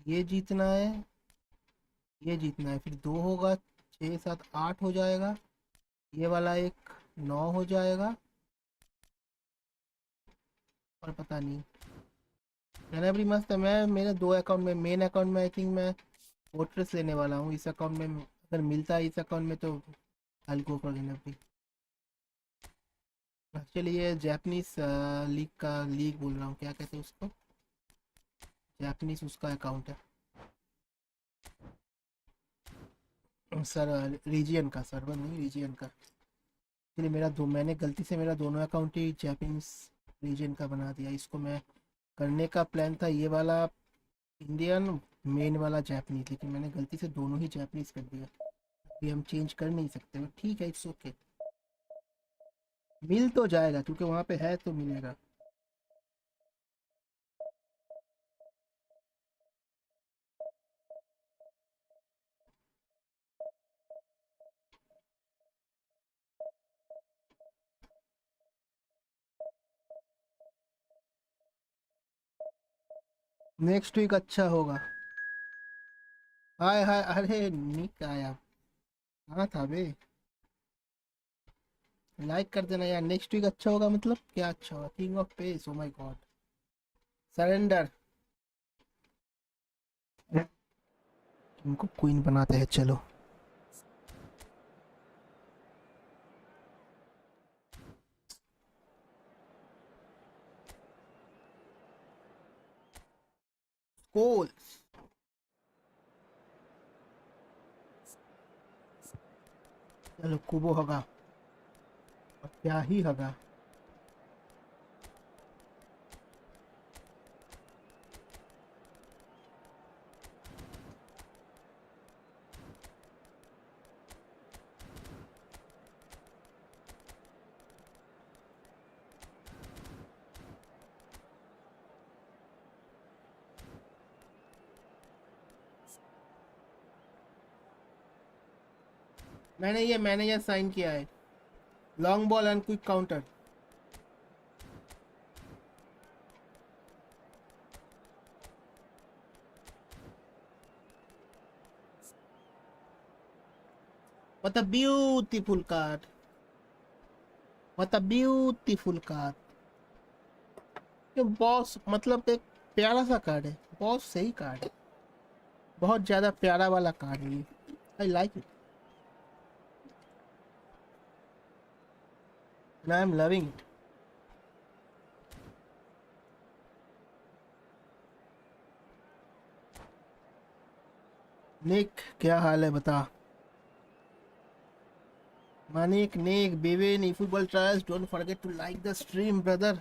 ये जीतना है, ये जीतना है, फिर 2 होगा, 6 7 8 हो जाएगा. ये वाला एक 9 हो जाएगा. और पता नहीं. भी मस्त है. मैं मेरे 2 अकाउंट में, मेन अकाउंट में आई थिंक मैं फोर्ट्रेस लेने वाला हूँ. इस अकाउंट में अगर मिलता है इस अकाउंट में तो आई गो फॉर भी. एक्चुअली ये जापानीज लीग बोल रहा हूँ, क्या कहते हैं उसको, जापानीज उसका अकाउंट है सर. रीजियन का सर्वर नहीं, रीजियन का. इसलिए मैंने गलती से मेरा दोनों अकाउंट ही जापानीज रीजन का बना दिया. इसको मैं करने का प्लान था ये वाला इंडियन, मेन वाला जापानीज, लेकिन मैंने गलती से दोनों ही जापानीज कर दिया. अभी हम चेंज कर नहीं सकते. ठीक है, इट्स ओके. मिल तो जाएगा क्योंकि वहाँ पे है तो मिलेगा. नेक्स्ट वीक अच्छा होगा. हाय हाय. अरे निक आया. कहाँ था बे? लाइक कर देना यार। नेक्स्ट वीक अच्छा होगा, मतलब क्या अच्छा होगा? King of pace, oh my god. Surrender. इनको क्वीन बनाते हैं, चलो। गोल। चलो कुबो होगा, और क्या ही होगा। मैंने ये साइन किया है। Long ball and quick counter. What a beautiful card. What a beautiful card. ये बॉस मतलब एक प्यारा सा कार्ड है, बहुत सही कार्ड है, बहुत ज्यादा प्यारा वाला कार्ड है ये। I like it and I am loving it. Nick, क्या हाल है बता? Manik, Nick, Bivin, eFootball Trials, don't forget to like the stream, brother.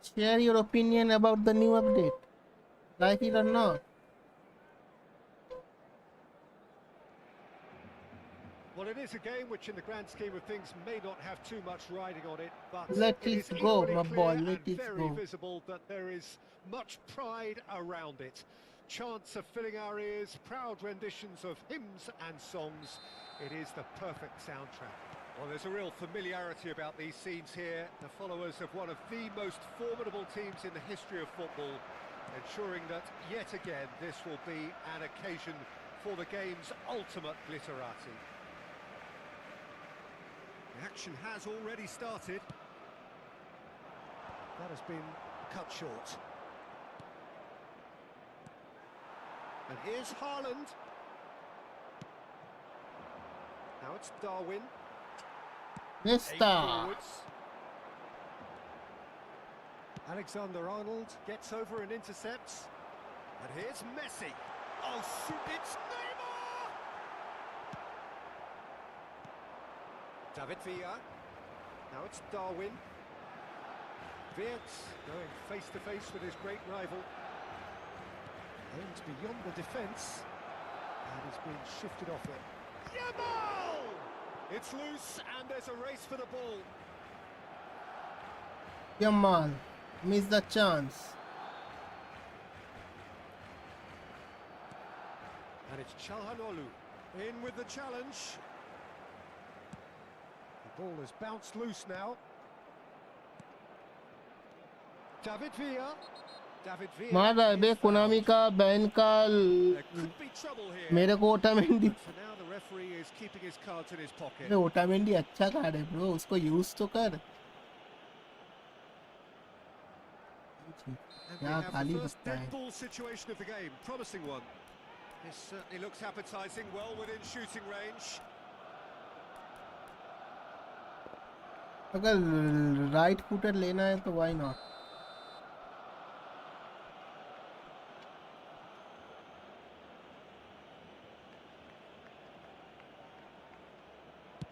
Share your opinion about the new update. Like it or not. Well, it is a game which, in the grand scheme of things, may not have too much riding on it, but Let it it is go, equally my boy. clear Let and it very go. visible that there is much pride around it. Chants are filling our ears, proud renditions of hymns and songs. It is the perfect soundtrack. Well, there's a real familiarity about these scenes here. The followers of one of the most formidable teams in the history of football, ensuring that, yet again, this will be an occasion for the game's ultimate glitterati. The action has already started. That has been cut short. And here's Haaland. Now it's Darwin. Mister. Forwards. Alexander-Arnold gets over and intercepts. And here's Messi. Oh, shoot, it's Neymar! David Villa. Now it's Darwin. Wirtz going face-to-face with his great rival. Aims beyond the defence. And he's been shifted off it. Yamal! It's loose and there's a race for the ball. Yamal. Miss the chance. And it's Çalhanoğlu in with the challenge. The ball has bounced loose now. David Villa. David Villa. मार रहा है बे Konami का ban का There could be trouble here. मेरे को Otamendi. But for now, the referee is keeping his cards in his pocket. अरे Otamendi अच्छा card है ब्रो, उसको यूज तो कर। And we क्या have खाली the first बचता dead है। ball situation of the game. Promising one. This certainly looks appetising, well within shooting range. अगर राइट फुटर लेना है तो why not.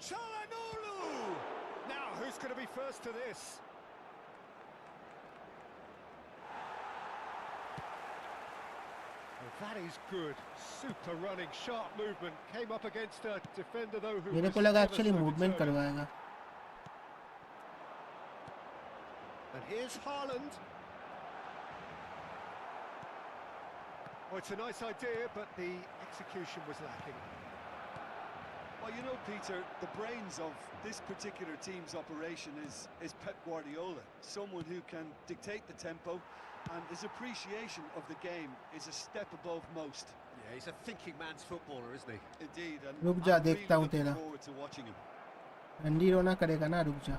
Çalhanoğlu! Now, who's going to be first to this? Well, that is good. Super running, sharp movement. Came up against a defender, though, who मेरे was को लगा ever actually so movement determined. करवाएगा। And here's Haaland. Oh, it's a nice idea, but the execution was lacking. Well, you know, Peter, the brains of this particular team's operation is Pep Guardiola, someone who can dictate the tempo, and his appreciation of the game is a step above most. Yeah, he's a thinking man's footballer, isn't he? Indeed, and रुक जा, I'm really देखता हूँ looking तेरा। forward to watching him. रंडी रोना करेगा ना, रुक जा।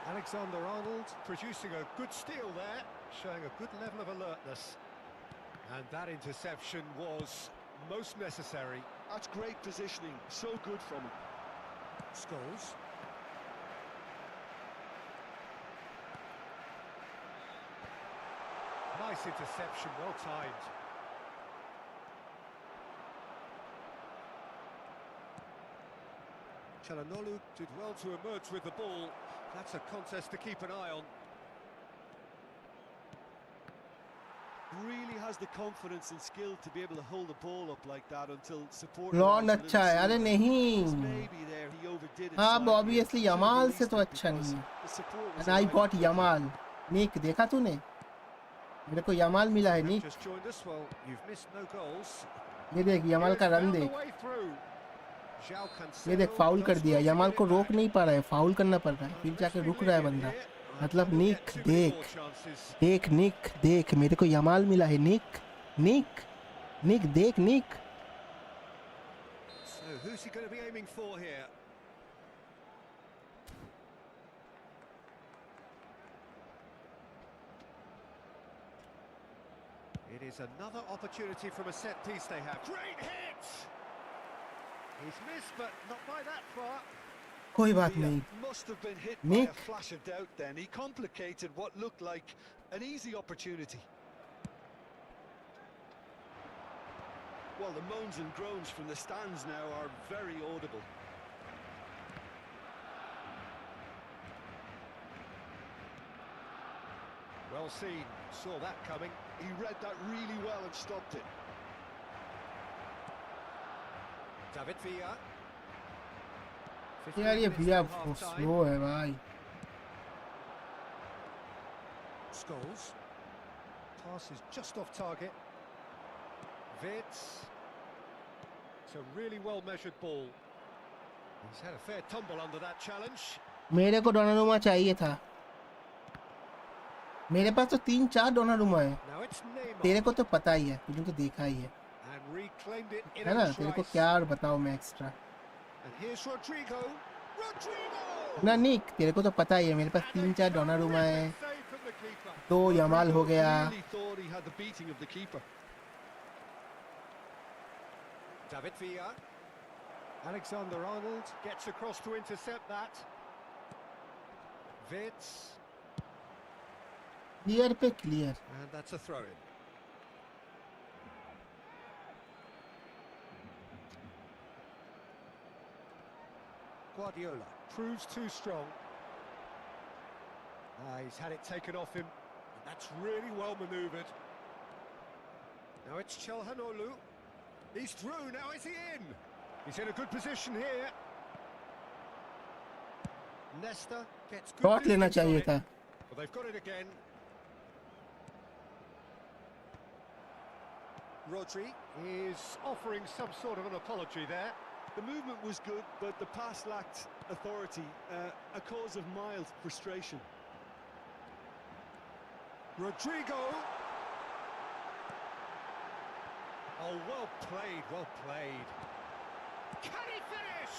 Alexander-Arnold producing a good steal there, showing a good level of alertness. And that interception was most necessary. That's great positioning, so good from him. Scholes. Nice interception, well timed. Çalhanoğlu did well to emerge with the ball. That's a contest to keep an eye on. Really has the confidence and skill to be able to hold the ball up like that until support. Lawn अच्छा है, अरे नहीं। हाँ obviously Yamal से तो अच्छा नहीं है। And I got Yamal. निक देखा तूने? मेरे को यमाल मिला है निक। ये देख यमाल का रन देख। ये देख फाउल कर दिया, यमाल को रोक नहीं पा रहा है, फाउल करना पड़ रहा है, फिर जाके रुक रहा है बंदा। मतलब निक देख देख निक देख, मेरे को यमाल मिला है निक निक निक देख निक। So who's he going to be aiming for here? It is another opportunity from a set piece they have. Great hit! He's missed, but not by that far. कोई बात नहीं। Must have been hit by a flash of doubt then. He complicated what looked like an easy opportunity. Well, the moans and groans from the stands now are very audible. Well seen, saw that coming. He read that really well and stopped it. David Villa. यार ये भैया slow है भाई। Scholes. Pass is just off target. Vitz. It's a really well measured ball. He's had a fair tumble under that challenge. मेरे को Donnarumma चाहिए था। मेरे पास तो 3-4 डोनारुमा है। तेरे को तो पता ही है, तुझे तो देखा ही है ना? तेरे को क्या और बताऊं मैं एक्स्ट्रा। ना निक, तेरे को तो पता ही है मेरे पास 3-4 डोनारुमा है, 2 यमाल हो गया। David Villa. Alexander-Arnold gets across to intercept that. Vitz. Clear पे clear. And that's a throw in. Guardiola proves too strong. He's had it taken off him. And that's really well manoeuvred. Now it's Çalhanoğlu. He's through. Now is he in? He's in a good position here. Nesta gets good. Shot लेना चाहिए था। Well, they've got it again. Rodri is offering some sort of an apology there. The movement was good, but the pass lacked authority, a cause of mild frustration. Rodrigo. Oh, well played, well played. Can he finish?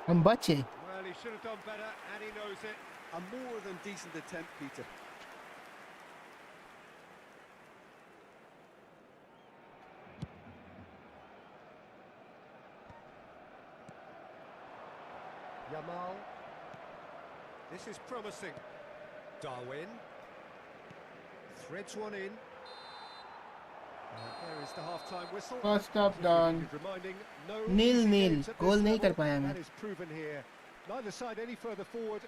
हम बचे। Well, he should have done better, and he knows it. A more than decent attempt, Peter. Yamal. This is promising. Darwin. Threads one in. And there is the half-time whistle. First half done. Reminding no 0-0 गोल नहीं कर पाया मैं। That is proven here. Neither side any further forward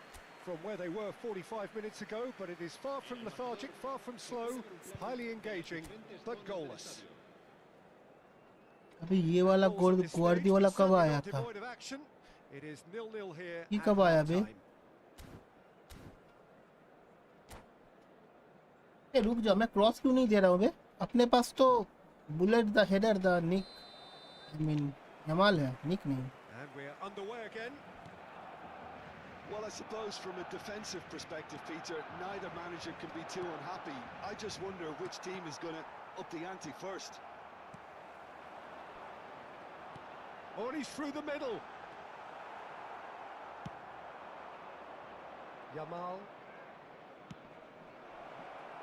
from where they were 45 minutes ago, but it is far from lethargic, far from slow, highly engaging, but goalless. अभी ये वाला गोल Guardiola कब आया था? It is 0-0 here. ये कब आया बे? ए रुक जाओ, मैं क्रॉस क्यों नहीं दे रहा हूँ बे? अपने पास तो bullet the header the Nick, I mean Yamal है, निक नहीं। And we are underway again. Well, I suppose from a defensive perspective, Peter, neither manager can be too unhappy. I just wonder which team is going to up the ante first. Oh, and he's through the middle. Yamal.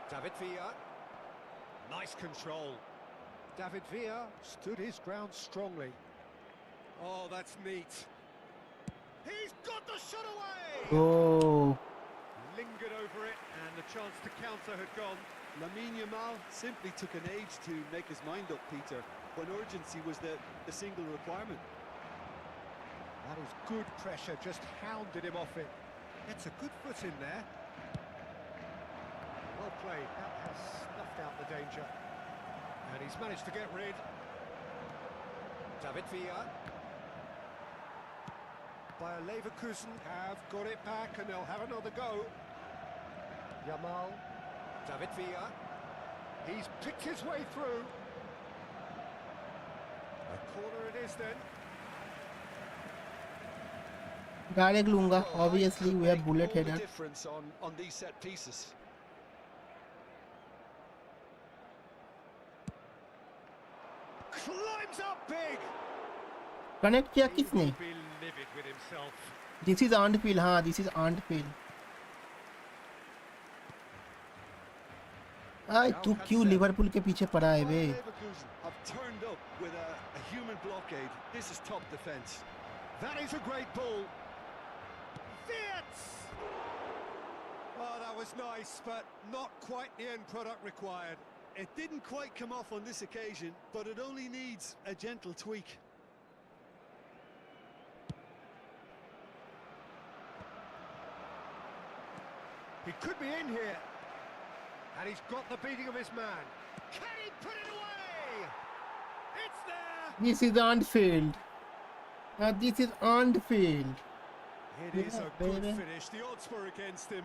David Villa. Nice control. David Villa stood his ground strongly. Oh, that's neat. He's got the shot away! Oh, Lingered over it, and the chance to counter had gone. Lamine Yamal simply took an age to make his mind up, Peter, when urgency was the single requirement. That is good pressure, just hounded him off it. Gets a good foot in there. Well played, that has snuffed out the danger. And he's managed to get rid. David Villa. Bayer Leverkusen have got it back and they'll have another go. Yamal. David Villa. He's picked his way through. A corner it is then. Direct लूंगा. Oh, Obviously we have bullet all the header. difference on these set pieces. Climbs up big. Connect किया He किसने? will be livid with himself. This is Anfield. हाँ, this is आंटफील्ड. आई तू क्यों Liverpool के पीछे पड़ा है बे? Leverkusen have turned up with a human blockade. This is top defence. That is a great ball. Fierce! Oh, that was nice, but not quite the end product required. It didn't quite come off on this occasion, but it only needs a gentle tweak. He could be in here. And he's got the beating of his man. Can he put it away? It's there! This is Anfield. This is Anfield. It is Yeah, a good baby. finish. The odds were against him.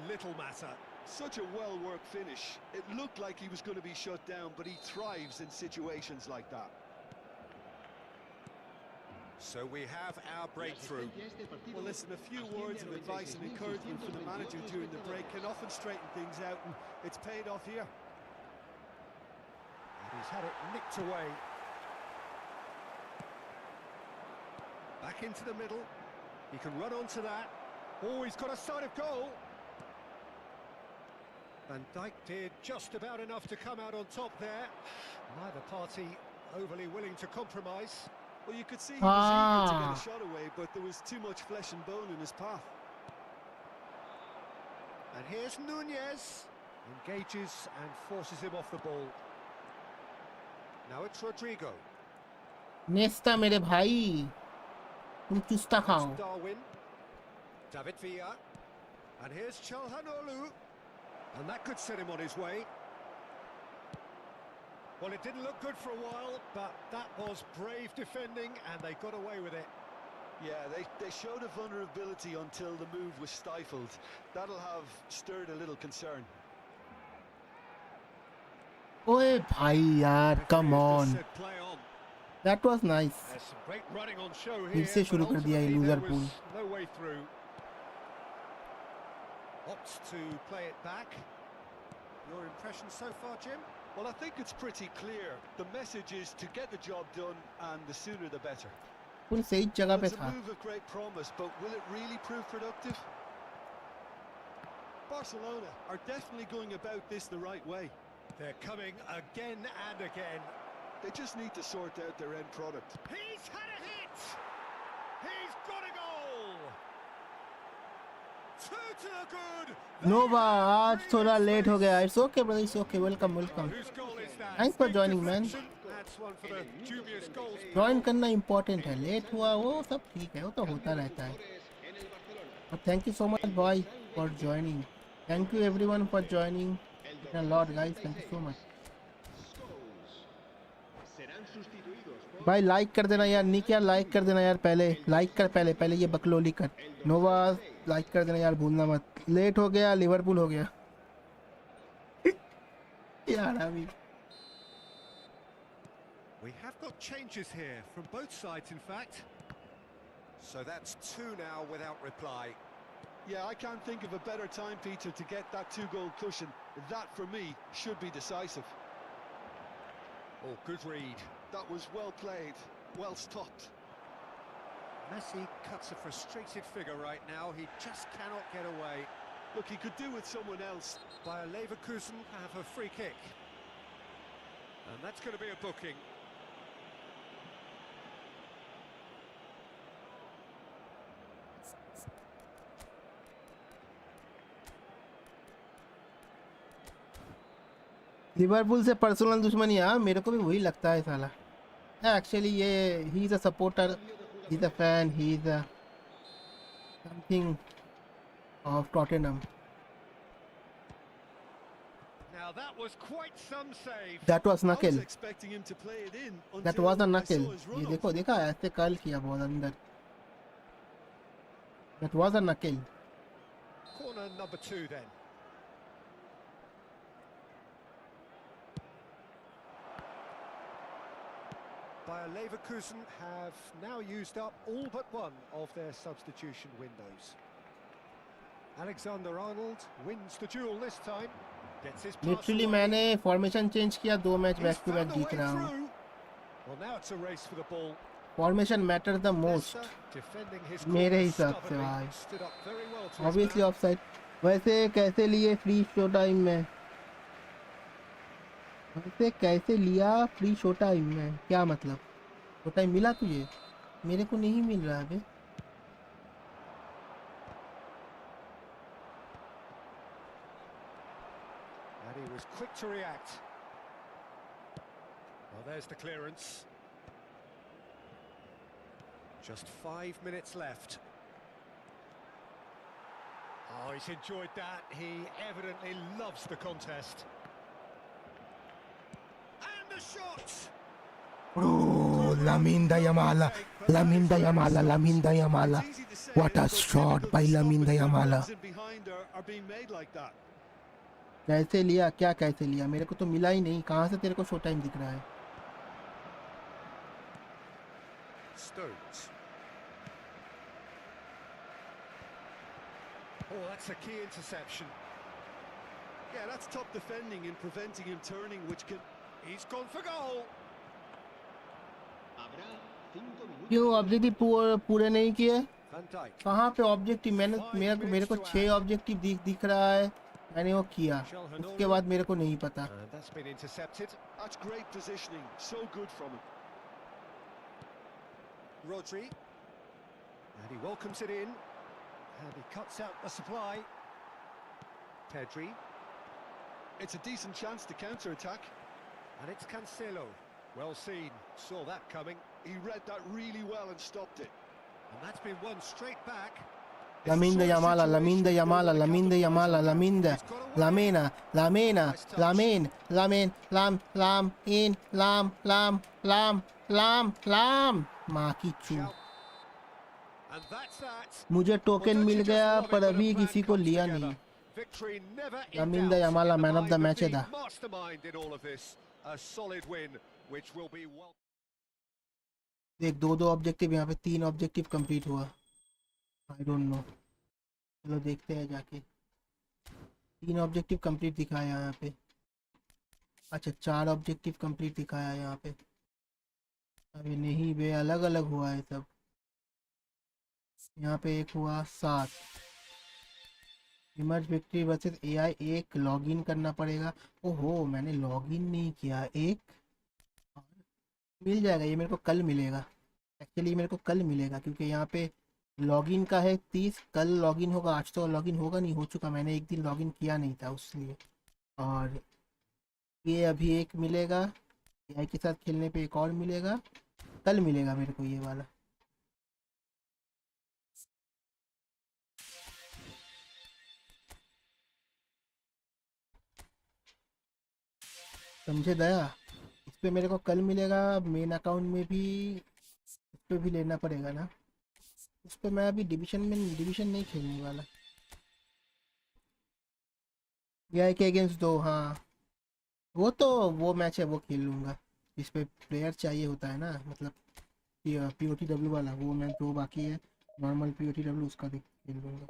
Little matter. Such a well-worked finish. It looked like he was going to be shut down, but he thrives in situations like that. So we have our breakthrough. Well, listen, a few words of advice and encouragement from the manager during the break can often straighten things out, and it's paid off here. And he's had it nicked away. Back into the middle. He can run onto that. Oh, he's got a sight of goal. Van Dijk did just about enough to come out on top there. Neither party overly willing to compromise. Well, you could see he was eager to get Ah. a shot away, but there was too much flesh and bone in his path. And here's Nunez. Engages and forces him off the ball. Now it's Rodrigo. नेस्ता मेरे भाई, तुम चुस्ता खाओ. It's Darwin. David Villa. And here's Çalhanoğlu. And that could set him on his way. Well, it didn't look good for a while, but that was brave defending, and they got away with it. Yeah, they showed a vulnerability until the move was stifled. That'll have stirred a little concern. ओए भाई यार, come Referee has on. just said play on. That was nice. There's some great running on show फिर here, से but शुरू कर दिया ये ultimately there Liverpool. was no way through. Opts to play it back. Your impression so far, Jim? Well, I think it's pretty clear. The message is to get the job done, and the sooner the better. Full सही जगह पे It's a था. move of great promise, but will it really prove productive? Barcelona are definitely going about this the right way. They're coming again and again. They just need to sort out their end product. He's had a hit! He's got a goal! Two to the good! नोवा आज थोड़ा late हो गया. It's okay brother, it's okay. Welcome, welcome. Whose goal is that? Thanks for Big joining, man. deflection. That's one for the dubious goals. Join करना important है. Late हुआ वो सब ठीक है, वो तो होता रहता है. और thank you so much boy for joining. Thank you everyone for joining. a lot guys, thank you so much. भाई लाइक कर देना यार. नहीं क्या लाइक कर देना यार. पहले लाइक कर, पहले ये बकलोली कर. नोवा लाइक कर देना यार, भूलना मत. लेट हो गया, लिवरपूल हो गया यार. अभी We have got changes here from both sides, in fact. So that's two now without reply. Yeah, I can't think of a better time, Peter, to get that two-goal cushion. That, for me, should be decisive. Oh, good read. That was well played, well stopped. Messi cuts a frustrated figure right now. He just cannot get away. Look, he could do with someone else. Bayer Leverkusen have a free kick. And that's going to be a booking. Liverpool से personal दुश्मनी, हाँ मेरे को भी वही लगता है साला। एक्चुअली ये he is a supporter, he is a fan, he is a something of Tottenham. Now that was quite some save. That was I was नकल, expecting him to play it in that until was a I नकल। saw his ये run देखो देखा, ऐसे curl किया बहुत अंदर, that was a नकल। Corner number 2 then. Bayer Leverkusen have now used up all but one of their substitution windows. Alexander Arnold wins the duel this time. Gets his pass literally away. मैंने formation change किया, 2 मैच He's back to back found a जीत way रहा हूँ। through. Well, now it's a race for the ball. Formation matter the most Nesta defending his मेरे corner हिसाब से stubbornly. भाई। Stood up very well to his obviously man. Offside. वैसे कैसे लिए फ्री शो टाइम में, वैसे कैसे लिया फ्री शो टाइम में, क्या मतलब शो टाइम मिला तुझे? मेरे को नहीं मिल रहा है बे। And he was quick to react. Well, there's the clearance. Just 5 minutes left. Oh, he's enjoyed that. He evidently loves the contest. And the shot! Oh, Laminda Yamala, Laminda Yamala, Laminda Yamala. It's easy to say, What a but shot difficult by to stop Lamine it when Yamal. runs in behind are being made like that. कैसे लिया, क्या कैसे लिया, मेरे को तो मिला ही नहीं। कहाँ से तेरे को शो टाइम दिख रहा है? Stones. Oh, that's a key interception. Yeah, that's top defending and preventing him turning, which can... He's gone for goal. Habrá 5 minutos. क्यों ऑब्जेक्टिव पूरे नहीं किए? Van Dijk. कहाँ पे ऑब्जेक्टिव? मैंने मेरे को 6 ऑब्जेक्टिव दिख रहा है, मैंने वो किया, उसके बाद मेरे को नहीं पता। And that's been intercepted. That's great positioning, so good from him. Rodri. And he welcomes it in. And he cuts out the supply. Pedri. It's a decent chance to counter-attack. And it's Cancelo. Well seen. Saw that coming. He read that really well and stopped it. And that's been won straight back. Laminda Yamala, Laminda Yamala, Laminda Yamala, Laminda, Lamina, Lamina, Lamin, Lamin, Lam, in, Lam, माँ की चू। And that's that. मुझे token मिल गया पर अभी किसी को लिया नहीं। Victory never in Laminda doubt. Yamala, In the man of the mind match है the था। mastermind in all of this. A solid win, which will be well. देख, 2 ऑब्जेक्टिव यहाँ पे, 3 ऑब्जेक्टिव कंप्लीट हुआ। आई डोंट नो, चलो देखते हैं जाके। 3 ऑब्जेक्टिव कंप्लीट दिखाया यहाँ पे। अच्छा, 4 ऑब्जेक्टिव कंप्लीट दिखाया यहाँ पे। अभी नहीं बे, अलग अलग हुआ है सब। यहाँ पे एक हुआ 7 इमर्ज विक्ट्री वर्सेस एआई, एक लॉगिन करना पड़ेगा। ओहो, मैंने लॉगिन नहीं किया। एक मिल जाएगा, ये मेरे को कल मिलेगा। एक्चुअली मेरे को कल मिलेगा क्योंकि यहाँ पे लॉगिन का है 30, कल लॉगिन होगा। आज तो लॉगिन होगा नहीं, हो चुका, मैंने एक दिन लॉगिन किया नहीं था उसलिए। और ये अभी एक मिलेगा, एआई के साथ खेलने पे एक और मिलेगा, कल मिलेगा मेरे को ये वाला। समझे दया? इस पे मेरे को कल मिलेगा, मेन अकाउंट में भी, इस पे भी लेना पड़ेगा ना। इस पे मैं अभी डिवीजन नहीं खेलने वाला। एआई के अगेंस्ट 2, हाँ वो तो वो मैच है, वो खेल लूँगा। इस पे प्लेयर चाहिए होता है ना, मतलब POTW वाला, वो मैच 2 बाकी है। नॉर्मल POTW उसका खेल लूँगा।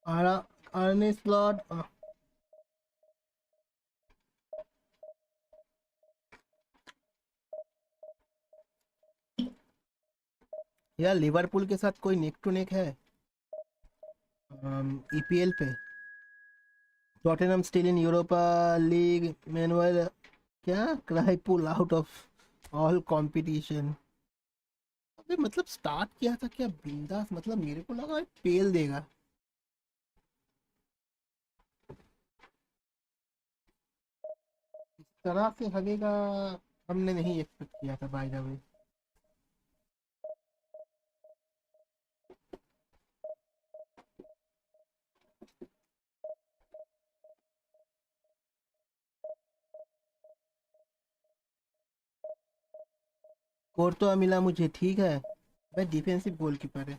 आर्ने स्लॉट। यार लिवरपूल के साथ कोई नेक टू नेक है ईपीएल पे? Tottenham still in Europa League Manuel क्या cry pull out of all competition. अबे मतलब स्टार्ट किया था क्या बिंदास, मतलब मेरे को लगा पेल देगा। इस तरह से हगेगा हमने नहीं एक्सपेक्ट किया था बाय द वे। स्कोर तो मिला मुझे ठीक है, भाई डिफेंसिव गोलकीपर है।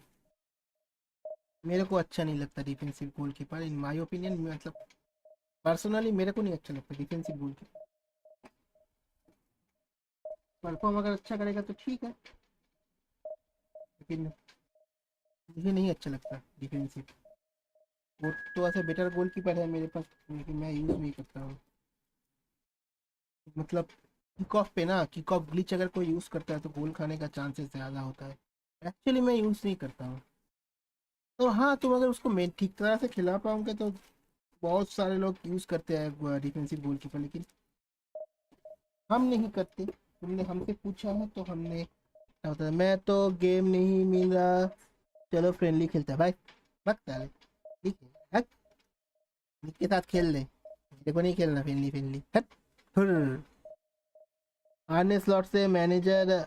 मेरे को अच्छा नहीं लगता defensive goalkeeper in my opinion, मतलब पर्सनली मेरे को नहीं अच्छा लगता डिफेंसिव गोलकीपर। परफॉर्म अगर अच्छा करेगा तो ठीक है, लेकिन मुझे नहीं अच्छा लगता डिफेंसिव। वो तो ऐसे बेटर गोलकीपर है मेरे पास, लेकिन मैं यूज़ नहीं करता हूँ। मतलब किक ऑफ पे ना, किक ऑफ ग्लिच अगर कोई यूज़ करता है तो गोल खाने का चांसेस ज़्यादा होता है। एक्चुअली मैं यूज़ नहीं करता हूँ। तो हाँ, तुम अगर उसको मेन ठीक तरह से खिला पाओगे तो बहुत सारे लोग यूज़ करते हैं डिफेंसिव गोलकीपर, लेकिन हम नहीं करते। तुमने हमसे पूछा है तो हमने क्या होता है, मैं तो गेम नहीं मिल रहा, चलो फ्रेंडली खेलता है भाई। वक्त है, ठीक है हट, के साथ खेल ले, मेरे को नहीं खेलना फ्रेंडली फ्रेंडली हट। हुर्र। आर्ने स्लॉट से मैनेजर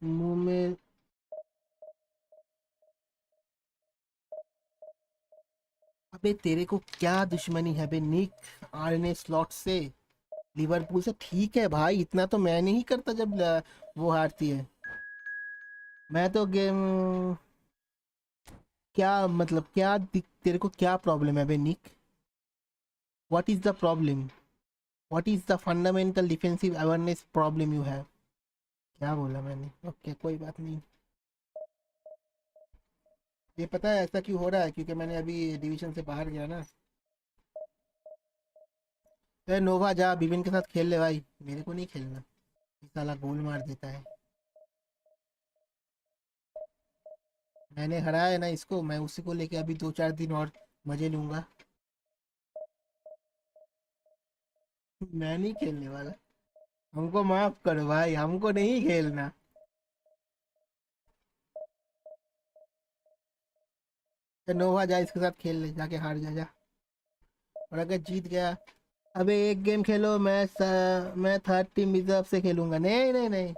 मुंह में। अबे तेरे को क्या दुश्मनी है बे निक आर्ने स्लॉट से? लिवरपूल से ठीक है भाई, इतना तो मैं नहीं करता जब वो हारती है। मैं तो गेम, क्या मतलब क्या तेरे को क्या प्रॉब्लम है बे Nick? What is the problem? What is the fundamental defensive awareness problem you have? क्या बोला मैंने? ओके कोई बात नहीं। ये पता है ऐसा क्यों हो रहा है? क्योंकि मैंने अभी डिवीजन से बाहर गया ना। अरे नोवा जा बिबिन के साथ खेल ले भाई, मेरे को नहीं खेलना। ये साला गोल मार देता है। मैंने हराया है ना इसको, मैं उसी को लेके अभी 2-4 दिन और मजे लूंगा। मैं नहीं खेलने वाला। हमको माफ करो भाई, हमको नहीं खेलना। तो नोवा जा इसके साथ खेल ले, जाके हार जा जा। और अगर जीत गया, अबे एक गेम खेलो, मैं थर्ड टीम रिजर्व से खेलूंगा। नहीं नहीं नहीं,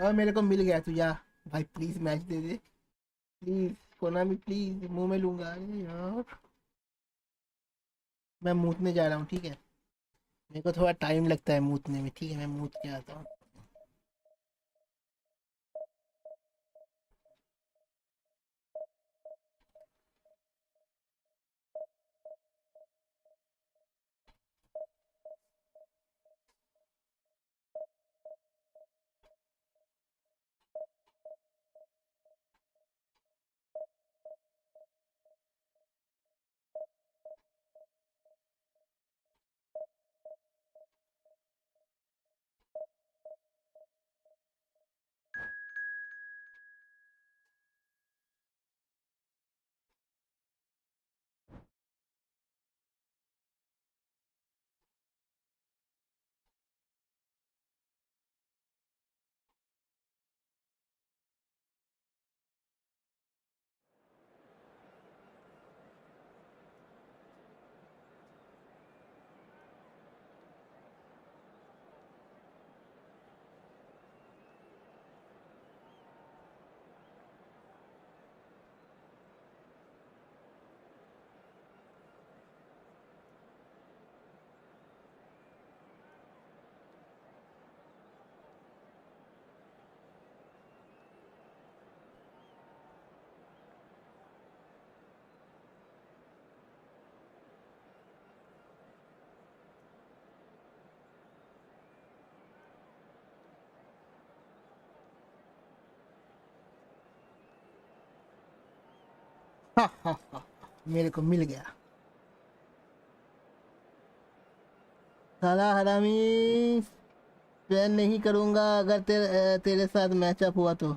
और मेरे को मिल गया तू जा। भाई please match they they, please Konami please, मुंह में लूंगा। अरे यार मैं मूतने जा रहा हूँ, ठीक है? मेरे को थोड़ा टाइम लगता है मूतने में, ठीक है? मैं मूत के आता हूँ। हा, मेरे को मिल गया साला हरामी। स्पेन नहीं करूंगा अगर तेरे साथ मैचअप हुआ तो।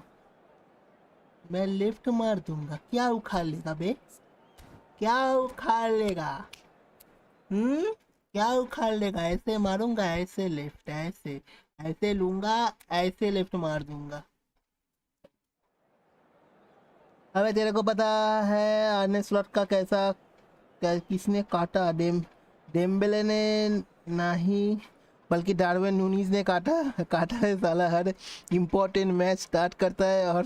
मैं लिफ्ट मार दूंगा। क्या उखाड़ लेगा बे? क्या उखाड़ लेगा? क्या उखाड़ लेगा? ऐसे मारूंगा, ऐसे लेफ्ट, ऐसे ऐसे लूंगा, ऐसे लेफ्ट मार दूंगा। अबे तेरे को पता है आर्ने स्लॉट का किसने काटा? डेम्बेले ने नहीं, बल्कि डार्विन नूनीज ने काटा काटा है साला। हर इम्पोर्टेंट मैच स्टार्ट करता है और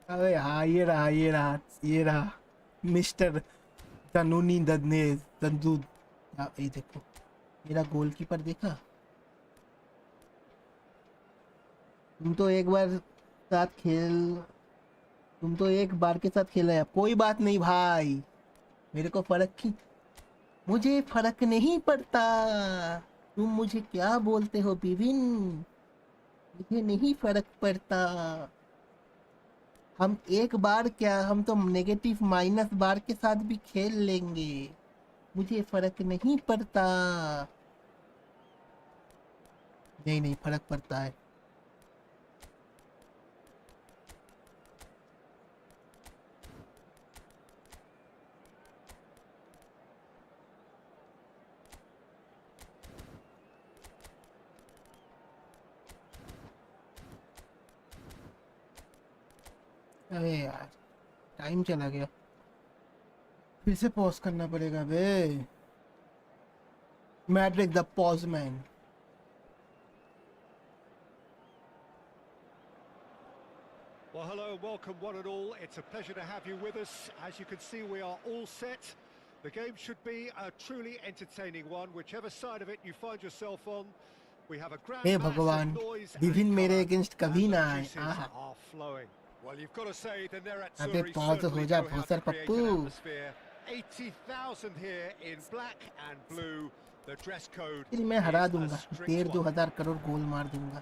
अबे हाँ, ये रहा मिस्टर तनूनी ददनेज तंदूद। ये देखो मेरा गोलकीपर देखा। तुम तो एक बार साथ खेल तुम तो एक बार के साथ खेला है। कोई बात नहीं भाई, मेरे को मुझे फर्क नहीं पड़ता। तुम मुझे क्या बोलते हो बिबिन? मुझे नहीं फर्क पड़ता। हम एक बार क्या, हम तो नेगेटिव माइनस बार के साथ भी खेल लेंगे। मुझे फर्क नहीं पड़ता। नहीं नहीं, फर्क पड़ता है। अरे यार, टाइम चला गया। फिर से पॉज करना पड़ेगा बे। Modric the pause man. Well, hello and welcome one and all. It's a pleasure to have you with us. As you can see, we are all set. The game should be a truly entertaining one, whichever side of it you find yourself on. We have a हे grand mass of भगवान, noise विभिन्न and मेरे colour, against and कभी the ना आए। juices आहा, are flowing. Well, you've got to say the अबे Nerazzurri pause हो certainly जा know how to भोसर create Pappu. an atmosphere. 80,000 here in black and blue. The dress code फिर मैं हरा is a दूंगा, strict 1.5 one. करोड़ गोल मार दूंगा।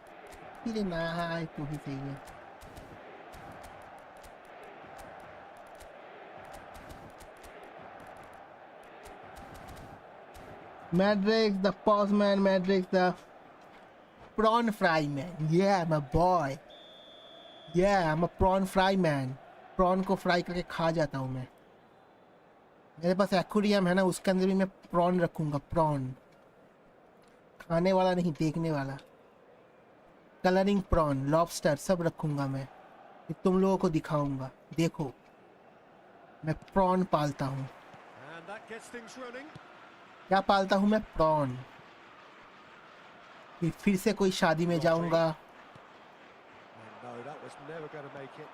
फिर ना आए तो ही सही है। Madrid the pause man, Madrid the prawn fry man. Yeah, my boy. Yeah, I'm a prawn fry man. Prawn को फ्राई करके खा जाता हूँ मैं। मेरे पास एक्वेरियम है ना, उसके अंदर भी मैं प्रॉन रखूंगा। प्रॉन खाने वाला नहीं, देखने वाला। कलरिंग प्रॉन, लॉबस्टर सब रखूंगा मैं। फिर तुम लोगों को दिखाऊंगा। देखो मैं प्रॉन पालता हूँ। And that gets things running. क्या पालता हूँ मैं? प्रॉन। फिर से कोई शादी में जाऊंगा, And no, that was never going to make it.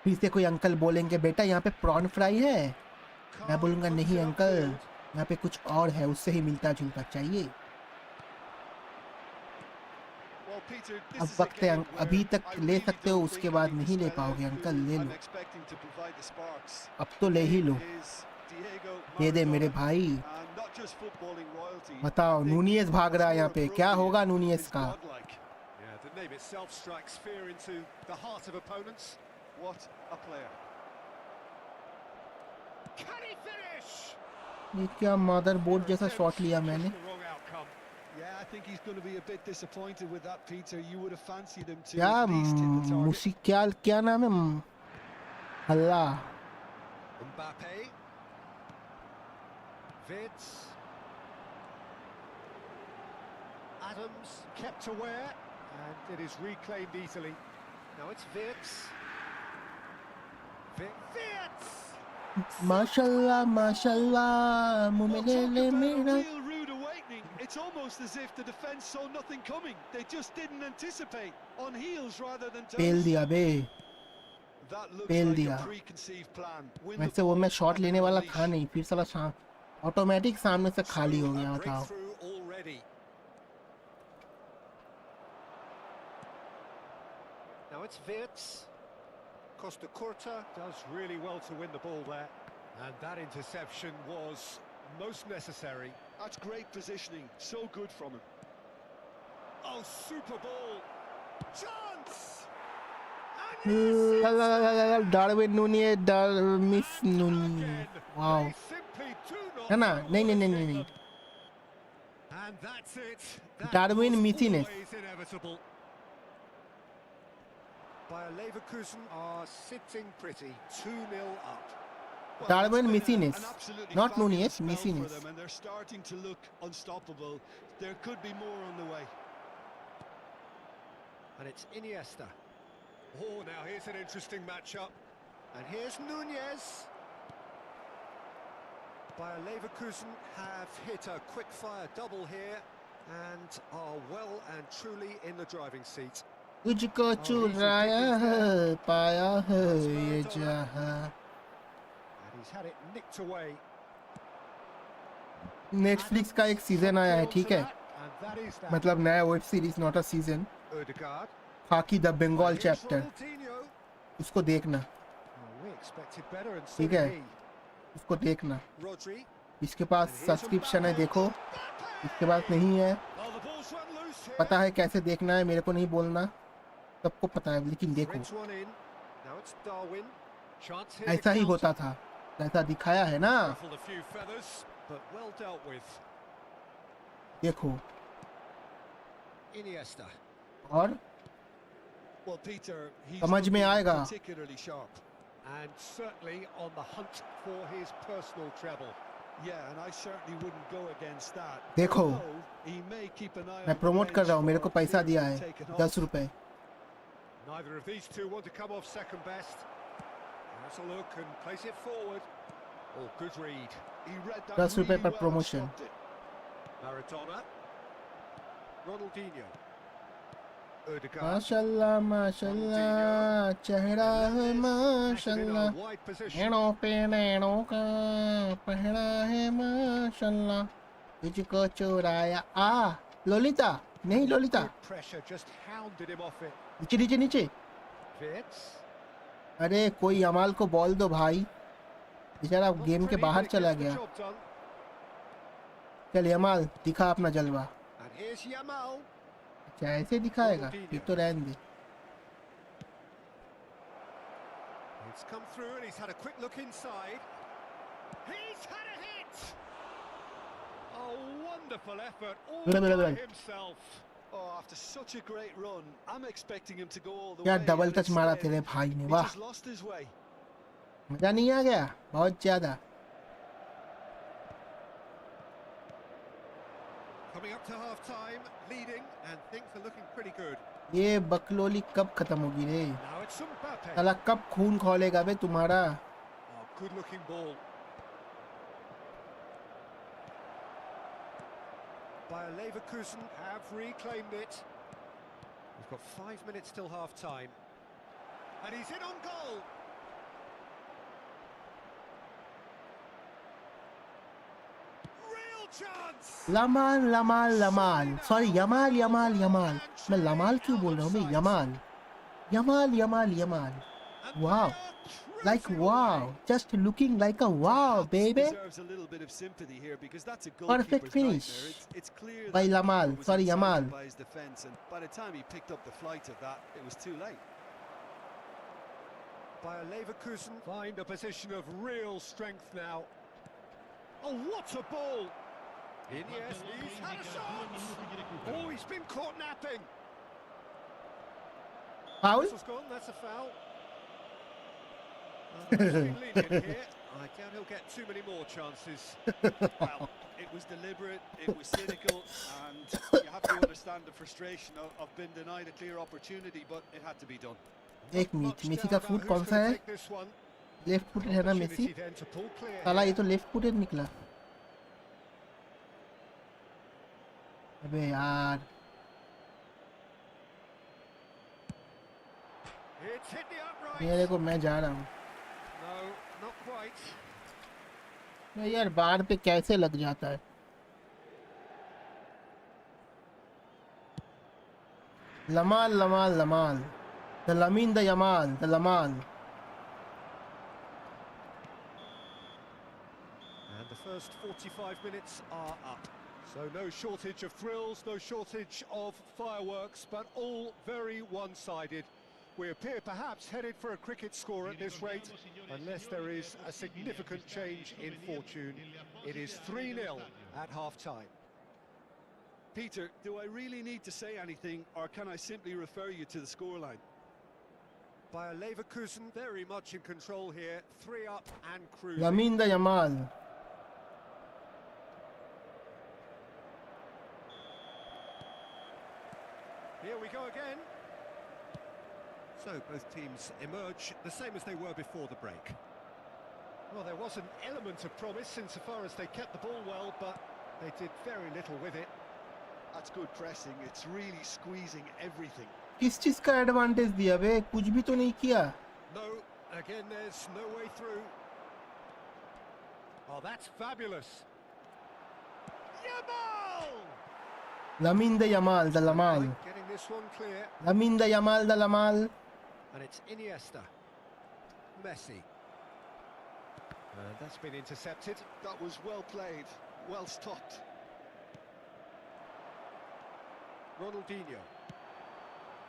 फिर से कोई अंकल बोलेंगे बेटा यहाँ पे प्रॉन फ्राई है। मैं Khan बोलूँगा puts नहीं it अंकल, upfield. यहाँ पे कुछ और है, उससे ही मिलता जुलता चाहिए। Well, Peter, अब this is a वक्त है, game अभी where तक I ले really सकते हो, don't उसके think बाद we need to नहीं ले spell पाओगे out अंकल। who ले I'm low, expecting to provide the sparks. अब तो ले ही लो। Name is Diego दे दे मेरे Maradona, भाई। and not just footballing royalty. बताओ, I think नूनियस भाग what's रहा है यहाँ more पे, क्या होगा appropriate नूनियस is का? godlike. Yeah, the name itself strikes fear into the heart of opponents. What a player. Can he finish? ये क्या मदरबोर्ड Fair जैसा attempt, शॉट लिया just मैंने। the wrong outcome. Yeah, I think he's going to be a bit disappointed with that, Peter. You would have fancied him to क्या at least hit the target. क्या नाम है? हल्ला। Mbappe. Vids. Adams kept aware, and it is reclaimed easily. Now it's Vids. Vids! माशाल्लाह माशाल्लाह, मुँह में Well, ले talk ले about a मेरा। real rude awakening. It's almost as if the defence saw nothing coming. They just didn't anticipate. On heels rather than pail toes. दिया बे। That looks pail like दिया। a preconceived plan. Win the वैसे वो ball मैं shot and लेने then वाला unleash. था नहीं, फिर साला ऑटोमेटिक सामने से खाली हो So, गया। a बताओ। breakthrough already. Now it's Wirtz. Costa Curta does really well to win the ball there. And that interception was most necessary. That's great positioning. So good from him. Oh, super ball. Chance! And Darwin Nunez miss नूनी wow They simply do not है ना know नहीं what नहीं has नहीं hit नहीं them. And that's it. That Darwin was Missines. always inevitable. Bayer Leverkusen are sitting pretty, 2-0 up. Well, Darwin it's been Missines, an absolutely not fabulous Nunez, spell Missines. for them, and they're starting to look unstoppable. There could be more on the way. And it's Iniesta. Oh, now here's an interesting matchup. And here's Nunez. Bayer Leverkusen have hit a quick-fire double here and are well and truly in the driving seat. तुझको चुराया है पाया है ये जहां And he's had it nicked away. Netflix का एक season आया है ठीक है And that is that. मतलब नया web series not a season Odegaard. Khakee the Bengal Here's chapter Ronaldinho. उसको देखना Oh, we expected better and so ठीक did है he. उसको देखना Rodri. इसके पास सब्सक्रिप्शन है देखो इसके पास नहीं है Oh, the ball's run loose here. पता है कैसे देखना है मेरे को नहीं बोलना सबको पता है लेकिन देखो Threads one in. Now it's Darwin. Chance here. ऐसा ही होता था ऐसा दिखाया है ना Ruffled a few feathers, but well dealt with. देखो Iniesta. और Well, Peter, he's समझ में looking आएगा particularly sharp. And certainly on the hunt for his personal treble. Yeah, and I certainly wouldn't go against that. देखो Although he may keep an eye मैं on the promote कर bench रहा हूँ मेरे को for पैसा fear दिया of है taking off. 10 रुपए Neither of these two want to come off second best. Has a look and plays it forward. Oh, good read. He read that 10 रुपए really पर well and promotion stopped it. Maradona. Ronaldinho. Odegaard. माशाल्लाह माशाल्लाह चेहरा है माशाल्लाह Wide position. नैनों पे नैनों का पहरा है माशाल्लाह तुझको चुराया लोलिता नहीं Lolita Good pressure, just hounded him off it. नीचे नीचे नीचे Fitz. अरे कोई अमाल को बॉल दो भाई बेचारा Not गेम के pretty, बाहर but it चला gets the गया job done. चल अमाल दिखा अपना जलवा And here's Yamal. अच्छा ऐसे दिखाएगा फिर तो रहने दे It's come through and he's had a quick look inside. He's had a hit! A wonderful effort all by himself. Oh, after such a great run, I'm expecting him to go all the क्या way. Double and touch मारा instead, तेरे भाई ने he वाह just lost his way. मजा नहीं आ गया बहुत ज्यादा Coming up to half time, leading, and things are looking pretty good. ये बकलोली कब खत्म होगी रे Now it's Mbappe. साला कब खून खोलेगा बे तुम्हारा Oh, good looking ball. Bayer Leverkusen have reclaimed it. We've got 5 minutes till half time. And he's in on goal. Real chance. Lamal Lamal Lamal sorry Yamal Yamal Yamal मैं Lamal क्यों बोल रहा हूँ बे Yamal Yamal Yamal Yamal And wow Bayer like cruising wow away. just looking like a wow baby Deserves a little bit of sympathy here because that's a Perfect goalkeeper's finish nightmare. It's clear by that the Lamal. keeper was Sorry, excited Yamal. by his defence, and by the time he picked up the flight of that, it was too late. Bayer Leverkusen find a position of real strength now. Oh, what a ball! Yes, he's had a shot! Oh, he's been caught napping. foul Whistle's gone, that's a foul. He's been lenient here. I doubt he'll get too many more chances. Well, it was deliberate, it was cynical, and you have to understand the frustration of being denied a clear opportunity, but it had to be done. एक minute Much Messi doubt का about foot who's कौन सा gonna है take this one. Left footed है ना Messi Opportunity then to pull clear साला here. ये तो लेफ्ट फुटेड निकला अबे यार It's hit the upright. मेरे को मैं जा रहा हूँ No, not quite. मैं यार बार पे कैसे लग जाता है Lamal Lamal Lamal de Lamine de Yamal de Lamal And the first 45 minutes are up. So no shortage of thrills, no shortage of fireworks, but all very one-sided. We appear perhaps headed for a cricket score at this rate, unless there is a significant change in fortune. It is 3-0 at half-time. Peter, do I really need to say anything, or can I simply refer you to the scoreline? Bayer Leverkusen very much in control here, 3 up and cruising. Lamine Yamal. Here we go again. So both teams emerge the same as they were before the break. Well, there was an element of promise insofar as they kept the ball well, but they did very little with it. That's good pressing. It's really squeezing everything. किस चीज का advantage दिया बे? कुछ भी तो नहीं किया. No, again there's no way through. Oh, that's fabulous. Yamal! Lamine Yamal, the Lamal. Getting this one clear. Lamine Yamal, the Lamal. And it's Iniesta. Messi. And that's been intercepted. That was well played, well stopped. Ronaldinho.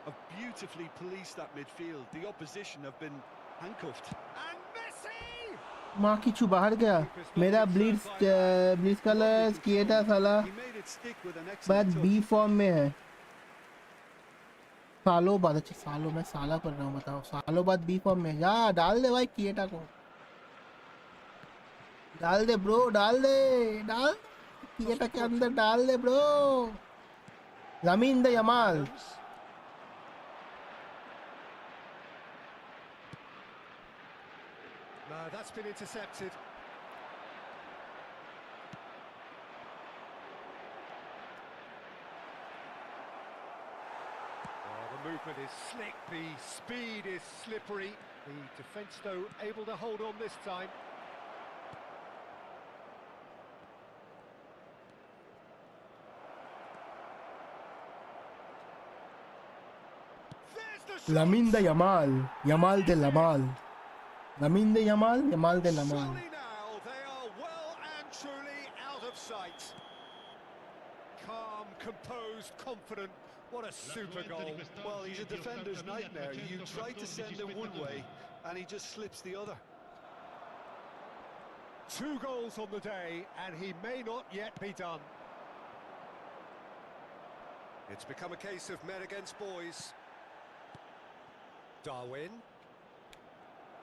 Have beautifully policed that midfield. The opposition have been handcuffed. And Messi! माँ की चू बाहर गया. मेरा bleach colour किया था साला. He made it stick with an बस excellent touch. बी फॉर्म में है. सालों बाद अच्छा सालों में साला कर रहा हूँ बताओ. सालों बाद बी फॉर्म में. जा डाल दे भाई किएटा को. डाल दे ब्रो, डाल दे, डाल. किएटा के अंदर डाल दे bro. Lamine Yamal. No, that's been intercepted. Oh, the movement is slick, the speed is slippery. The defence, though, able to hold on this time. Lamine Yamal. Yamal de Lamal. Lamine Yamal. Yamal de Lamal. Surely now they are well and truly out of sight. Calm, composed, confident. What a super goal. Well, he's a defender's nightmare. You try to send him one way, and he just slips the other. 2 goals on the day, and he may not yet be done. It's become a case of men against boys. Darwin.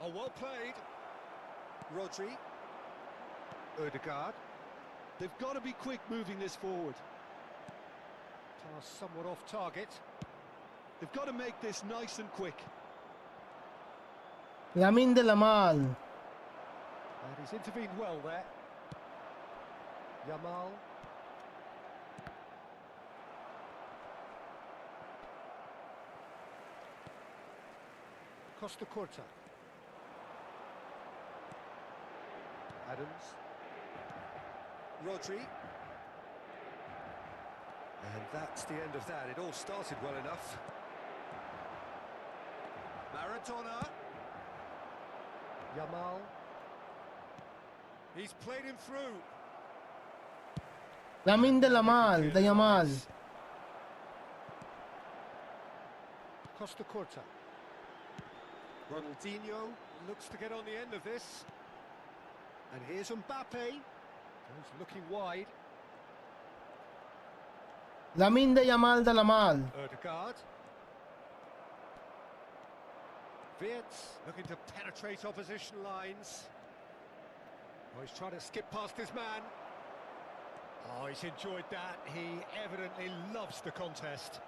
Oh, well played. Rodri. Odegaard. They've got to be quick moving this forward. Pass somewhat off target. They've got to make this nice and quick. Lamine Yamal. And he's intervened well there. Yamal. Costa Curta. Adams. Rodri. And that's the end of that. It all started well enough. Maradona. Yamal. He's played him through. Lamine Yamal. The Yamal. Costa Curta. Ronaldinho looks to get on the end of this. And here's Mbappe. He's looking wide. Lamine Yamal the Lamal. Odegaard. Wirtz looking to penetrate opposition lines. Oh, he's trying to skip past his man. Oh, he's enjoyed that. He evidently loves the contest.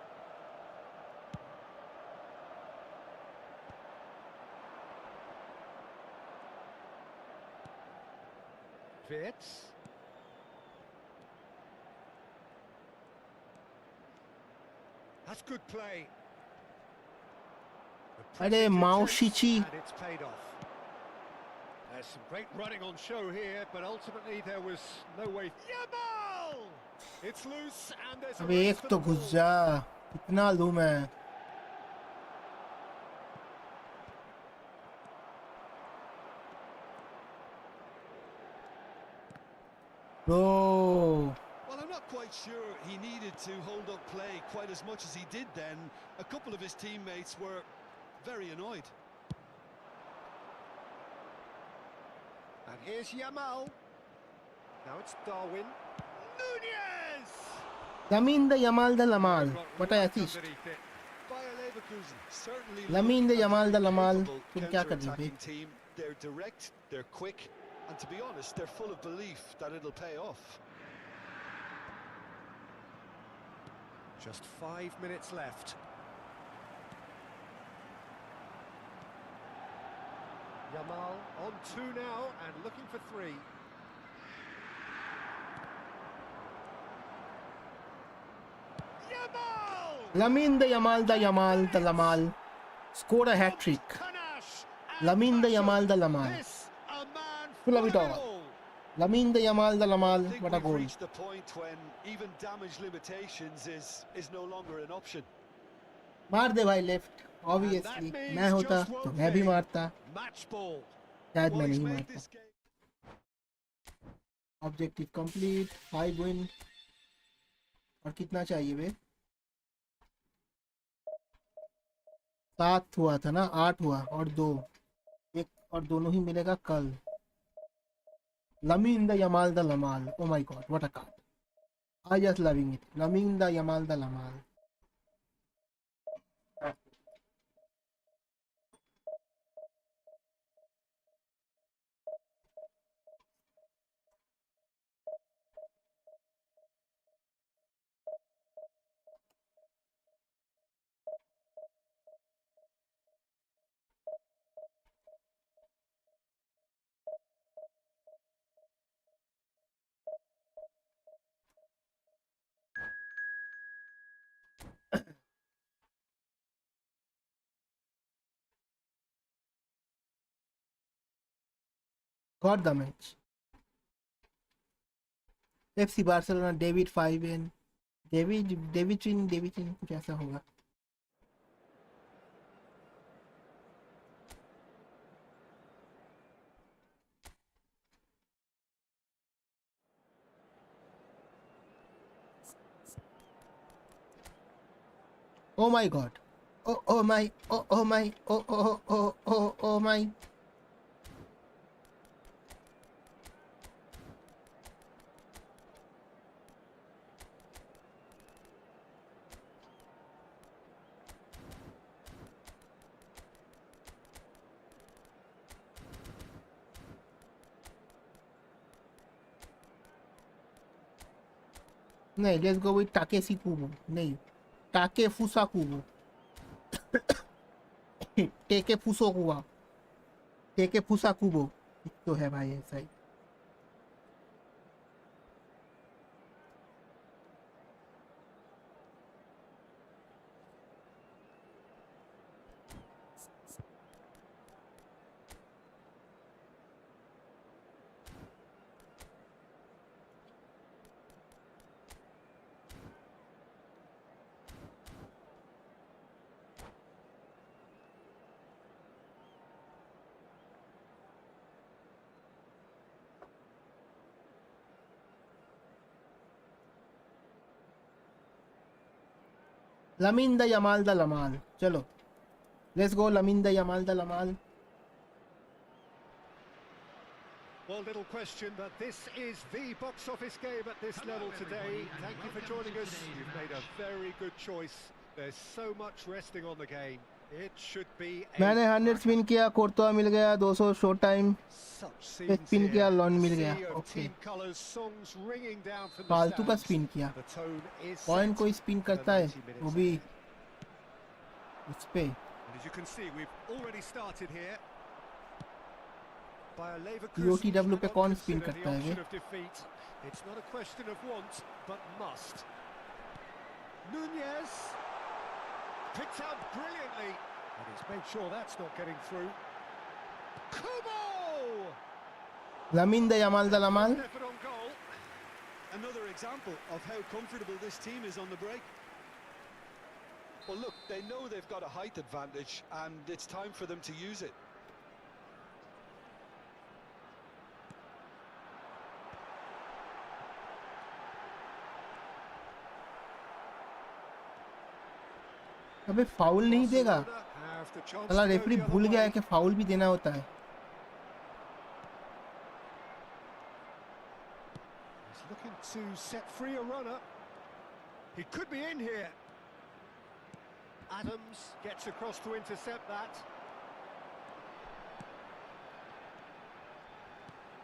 Wirtz. That's good play. अरे माउशिची. And it's paid off. There's some great running on show here, but ultimately there was no way. Yamal! It's loose and there's a अबे race एक for तो the ball. घुस जा. कितना लूं मैं? Bro. Well, I'm not quite sure he needed to hold up play quite as much as he did then. A couple of his teammates were very annoyed. And here's Yamal. Now it's Darwin. Nunez! Lamine the Yamal the Lamal. Got What a right assist. underneath it. Bayer Leverkusen certainly Lamine look the a Yamal very the Lamal. capable तुम क्या कर रहे हो counter-attacking team. They're direct, they're quick, and to be honest, they're full of belief that it'll pay off. Just 5 minutes left. Yamal on 2 now and looking for 3. Yamal! Lamine the Yamal the Yamal the Lamal scored a hat trick. Panache and Lamine the passion. Yamal the Lamal. This a man Full of full it of it all. all. Lamine the Yamal the I Lamal. think What a we've goal. reached the point when even damage limitations is no longer an option. मार दे भाई left. And Obviously that means मैं होता just तो one मैं भी thing. मारता. Match ball. शायद Well, मैं he's नहीं made मारता. this game. Objective complete. 5 win. और कितना चाहिए बे? 7 हुआ था ना. 8 हुआ और 2. एक और दोनों ही मिलेगा कल. Lamine the Yamal the Lamal. Oh my god, what a card. I just loving it. Lamine the Yamal the Lamal. Got the match. FC Barcelona David 5 in. David Chin कुछ ऐसा होगा. Oh my god. Oh my. Oh my. Oh my. नहीं, let's go with Takeshi Kubo. नहीं, Takefusa Kubo. Takefuso Kubo. Takefusa Kubo. तो है भाई ऐसा ही. Lamine the Yamal the Lamal. चलो. Let's go Lamine the Yamal the Lamal. Well, little question, but this is the box office game at this level today. Thank you for joining us. You've made a very good choice. There's so much resting on the game. It should be a मैंने 100 spin किया. कोर्तवा मिल गया. 200 show time. such scenes spin here. किया. Lawn mill A गया. sea of okay. team colours, songs ringing down from the फालतू का stands. Spin किया. The tone is coin set कोई spin for करता है 90 minutes वो भी ahead. उस पे. And as you can see, we've already started here. Bayer POTW पे cannot कौन स्पिन consider the करता है option बे? of defeat. It's not a question of want, but must. Nunez picked out brilliantly, and he's made sure that's not getting through. Kubo! Lamine the Yamal the Lamal. Effort on goal. Another example of how comfortable this team is on the break. Well, look, they know they've got a height advantage, and it's time for them to use it. अबे foul नहीं देगा. Barcelona have left a chance साला to go referee the other भूल गया है way. कि foul भी देना होता है. He's looking to set free a runner. He could be in here. Adams gets across to intercept that.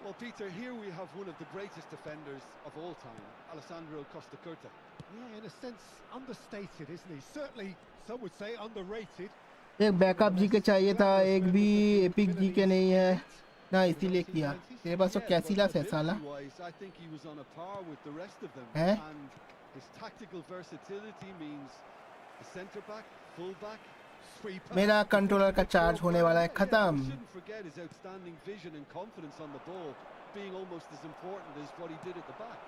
Well, Peter, here we have one of the greatest defenders of all time, Alessandro Costa Curta. Yeah, in a sense, understated, isn't he? Certainly, some would say underrated. एक backup जी के चाहिए था, एक भी epic जी के नहीं है ना, इसीलिए किया. तेरे पास तो Yeah, कैसीलास but है साला. ability-wise, I think he was on a par with the rest of them. Eh? And his tactical versatility means the centre back, full back, sweeper. मेरा कंट्रोलर का चार्ज होने वाला है Yeah, we खत्म. shouldn't forget his outstanding vision and confidence on the ball, being almost as important as what he did at the back.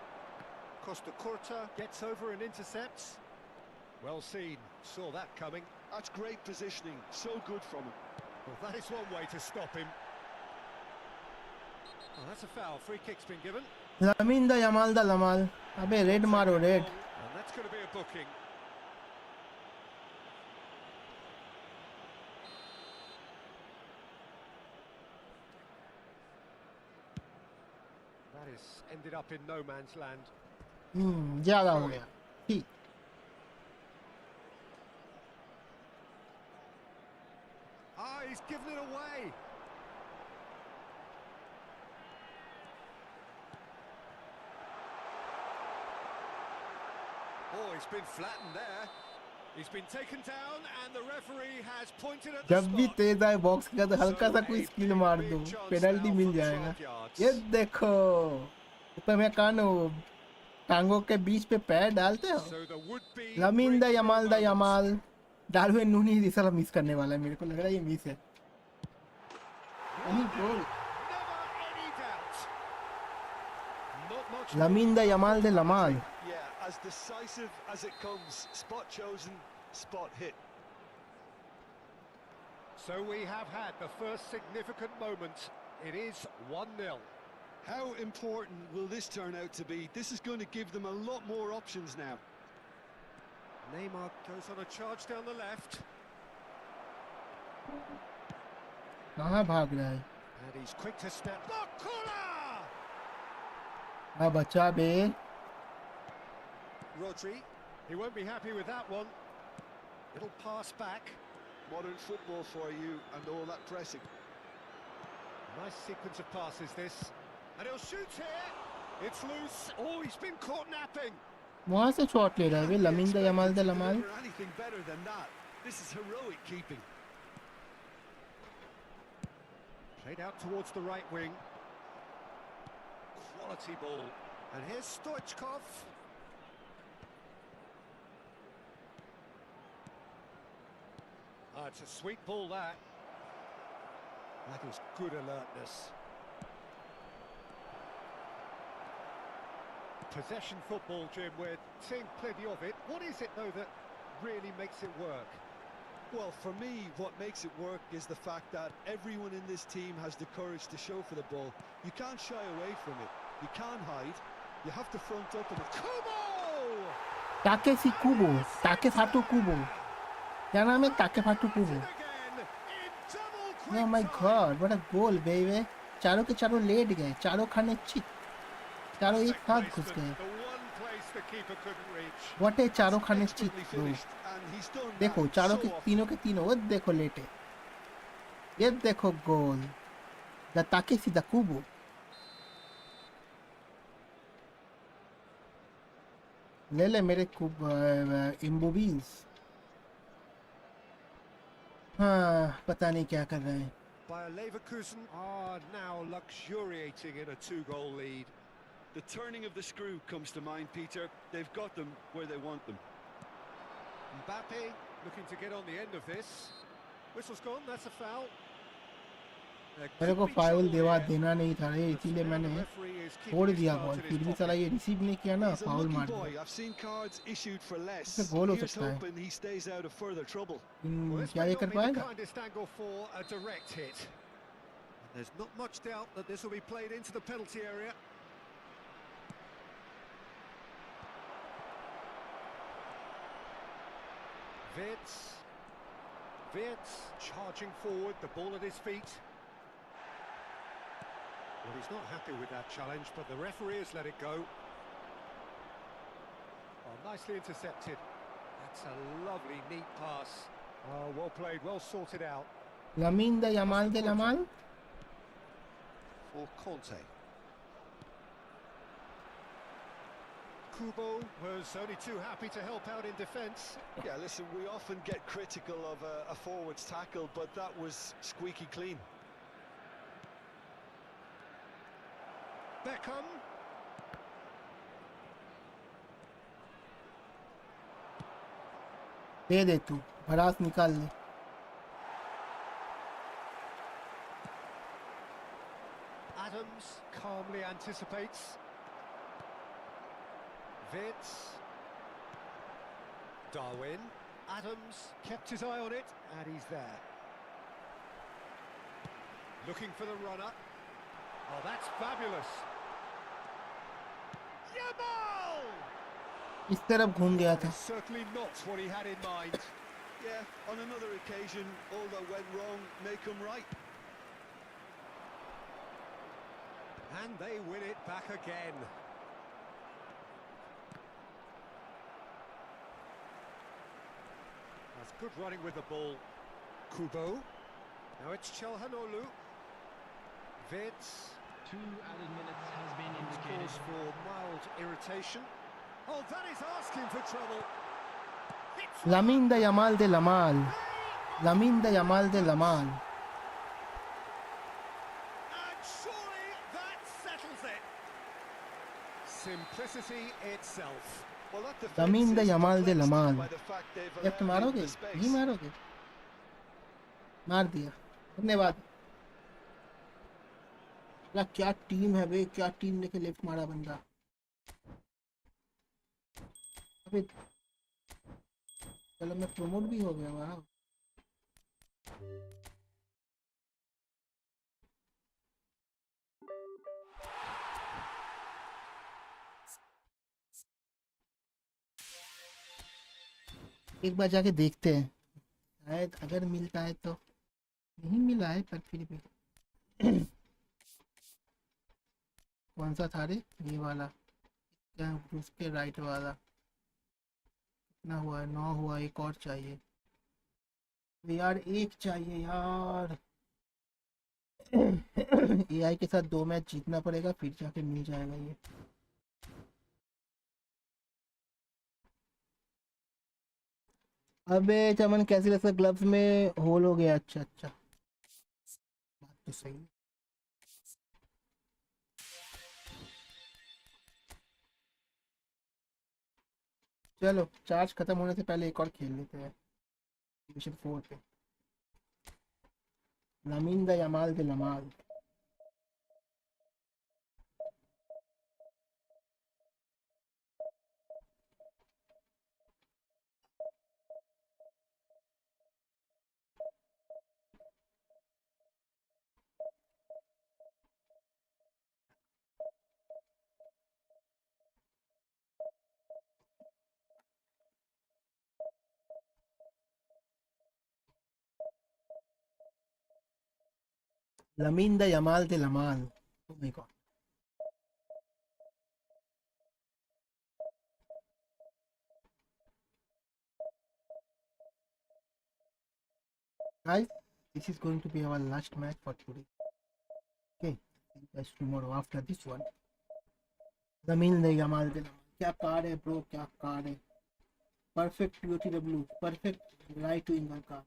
Costa Curta gets over and intercepts. Well seen, saw that coming. That's great positioning, so good from him. Well, that is one way to stop him. Oh, that's a foul. Free kick's been given. Lamin दा लमाल. अबे red मारो red. And that's going to be a booking. That is ended up in no man's land. ज्यादा हो गया. ठीक. Ah, he's given it away. Oh, he's been flattened there. He's been taken down and the referee has pointed at the जब भी spot. तेज आए box का तो हल्का सा कोई स्किल मार दो, पेनल्टी मिल जाएगा. ये देखो, ऊपर में कानो टांगों के बीच पे पैर डालते हो. So the would-be लमीन दा breakthrough यमाल moment. डार्विन नूनी इस साला मिस करने वाला है. मेरे को लग रहा है ये मिस है. गोल. Never any doubt. Not much. Lamin दा Yamal de लमाल. Yeah, as decisive as it comes. Spot chosen, spot hit. So we have had the first significant moment. It is 1-0. How important will this turn out to be? This is going to give them a lot more options now. Neymar goes on a charge down the left. कहाँ भाग रहा है? And he's quick to step. Bakula! हाँ बच्चा बे. Rodri. He won't be happy with that one. Little pass back. Modern football for you and all that pressing. Nice sequence of passes this. And he'll shoot here. It's loose. Oh, he's been caught napping. वहाँ से shot ले रहा है वे. Lamin दा Yamal de लमाल. Anything better than that. This is heroic keeping. Played out towards the right wing. Quality ball. And here's Stoichkov. Ah, it's a sweet ball, that. That is good alertness. Possession football, Jim, we're seeing plenty of it. What is it, though, that really makes it work? Well, for me, what makes it work is the fact that everyone in this team has the courage to show for the ball. You can't shy away from it. You can't hide. You have to front up and Kubo! Takesi Kubo. Takefatu Kubo. क्या नाम है? ताकेफाटू कुबो. Again, in double quick Oh my time. god, what a goal baby. चारों के चारों late गए. चारों खाने चित. चारों एक साथ घुस गए. The one place the keeper couldn't reach. What है चारों खाने चित expertly bro. finished, and he's done देखो that चारों so के often. तीनों वो देखो लेटे. ये देखो गोल. The ताकेसी the कुबो. ले ले मेरे इम्बूबीज. हाँ पता नहीं क्या कर रहे हैं. Bayer Leverkusen are now luxuriating in a 2-goal lead. The turning of the screw comes to mind, Peter. They've got them where they want them. Mbappe looking to get on the end of this. Whistle's gone, that's a foul. There मेरे could को be foul trouble देवा here. देना नहीं था रे, इसीलिए Now मैंने the referee is keeping छोड़ his दिया card बॉल. in his फिर भी pocket. साला ये रिसीव नहीं किया ना, He's a फाउल lucky मार boy. दिया. I've seen cards issued for less. इससे गोल हो Here's सकता है. hoping he stays out of further trouble. Well, this क्या may ये not कर be the पाएगा? kindest angle for a direct hit. There's not much doubt that this will be played into the penalty area. Vitz. Wirtz charging forward, the ball at his feet. Well, he's not happy with that challenge, but the referee has let it go. Oh, nicely intercepted. That's a lovely, neat pass. Oh, well played, well sorted out. Lamine the Yamal de Lamal. For Conte. Kubo was only too happy to help out in defence. Yeah, listen, we often get critical of a forward's tackle, but that was squeaky clean. Beckham. दे दे तू भड़ास निकाल ले. Adams calmly anticipates. Wirtz. Darwin. Adams kept his eye on it, and he's there. Looking for the runner. Oh, that's fabulous. Yamal! इस तरफ घूम गया था. Certainly not what he had in mind. Yeah, on another occasion, all that went wrong, make them right. And they win it back again. That's good running with the ball. Kubo. Now it's Chalhanoglu. Wirtz. 2 added minutes has been indicated. Calls for mild irritation. Oh, that is asking for trouble. It's Lamine the Yamal de Lamal. Lamine the Yamal de Lamal. And surely that settles it. Simplicity itself. Well, that defense Lamine the is Yamal de perplexed Lamal. by the fact they've left allowed him मारोगे? the space. नहीं मारोगे? मार दिया. धन्यवाद. क्या team है बे, क्या team लेके लेफ्ट मारा बंदा. अबे चलो मैं प्रमोट भी हो गया. वाह. एक बार जाके देखते हैं, शायद अगर मिलता है तो. नहीं मिला है पर फिर भी. कौन सा था रे? ये वाला क्या, उसके राइट वाला. कितना हुआ है? 9 हुआ. एक और चाहिए यार, एक चाहिए यार. एआई के साथ 2 मैच जीतना पड़ेगा फिर जाके मिल जाएगा ये. अबे चमन कैसे लगता ग्लव्स में होल हो गया. अच्छा अच्छा, बात तो सही है. चलो चार्ज खत्म होने से पहले एक और खेल लेते हैं. डिवीजन 4 पे लामीन the Yamal de Lamal. Lamine the Yamal de Lamal. Oh my god. Guys, this is going to be our last match for today. Okay, see you guys tomorrow after this one. Lamine the Yamal de Lamal. क्या card है bro, क्या card है. Perfect POTW, perfect right winger का.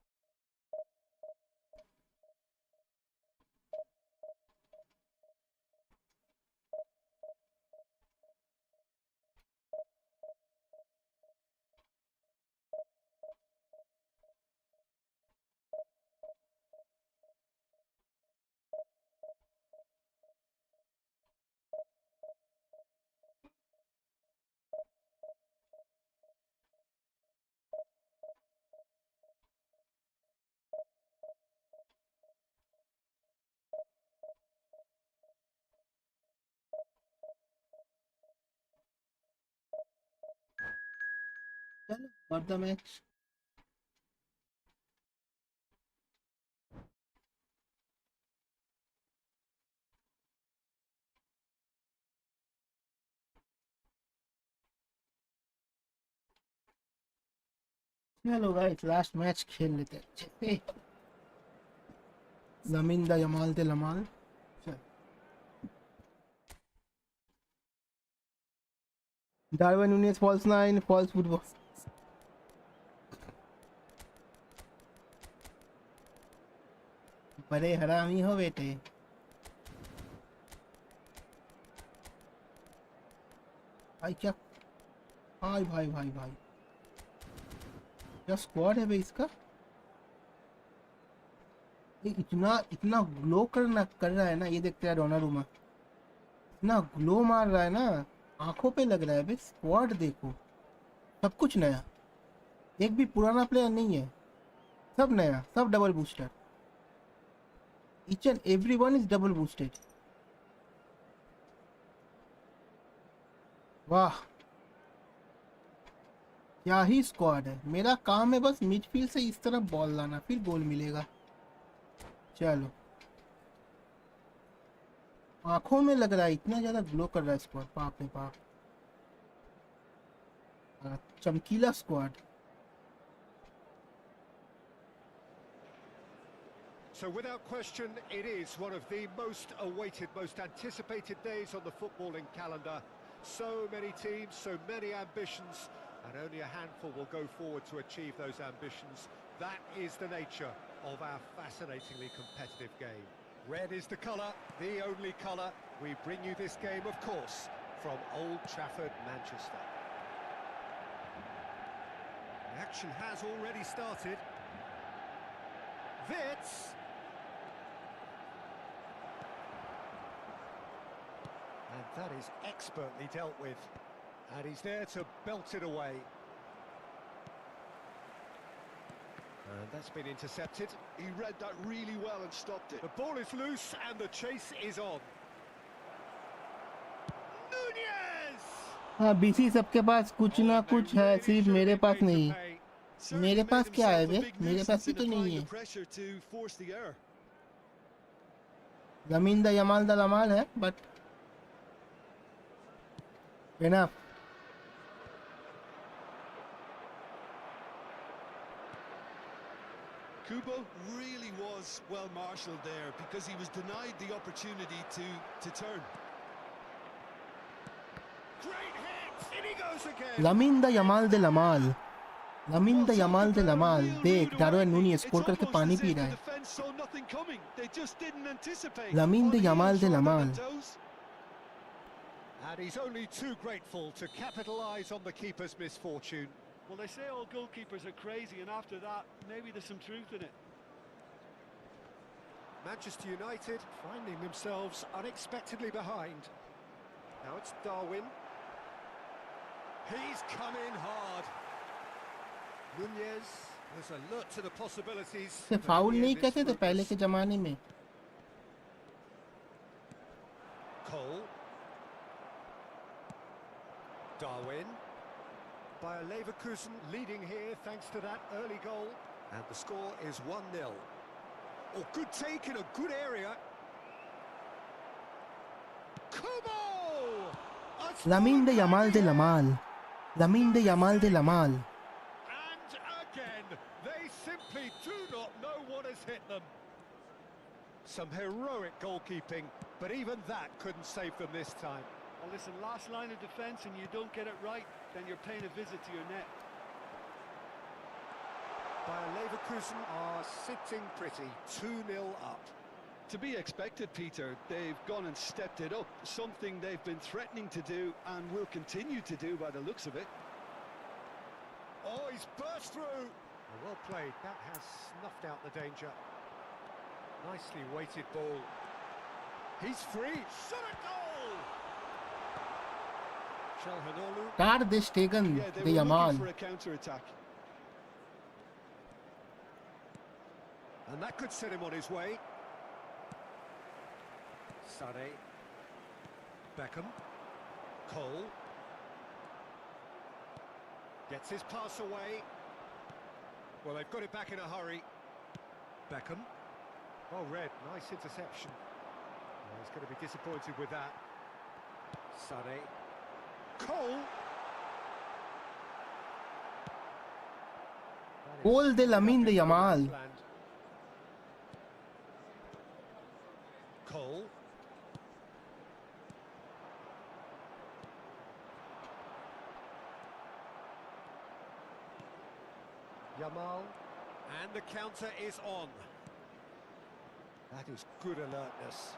चलो, what the match. Hello guys, last match खेल लेते हैं अच्छे से। Lamine de Yamal de Lamal. Darwin Nunez false 9 false football. बड़े हरामी हो बेटे। भाई क्या, भाई भाई भाई भाई क्या स्क्वाड है भाई इसका। ये इतना इतना ग्लो कर रहा है ना, ये देखते हैं डोनारुमा इतना ग्लो मार रहा है ना, आंखों पे लग रहा है भाई। स्क्वाड देखो, सब कुछ नया, एक भी पुराना प्लेयर नहीं है, सब नया, सब double booster. Each and every one is double boosted. वाह क्या ही स्क्वाड है। मेरा काम है बस मिडफील्ड से इस तरफ बॉल लाना, फिर गोल मिलेगा। चलो, आंखों में लग रहा है, इतना ज्यादा ग्लो कर रहा है स्क्वाड, बाप रे बाप। चमकीला squad. So without question, it is one of the most awaited, most anticipated days on the footballing calendar. So many teams, so many ambitions, and only a handful will go forward to achieve those ambitions. That is the nature of our fascinatingly competitive game. Red is the colour, the only colour. We bring you this game, of course, from Old Trafford, Manchester. The action has already started. Wits. And that is expertly dealt with. And he's there to belt it away. And that's been intercepted. He read that really well and stopped it. The ball is loose and the chase is on. Nunez! हाँ BC सबके पास कुछ ना कुछ है, सिर्फ मेरे पास नहीं। मेरे पास क्या है बे, मेरे पास भी तो नहीं है। जमीन द यमाल द लमाल है, but enough. Kubo really was well marshalled there because he was denied the opportunity to turn. Great hit! In he goes again! Lamine de Yamal de Lamal, Lamine de Yamal de Lamal. देख Darwin Nunez score करके पानी पी रहा है। Lamine de Yamal de Lamal. And he's only too grateful to capitalise on the keeper's misfortune. Well, they say all goalkeepers are crazy, and after that, maybe there's some truth in it. Manchester United finding themselves unexpectedly behind. Now it's Darwin. He's come in hard. Nunez has alert to the possibilities. से foul नहीं कहते थे पहले के जमाने में। Cole. Darwin. Bayer Leverkusen leading here thanks to that early goal. And the score is 1-0. Oh, good take in a good area. Kubo! Lamine de Yamal de Lamal, Lamine de Yamal de Lamal. And again, they simply do not know what has hit them. Some heroic goalkeeping, but even that couldn't save them this time. Well, listen, last line of defence and you don't get it right, then you're paying a visit to your net. Bayer Leverkusen are sitting pretty, 2-0 up. To be expected, Peter. They've gone and stepped it up, something they've been threatening to do and will continue to do by the looks of it. Oh, he's burst through! Well played, that has snuffed out the danger. Nicely weighted ball. He's free, shot a goal! Car they स्टेगन they Yamal. For a counter attack. And that could set him on his way. Sade. Beckham. Cole. Gets his pass away. Well, they've got it back in a hurry. Beckham. Oh, Red, nice interception. Well, he's going to be disappointed with that. Sade. Cole. Gol de Lamine de Yamal. Cole. Yamal. And the counter is on. That is good alertness.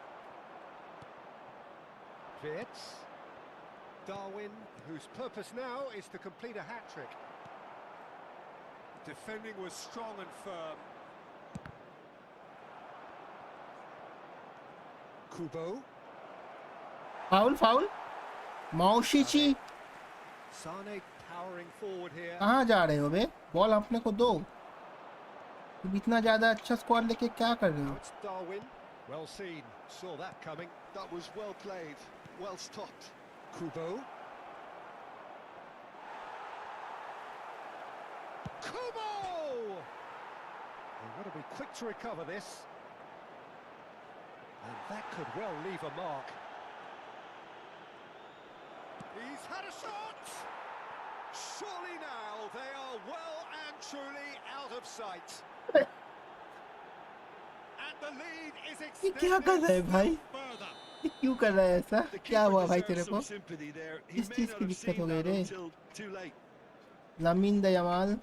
Vitz. Darwin, whose purpose now is to complete a hat-trick. Defending was strong and firm. Kubo. Foul. Maushichi. Sane powering forward here. कहाँ जा रहे हो बे? Ball अपने को दो. तुम इतना ज़्यादा अच्छा स्क्वाड लेके क्या कर रहे हो? Now it's Darwin. Well seen. Saw that coming. That was well played, well stopped. Kubo. Kubo! They've got to be quick to recover this. And that could well leave a mark. He's had a shot! Surely now they are well and truly out of sight. And the lead is ये क्या कर रहा है भाई? further. ये क्यों कर रहा है ऐसा? The क्या keeper हुआ भाई deserves तेरे को? some sympathy there. He किस may चीज़ not की have दिक्कत हो seen गई that रे? until too late. Lamine the Yamal.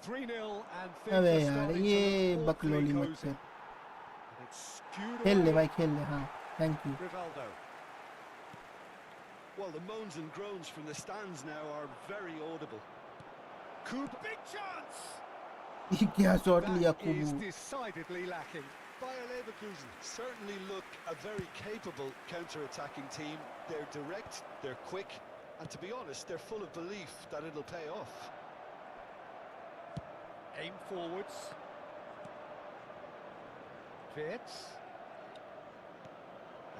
3-0 and things अबे are यार starting ये to look बकलोली awfully मत cozy. कर. And it's skewed खेल ले away. भाई खेल ले. हाँ, thank you. Rivaldo. Well, the moans and groans from the stands now are very audible. Kubo. Big chance! ये क्या शॉट लिया That is कुबू? decidedly lacking. Bayer Leverkusen certainly look a very capable counter-attacking team. They're direct, they're quick, and to be honest, they're full of belief that it'll pay off. Aim forwards. Vitz.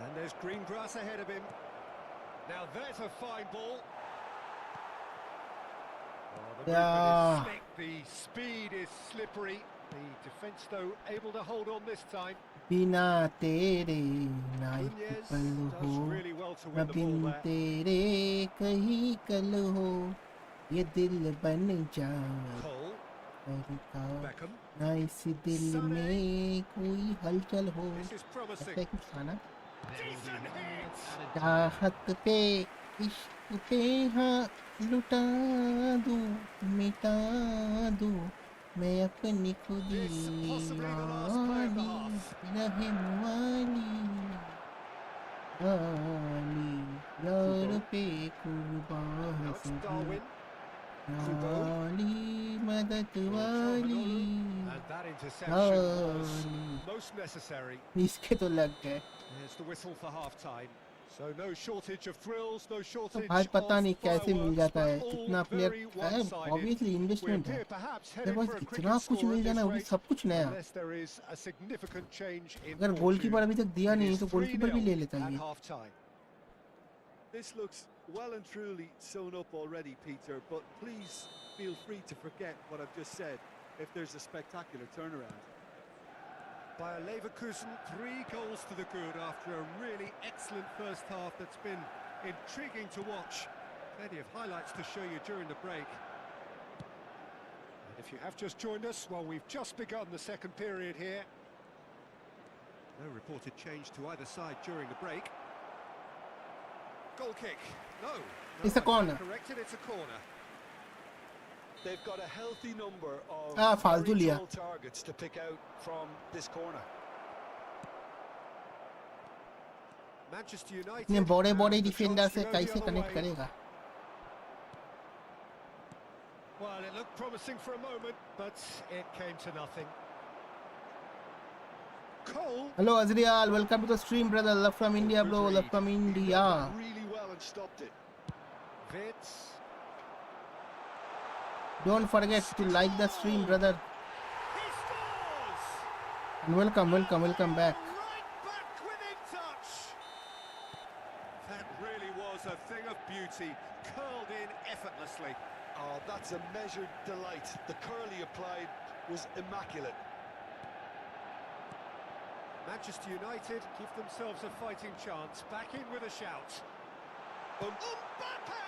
And there's green grass ahead of him. Now there's a fine ball. Oh, the Yeah. movement is slick, the speed is slippery. The defence, though, able to hold on this time. बिना तेरे नाई Nunez कल हो, does really well to न win the bin ball there. तेरे कहीं कल हो, ये दिल बन जाए Cole, का, Beckham. ना इस दिल में कोई हलचल हो. This is promising. ऐसा कुछ था ना? Decent hit. चाहत पे इश्क पे हाँ लुटा दूँ, मिटा दूँ मैं अपनी खुदी This possibly the last play of the वाली half. रहम वाली यार पे कुर्बान Now it's सभी Darwin. वाली मदद वाली And that interception was वाली. most necessary. इसके तो लग गए. There's the whistle for half-time. So no shortage of thrills, no shortage भाई पता of नहीं कैसे मिल fireworks, जाता है but all इतना प्लेयर very है. one-sided. ऑब्वियसली We इन्वेस्टमेंट है. appear perhaps तेरे headed पास for a इतना cricket कुछ score मिल at जाना this वो भी rate, सब कुछ नया. unless there is a significant change in अगर fortune. गोलकीपर अभी तक दिया It नहीं is तो गोलकीपर भी ले 3-0 लेता at ये. half-time. This looks well and truly sewn up already, Peter, but please feel free to forget what I've just said if there's a spectacular turnaround. Bayer Leverkusen, 3 goals to the good after a really excellent first half that's been intriguing to watch. Plenty of highlights to show you during the break. And if you have just joined us, well, we've just begun the second period here. No reported change to either side during the break. Goal kick. No. It's a I corner. stand corrected, it's a corner. They've got a healthy number of फालतू very लिया. tall targets to pick out from this corner. Manchester United. इतने बड़े have बड़े the defender chance to से go the कैसे other connect way. करेगा? Well, it looked promising for a moment, but it came to nothing. Cole. Hello Azrial, welcome to the stream brother. Love from India bro, love from He India. read that really well and stopped it. Vitz. Don't forget to like the stream brother. He scores! And welcome back. Right back within touch. That really was a thing of beauty, curled in effortlessly. Oh, that's a measured delight. The curl he applied was immaculate. Manchester United give themselves a fighting chance. Back in with a shout. Mbappe!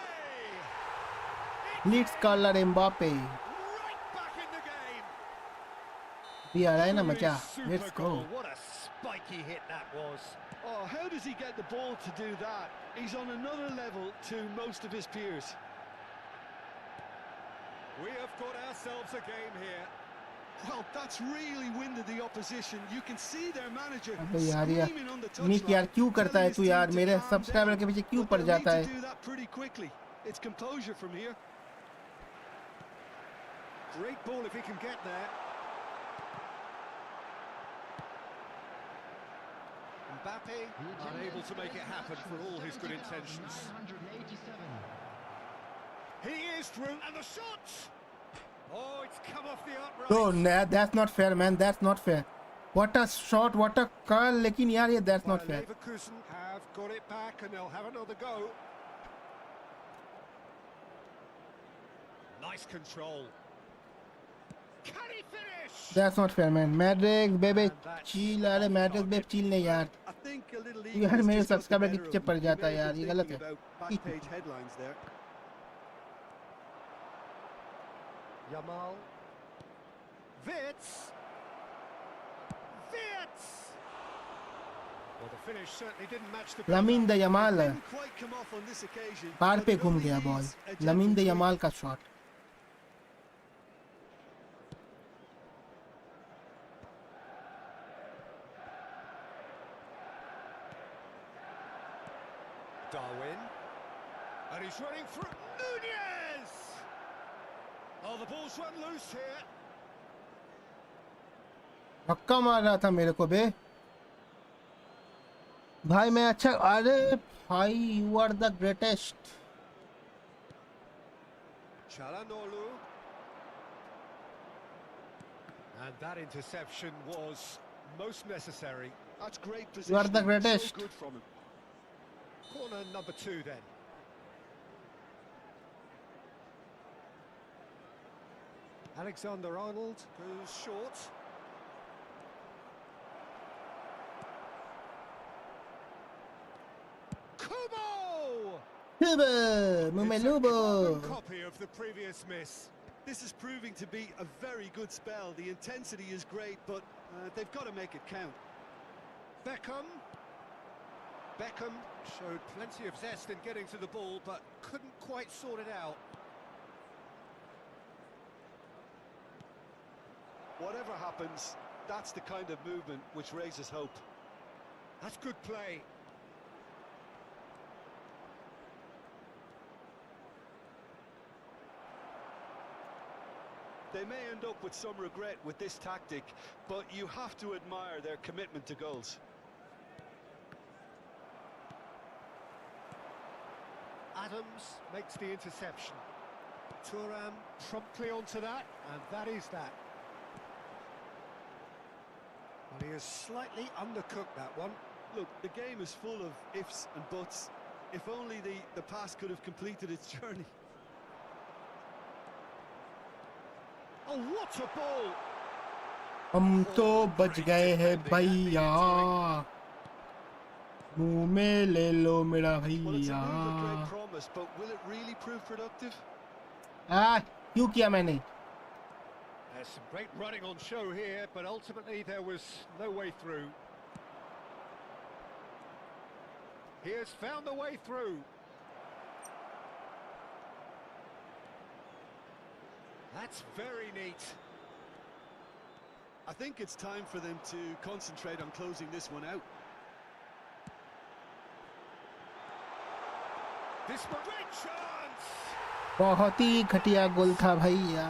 Leads collar Mbappe. Right back in the game. भी आ रहा है ना Truly मजा. super Let's go. goal. What a spiky hit that was. Oh, how does he get the ball to do that? He's on another level to most of his peers. We have got ourselves a game here. Well, that's really winded the opposition. You can see their manager अबे यार screaming on the निक यार touchline, क्यों करता है telling his तू team यार to मेरे calm subscriber down. के पीछे क्यों But पड़ they'll need जाता to है. do that pretty quickly. It's composure from here. Great ball if he can get there. Mbappe unable to make it happen for all his good intentions. 987. He is through, and the shot! Oh, it's come off the upright. Bro, nah, that's not fair, man. That's not fair. What a shot, what a curl. लेकिन यार ये that's not fair. Leverkusen have got it back, and they'll have another go. Nice control. Can he finish? That's not fair, man. Madrid, baby, And that's chill. अरे off Madrid, target. baby, chill नहीं यार. I think a little यार ego मेरे just got the subscriber के better पीछे of पड़ him. He जाता है may have यार. been ये गलत thinking है. about back page headlines there. Yamal. Wirtz. Well, the finish certainly didn't match the Lamine the Yamal है. Didn't quite come off on this occasion. Bar but पे it घूम only गया needs ball. a gentle Lamine the tweak. Yamal का shot. Darwin. And he's running through. Nunez! Oh, the ball's run loose here. धक्का मार रहा था मेरे को बे. भाई मैं अच्छा. अरे भाई you are the greatest. Çalhanoğlu. And that interception was most necessary. That's great You are the positioning. greatest. So good from him. Corner number 2 then. Alexander-Arnold goes short. Kubo! मुंह में It's a लूबो. carbon copy of the previous miss. This is proving to be a very good spell. The intensity is great, but they've got to make it count. Beckham. Beckham showed plenty of zest in getting to the ball, but couldn't quite sort it out. Whatever happens, that's the kind of movement which raises hope. That's good play. They may end up with some regret with this tactic, but you have to admire their commitment to goals. Adams makes the interception. Thuram promptly onto that, and that is that. Well, he has slightly undercooked that one. Look, the game is full of ifs and buts. If only the pass could have completed its journey. Oh, what a ball! हम तो बच गए हैं भैया. मुंह में ले लो मेरा Well, it's a भैया. move of great promise, but will it really prove productive? क्यों किया मैंने? There's some great running on show here, but ultimately there was no way through. He has found the way through. That's very neat. I think it's time for them to concentrate on closing this one out. This one, great chance! बहुत ही घटिया गोल था भैया.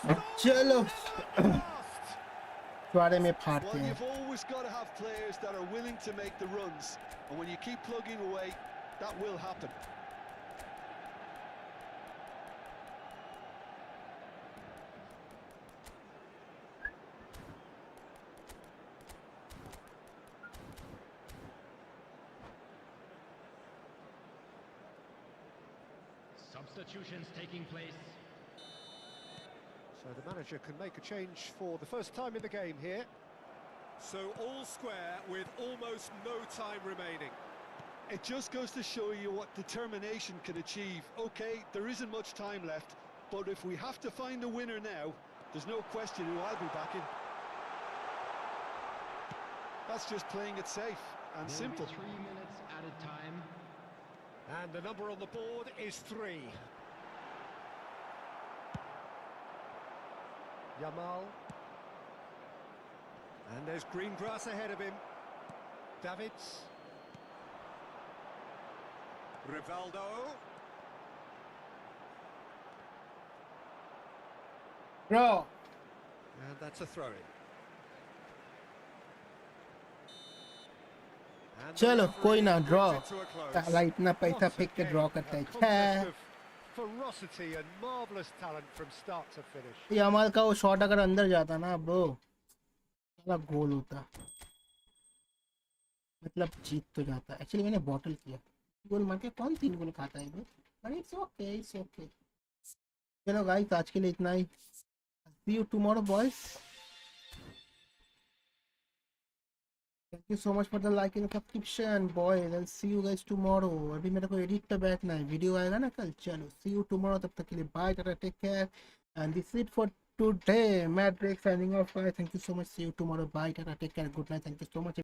They have चलो stolen it at last. बारे में फाड़ते Well, हैं. you've always got to have players that are willing to make the runs, and when you keep plugging away, that will happen. Substitutions taking place. So the manager can make a change for the first time in the game here. So all square with almost no time remaining. It just goes to show you what determination can achieve. Okay, there isn't much time left, but if we have to find a winner now, There's no question who I'll be backing. That's just playing it safe and Will simple. be 3 minutes added time. And the number on the board is 3. Yamal. And there's green grass ahead of him. Davids. Rivaldo. Draw. And that's a throw-in. And the चलो कोई ना referee draw. brings it to a close. साला इतना पैसा What a फेंक के game, draw a करता है. contest of ferocity and marvellous talent from start to finish. ये अमाल का वो शॉट अगर अंदर जाता ना ब्रो, साला गोल होता. मतलब जीत तो जाता. एक्चुअली मैंने बॉटल किया. गोल मार के कौन 3 गोल खाता है bro? But it's okay, it's okay. चलो गाइस, आज के लिए इतना ही. See you tomorrow, boys. Thank you so much for the like and subscription, boys. I'll see you guys tomorrow. अभी मेरे को एडिट पे बैठना है. वीडियो आएगा ना कल. चलो, see you tomorrow. तब तक के लिए bye, tata, take care. And this is it for today. Matt Drake signing off. Guys, thank you so much. See you tomorrow. Bye, tata, take care. Good night. Thank you so much.